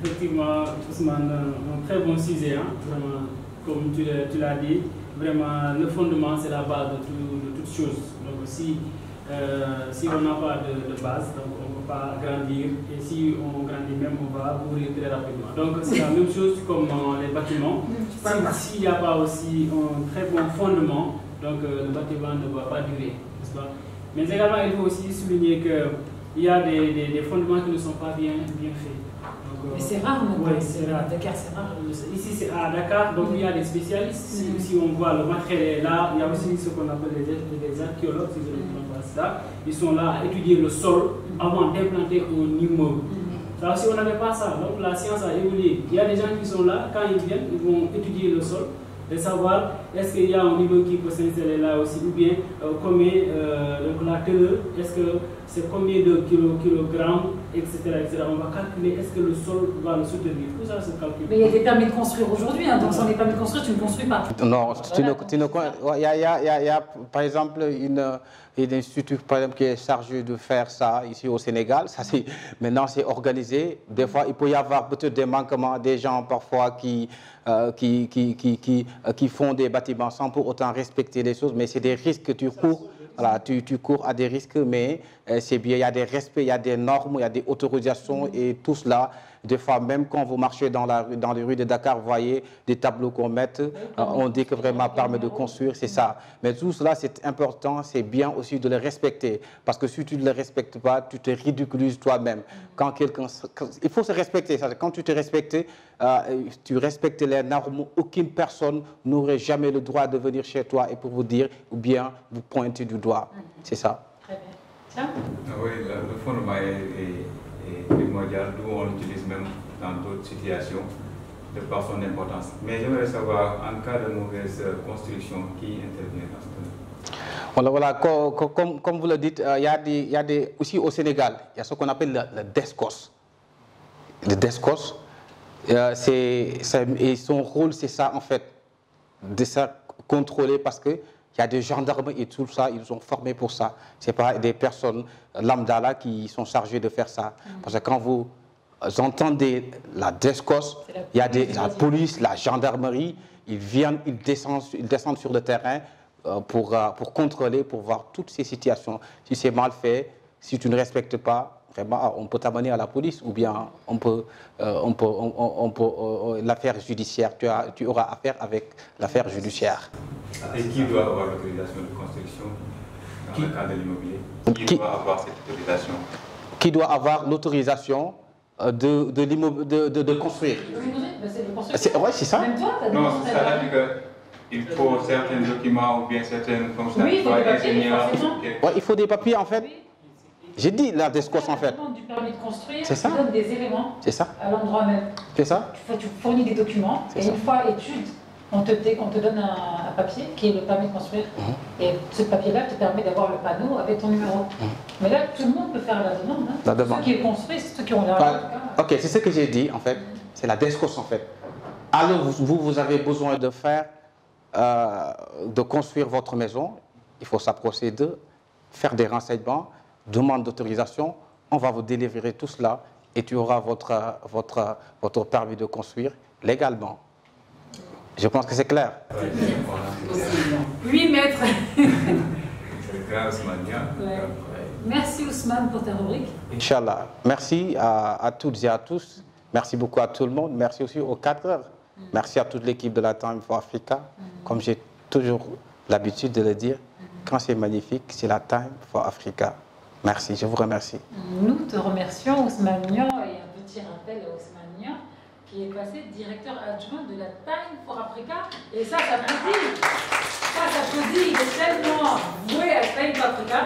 Effectivement, Ousmane, un très bon sujet, hein, vraiment, comme tu l'as dit. Vraiment, le fondement, c'est la base de toute chose. Donc, si on n'a pas de base, donc on ne peut pas grandir. Et si on grandit même, on va mourir très rapidement. Donc, c'est la même chose comme les bâtiments. S'il n'y a pas aussi un très bon fondement, donc le bâtiment ne va pas durer, n'est-ce pas? Mais également, il faut aussi souligner qu'il y a des fondements qui ne sont pas bien faits. Mais c'est rare maintenant, à Dakar, c'est rare. Ici, c'est à Dakar, donc il y a des spécialistes. Si on voit le matériel est là, il y a aussi ce qu'on appelle les archéologues, si je ne sais pas ça. Ils sont là à étudier le sol avant d'implanter un immeuble. Alors, si on n'avait pas ça, donc la science a évolué. Il y a des gens qui sont là, quand ils viennent, ils vont étudier le sol, de savoir est-ce qu'il y a un niveau qui peut s'installer là aussi, ou bien combien, donc la teneur, est-ce que c'est combien de kilogrammes, etc., etc. On va calculer, est-ce que le sol va le soutenir. Tout ça se calcule. Mais il y a des permis de construire aujourd'hui, hein, donc sans les permis de construire, tu ne construis pas. Non, il y a par exemple une institut par exemple, qui est chargé de faire ça ici au Sénégal. Ça, maintenant, c'est organisé. Des fois, il peut y avoir peut-être des manquements, des gens parfois qui font des bâtiments sans pour autant respecter les choses, mais c'est des risques que tu cours. Voilà, tu cours à des risques, mais c'est bien, il y a des respects, il y a des normes, il y a des autorisations et tout cela. Des fois, même quand vous marchez dans les rues de Dakar, vous voyez des tableaux qu'on met, on dit que vraiment permet de construire, c'est ça. Mais tout cela, c'est important, c'est bien aussi de le respecter. Parce que si tu ne le respectes pas, tu te ridiculises toi-même. Quand quelqu'un... Il faut se respecter. Quand tu te respectes, tu respectes les normes, aucune personne n'aurait jamais le droit de venir chez toi et pour vous dire, ou bien vous pointer du doigt. C'est ça. Très bien. Tiens. Oui, le fondement est primordial, d'où on l'utilise même dans d'autres situations de par son importance. Mais j'aimerais savoir, en cas de mauvaise construction, qui intervient dans ce domaine? Voilà, comme vous le dites, il y a aussi au Sénégal, il y a ce qu'on appelle le DESCOS. Le DESCOS, et son rôle, c'est ça en fait, de ça contrôler parce que il y a des gendarmes et tout ça, ils sont formés pour ça. Ce n'est pas des personnes lambda là qui sont chargées de faire ça. Parce que quand vous entendez la DESCOS, il y a la police, la gendarmerie, ils viennent, ils descendent sur le terrain pour contrôler, pour voir toutes ces situations. Si c'est mal fait, si tu ne respectes pas, vraiment, on peut t'amener à la police ou bien on peut l'affaire judiciaire, tu auras affaire avec l'affaire judiciaire. Et qui doit avoir l'autorisation de construction dans le cadre de l'immobilier? Qui doit avoir cette autorisation? Qui doit avoir l'autorisation de construire? Oui, c'est ça. Non, c'est-à-dire qu'il faut certains documents ou bien certaines fonctions. Oui, il faut des papiers en fait. J'ai dit la DESCOS en fait. Du permis de construire, c'est ça. Tu donnes des éléments à l'endroit même. C'est ça. Tu fournis des documents et une fois étude, on te donne un papier qui est le permis de construire. Et ce papier-là te permet d'avoir le panneau avec ton numéro. Mais là, tout le monde peut faire la demande. Hein. La demande. Ceux qui construisent, ceux qui ont l'argent. Ok, c'est ce que j'ai dit en fait. C'est la DESCOS en fait. Alors vous avez besoin de faire, de construire votre maison. Il faut s'approcher d'eux, faire des renseignements, demande d'autorisation. On va vous délivrer tout cela et tu auras votre permis de construire légalement. Je pense que c'est clair. 8 mètres. C'est clair, Ousmane. Ouais. Merci Ousmane pour ta rubrique. Inch'Allah. Merci à toutes et à tous. Merci beaucoup à tout le monde. Merci aussi aux 4 heures. Merci à toute l'équipe de la Time for Africa. Comme j'ai toujours l'habitude de le dire, quand c'est magnifique, c'est la Time for Africa. Merci, je vous remercie. Nous te remercions, Ousmane Niang, et un petit rappel à Ousmane Niang, qui est passé directeur adjoint de la Time for Africa. Et ça s'applaudit. Ça s'applaudit. Il est tellement voué à Time for Africa.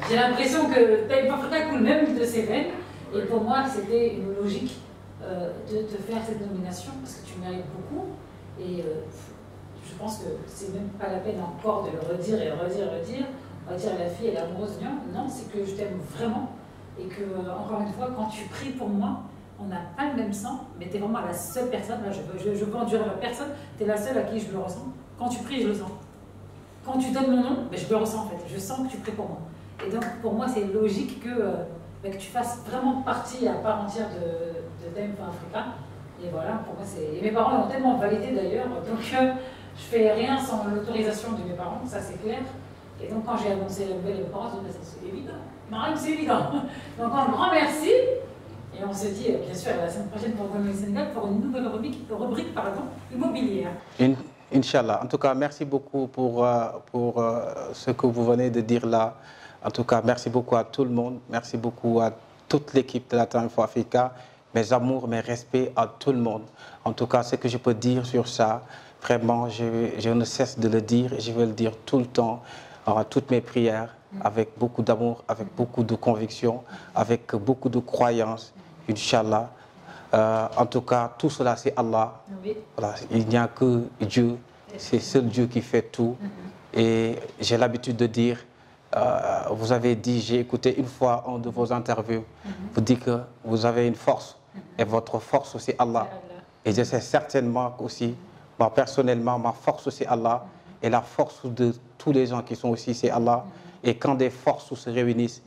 J'ai l'impression que Time for Africa coule même de ses veines. Et pour moi, c'était une logique de te faire cette nomination, parce que tu mérites beaucoup. Et je pense que c'est même pas la peine encore de le redire et redire. On va dire la fille elle est amoureuse de Niang. Non, c'est que je t'aime vraiment et que, encore une fois, quand tu pries pour moi, on n'a pas le même sang, mais tu es vraiment la seule personne, là je veux endurer la personne, tu es la seule à qui je le ressens. Quand tu pries, je le sens. Quand tu donnes mon nom, ben, je le ressens en fait, je sens que tu pries pour moi. Et donc pour moi c'est logique que tu fasses vraiment partie à part entière de Time for Africa. Et voilà, pour moi c'est... Et mes parents l'ont tellement validé d'ailleurs, donc je fais rien sans l'autorisation de mes parents, ça c'est clair. Et donc quand j'ai annoncé la nouvelle, mes parents ont dit c'est évident, Marine c'est évident. Donc un grand merci. Et on se dit bien sûr la semaine prochaine pour revenir au Sénégal pour une nouvelle rubrique immobilière. Inch'Allah. En tout cas, merci beaucoup pour ce que vous venez de dire là. En tout cas, merci beaucoup à tout le monde. Merci beaucoup à toute l'équipe de la Time for Africa. Mes amours, mes respects à tout le monde. En tout cas, ce que je peux dire sur ça, vraiment, je ne cesse de le dire et je vais le dire tout le temps. Toutes mes prières, avec beaucoup d'amour, avec beaucoup de conviction, avec beaucoup de croyance. Inch'Allah. En tout cas, tout cela, c'est Allah. Oui. Voilà, il n'y a que Dieu. C'est seul Dieu qui fait tout. Et j'ai l'habitude de dire, vous avez dit, j'ai écouté une fois un de vos interviews, vous dites que vous avez une force. Et votre force, c'est Allah. Et je sais certainement aussi, moi personnellement, ma force, c'est Allah. Et la force de tous les gens qui sont aussi, c'est Allah. Et quand des forces se réunissent,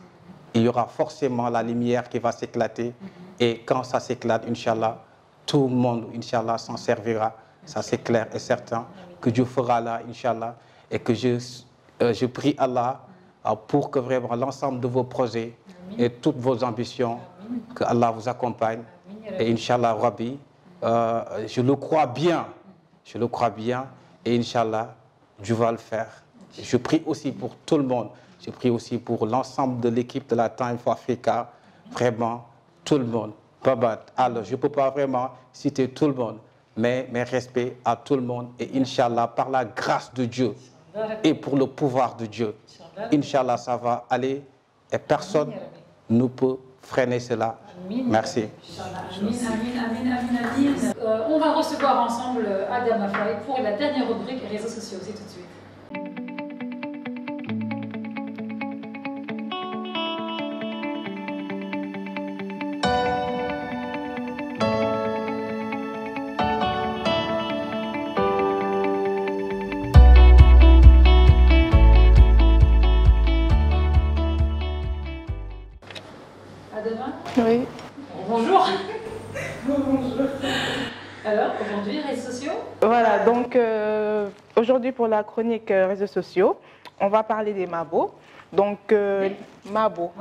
il y aura forcément la lumière qui va s'éclater. Et quand ça s'éclate, Inch'Allah, tout le monde, Inch'Allah, s'en servira. Ça, c'est clair et certain que Dieu fera là, Inch'Allah. Et que je prie Allah pour que vraiment l'ensemble de vos projets et toutes vos ambitions, que Allah vous accompagne. Et Inch'Allah, Rabbi, je le crois bien. Je le crois bien. Et Inch'Allah, Dieu va le faire. Je prie aussi pour tout le monde. Je prie aussi pour l'ensemble de l'équipe de la Time for Africa. Vraiment, tout le monde. Babat, alors, je ne peux pas vraiment citer tout le monde, mais mes respects à tout le monde. Et Inch'Allah, par la grâce de Dieu et pour le pouvoir de Dieu, Inch'Allah, ça va aller et personne ne peut freiner cela. Merci. On va recevoir ensemble Adam Afai pour la dernière rubrique réseaux sociaux. C'est tout de suite. Oui. Bonjour. Bonjour. Alors, aujourd'hui, réseaux sociaux? Voilà, donc aujourd'hui pour la chronique réseaux sociaux, on va parler des mabos. Donc, les mabos.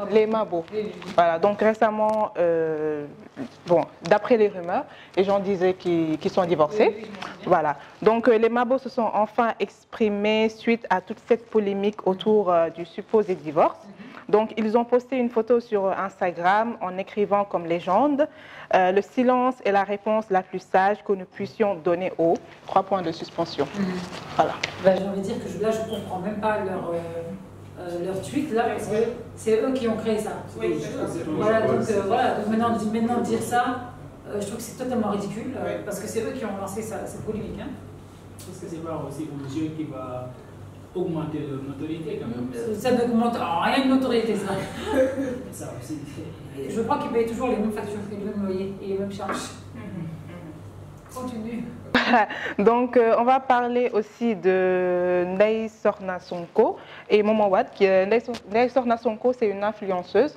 Voilà, donc récemment, bon, d'après les rumeurs, les gens disaient qu'ils sont divorcés. Voilà, donc les mabos se sont enfin exprimés suite à toute cette polémique autour du supposé divorce. Donc, ils ont posté une photo sur Instagram en écrivant comme légende « Le silence est la réponse la plus sage que nous puissions donner aux 3 points de suspension ». Voilà. Ben, j'ai envie de dire que là, je ne comprends même pas leur tweet, là, parce que c'est eux qui ont créé ça. Oui, voilà, donc, voilà, donc maintenant dire ça, je trouve que c'est totalement ridicule, parce que c'est eux qui ont lancé cette polémique. Hein. Est-ce que c'est pas aussi pour monsieur qui va augmenter leur notoriété quand même? Ça n'augmente rien de notoriété, ça. Ça aussi. Je crois qu'ils payent toujours les mêmes factures, les mêmes loyers et les mêmes charges. Continue. Donc, on va parler aussi de Ndeye Sorna Sonko et Momo Wade. Ndeye Sorna Sonko, c'est une influenceuse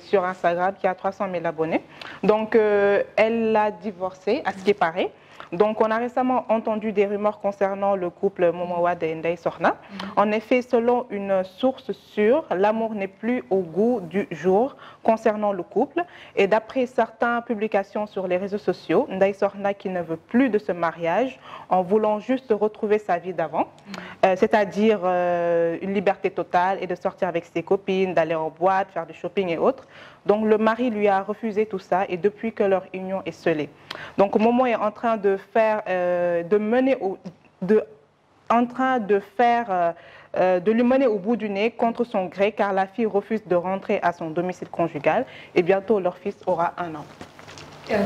sur Instagram qui a 300 000 abonnés. Donc, elle a divorcé, à ce qui paraît. Donc, on a récemment entendu des rumeurs concernant le couple Momo Wade et Ndeye Sorna. En effet, selon une source sûre, l'amour n'est plus au goût du jour concernant le couple. Et d'après certaines publications sur les réseaux sociaux, Ndeye Sorna qui ne veut plus de ce mariage en voulant juste retrouver sa vie d'avant, c'est-à-dire une liberté totale et de sortir avec ses copines, d'aller en boîte, faire du shopping et autres. Donc, le mari lui a refusé tout ça et depuis que leur union est scellée. Donc, Momo est en train de lui mener au bout du nez contre son gré car la fille refuse de rentrer à son domicile conjugal et bientôt leur fils aura 1 an.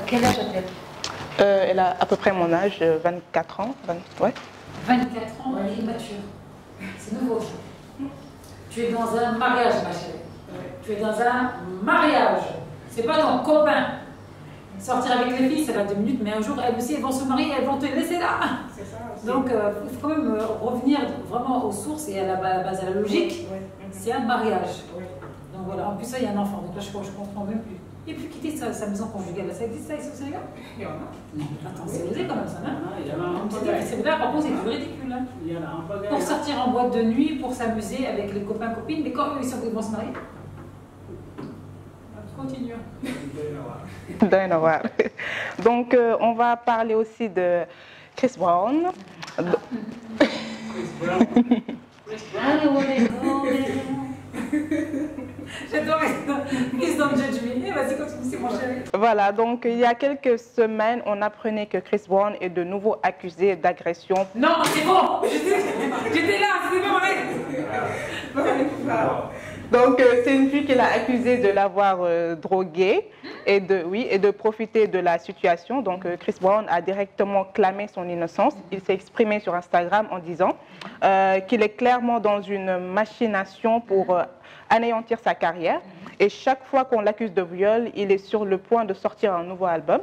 Quel âge a-t-elle? Elle a à peu près mon âge, 24 ans. 24 ans, elle est immature. C'est nouveau. Tu es dans un mariage, ma chérie. Tu es dans un mariage. C'est pas ton copain. Sortir avec les filles, ça va 2 minutes, mais un jour, elles aussi, elles vont se marier, elles vont te laisser là. Donc, il faut quand même revenir vraiment aux sources et à la base, à la logique. C'est un mariage. Donc voilà, en plus, ça, il y a un enfant. Donc là, je comprends même plus. Et puis quitter sa maison conjugale, ça existe ça ici au Sénégal? Attends, c'est osé quand même ça, non? C'est vrai, par contre, c'est du ridicule. Hein. Pour sortir en boîte de nuit, pour s'amuser avec les copains-copines, mais quand eux, ils vont se marier? Continuons. Donc, on va parler aussi de Chris Brown. J'adore, please don't judge me. Vas-y, continue, c'est mon chéri. Voilà, donc il y a quelques semaines, on apprenait que Chris Brown est de nouveau accusé d'agression. Non, c'est bon. J'étais là, c'est pas vrai. Donc, c'est une fille qu'il a accusée de l'avoir droguée et de profiter de la situation. Donc, Chris Brown a directement clamé son innocence. Il s'est exprimé sur Instagram en disant qu'il est clairement dans une machination pour anéantir sa carrière. Et chaque fois qu'on l'accuse de viol, il est sur le point de sortir un nouveau album.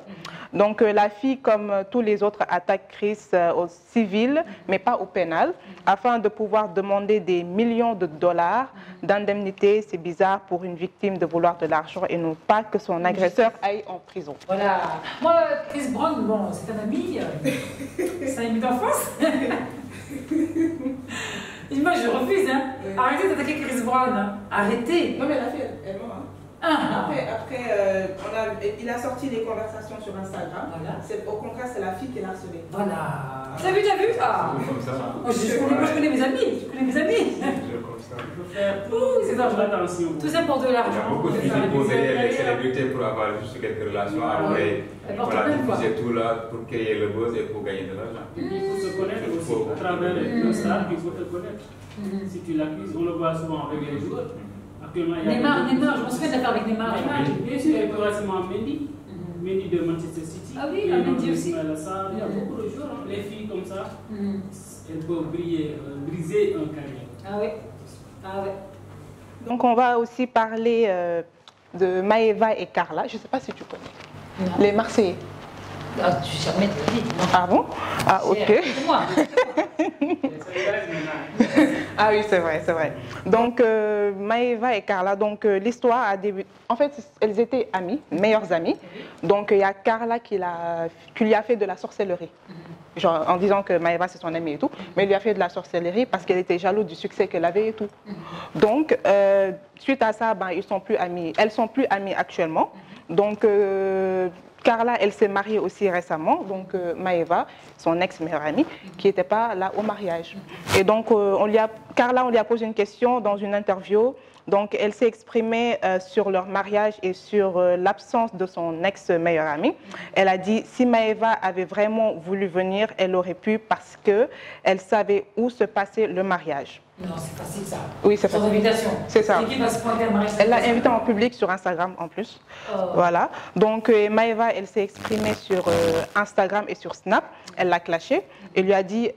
Donc la fille, comme tous les autres, attaque Chris au civil, mais pas au pénal, afin de pouvoir demander des millions de dollars d'indemnité. C'est bizarre pour une victime de vouloir de l'argent et non pas que son agresseur aille en prison. Voilà. Moi, Chris Brown, bon, c'est un ami, c'est un ami d'enfance. Moi, je refuse, hein. Arrêtez d'attaquer Chris Brown, hein. Arrêtez. Non, mais elle a fait, elle va. Après, il a sorti des conversations sur Instagram. Voilà. Au contraire, c'est la fille qui l'a harcelé. Voilà. T'as vu ah. Comme ça. Moi, je connais mes amis. C'est dangereux. Tout ça pour de l'argent. Il y a beaucoup de filles qui posent derrière les célébrités pour avoir juste quelques relations. Après, voilà, diffuser tout là pour créer le buzz et pour gagner de l'argent. Il faut se connaître aussi à travers le star, il faut te connaître. Si tu l'accuses, on le voit souvent avec les joueurs. Neymar, je me souviens de l'affaire avec Neymar. Bien sûr, il y a plus récemment Mendy de Manchester City. Ah oui, Mendy aussi. Il y a beaucoup de joueurs, hein. Les filles comme ça, elles peuvent briser un carrière. Ah oui. Donc on va aussi parler de Maëva et Carla. Je ne sais pas si tu connais. Non. Les Marseillais. Ah, tu sais jamais de vie. Ah bon? Ah ok. C'est moi. Ah oui, c'est vrai. Donc Maëva et Carla, donc l'histoire a débuté. En fait, elles étaient amies, meilleures amies. Donc il y a Carla qui lui a fait de la sorcellerie. Genre, en disant que Maëva c'est son amie et tout, mais il lui a fait de la sorcellerie parce qu'elle était jalouse du succès qu'elle avait et tout. Donc suite à ça, ils sont plus amies. Elles sont plus amies actuellement. Donc Carla, elle s'est mariée aussi récemment, donc Maëva, son ex-meilleure amie, qui n'était pas là au mariage. Et donc, Carla, on lui a posé une question dans une interview. Donc, elle s'est exprimée sur leur mariage et sur l'absence de son ex-meilleure amie. Elle a dit, si Maëva avait vraiment voulu venir, elle aurait pu parce qu'elle savait où se passait le mariage. Non, c'est facile ça. Oui, c'est facile. Sans invitation. C'est ça. Qui va se pointer à mariage? Elle l'a invité en public sur Instagram en plus. Voilà. Donc Maëva, elle s'est exprimée sur Instagram et sur Snap. Elle l'a clashé. Elle lui a dit,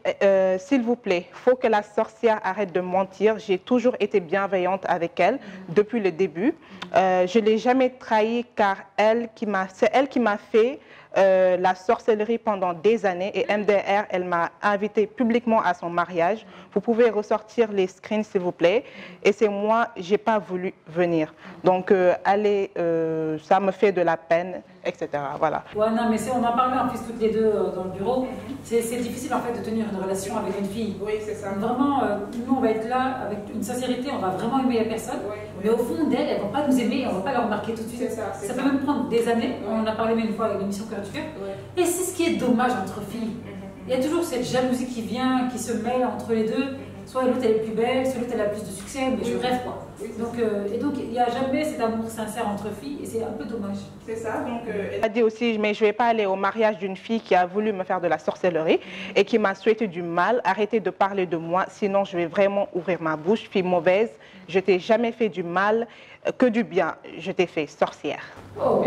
s'il vous plaît, faut que la sorcière arrête de mentir. J'ai toujours été bienveillante avec elle depuis le début. Je ne l'ai jamais trahie car c'est elle qui m'a fait la sorcellerie pendant des années et MDR, elle m'a invité publiquement à son mariage. Vous pouvez ressortir les screens s'il vous plaît. Et c'est moi, j'ai pas voulu venir. Donc allez, ça me fait de la peine, etc. Voilà. Ouais, non, mais on en parlait en plus toutes les deux dans le bureau. C'est difficile en fait de tenir une relation avec une fille. Oui, c'est ça. Vraiment, nous on va être là avec une sincérité, on va vraiment aimer la personne. Mais au fond d'elle, elles ne vont pas nous aimer, on ne va pas leur remarquer tout de suite. Ça peut même prendre des années. On en a parlé même une fois avec l'émission Cœur du Cœur. Et c'est ce qui est dommage entre filles. Il y a toujours cette jalousie qui vient, qui se mêle entre les deux. Soit l'autre elle est plus belle, soit l'autre elle a plus de succès, mais je rêve quoi. Donc il n'y a jamais cet amour sincère entre filles et c'est un peu dommage. C'est ça, donc elle a dit aussi, mais je ne vais pas aller au mariage d'une fille qui a voulu me faire de la sorcellerie et qui m'a souhaité du mal. Arrêtez de parler de moi, sinon je vais vraiment ouvrir ma bouche. Fille mauvaise, je t'ai jamais fait du mal, que du bien. Je t'ai fait sorcière. Oh,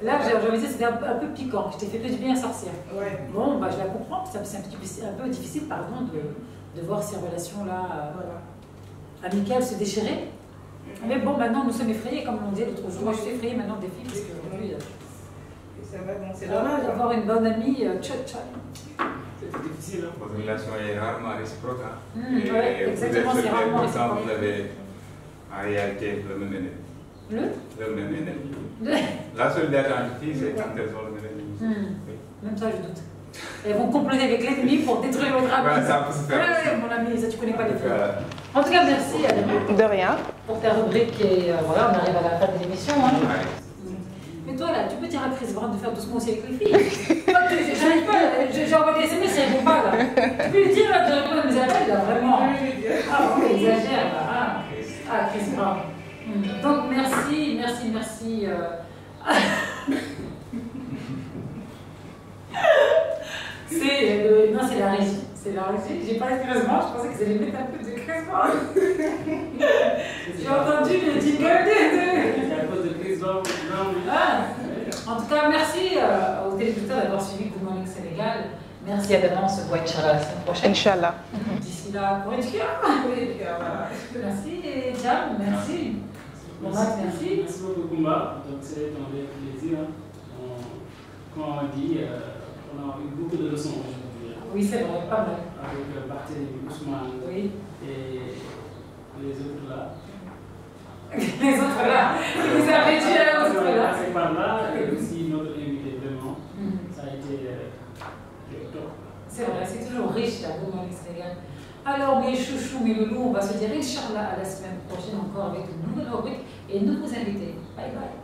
là, j'avais dit c'était un peu piquant. Je t'ai fait du bien sorcière. Ouais. Bon, je la comprends. C'est un peu difficile, pardon, de voir ces relations-là amicales se déchirer. Mais bon, maintenant, nous sommes effrayés, comme on dit l'autre jour. Moi, je suis effrayée maintenant des filles, parce qu'aujourd'hui, c'est dommage d'avoir une bonne amie. C'est difficile, hein. Votre relation est rarement réciproque. Oui, exactement, c'est rarement réciproque. Vous avez en réalité le même ennemi. Le même ennemi. La solidarité entre filles, c'est quand elles ont le même ennemi. Même ça, je doute. Elles vont comploter avec l'ennemi pour détruire l'autre ami. Ouais, ça peut se faire. Oui, mon ami, ça tu connais pas les filles. En tout cas, merci Adama. De rien. Pour ta rubrique et voilà, on arrive à la fin de l'émission. Hein. Mais toi là, tu peux dire à Chris Brown de faire doucement aussi avec les filles. J'arrive pas, j'ai envoyé des SMS, ça répond pas là. Tu peux lui dire là, de répondre à mes appels là, vraiment. Ah, on exagère là. Ah, Chris Brown. Donc merci. C'est la régie. C'est la Russie. J'ai pas sérieusement, je pensais qu'ils allaient mettre un peu de Cresman. J'ai entendu le jingle de. C'est à cause de Cresman. En tout cas, merci aux téléspectateurs d'avoir suivi Good Morning Sénégal. Merci à demain, on se voit Inch'Allah la semaine prochaine. Inch'Allah. D'ici là, pour une merci et Jam, merci. Merci. Merci beaucoup, Kumba. Donc, c'est un vrai plaisir. Comme on dit, on a eu beaucoup de leçons aujourd'hui. Oui, c'est vrai, pas mal. Avec Barthélémy, Ousmane et les autres là. Les autres là. Vous avez dit les autres là. C'est par là, et aussi notre invité, vraiment. Ça a été top. C'est vrai, c'est toujours riche la Good Morning Sénégal. Alors, mes chouchous, mes loulous, on va se dire Inch'Allah à la semaine prochaine encore avec une nouvelle rubrique et nouveaux invités. Bye bye.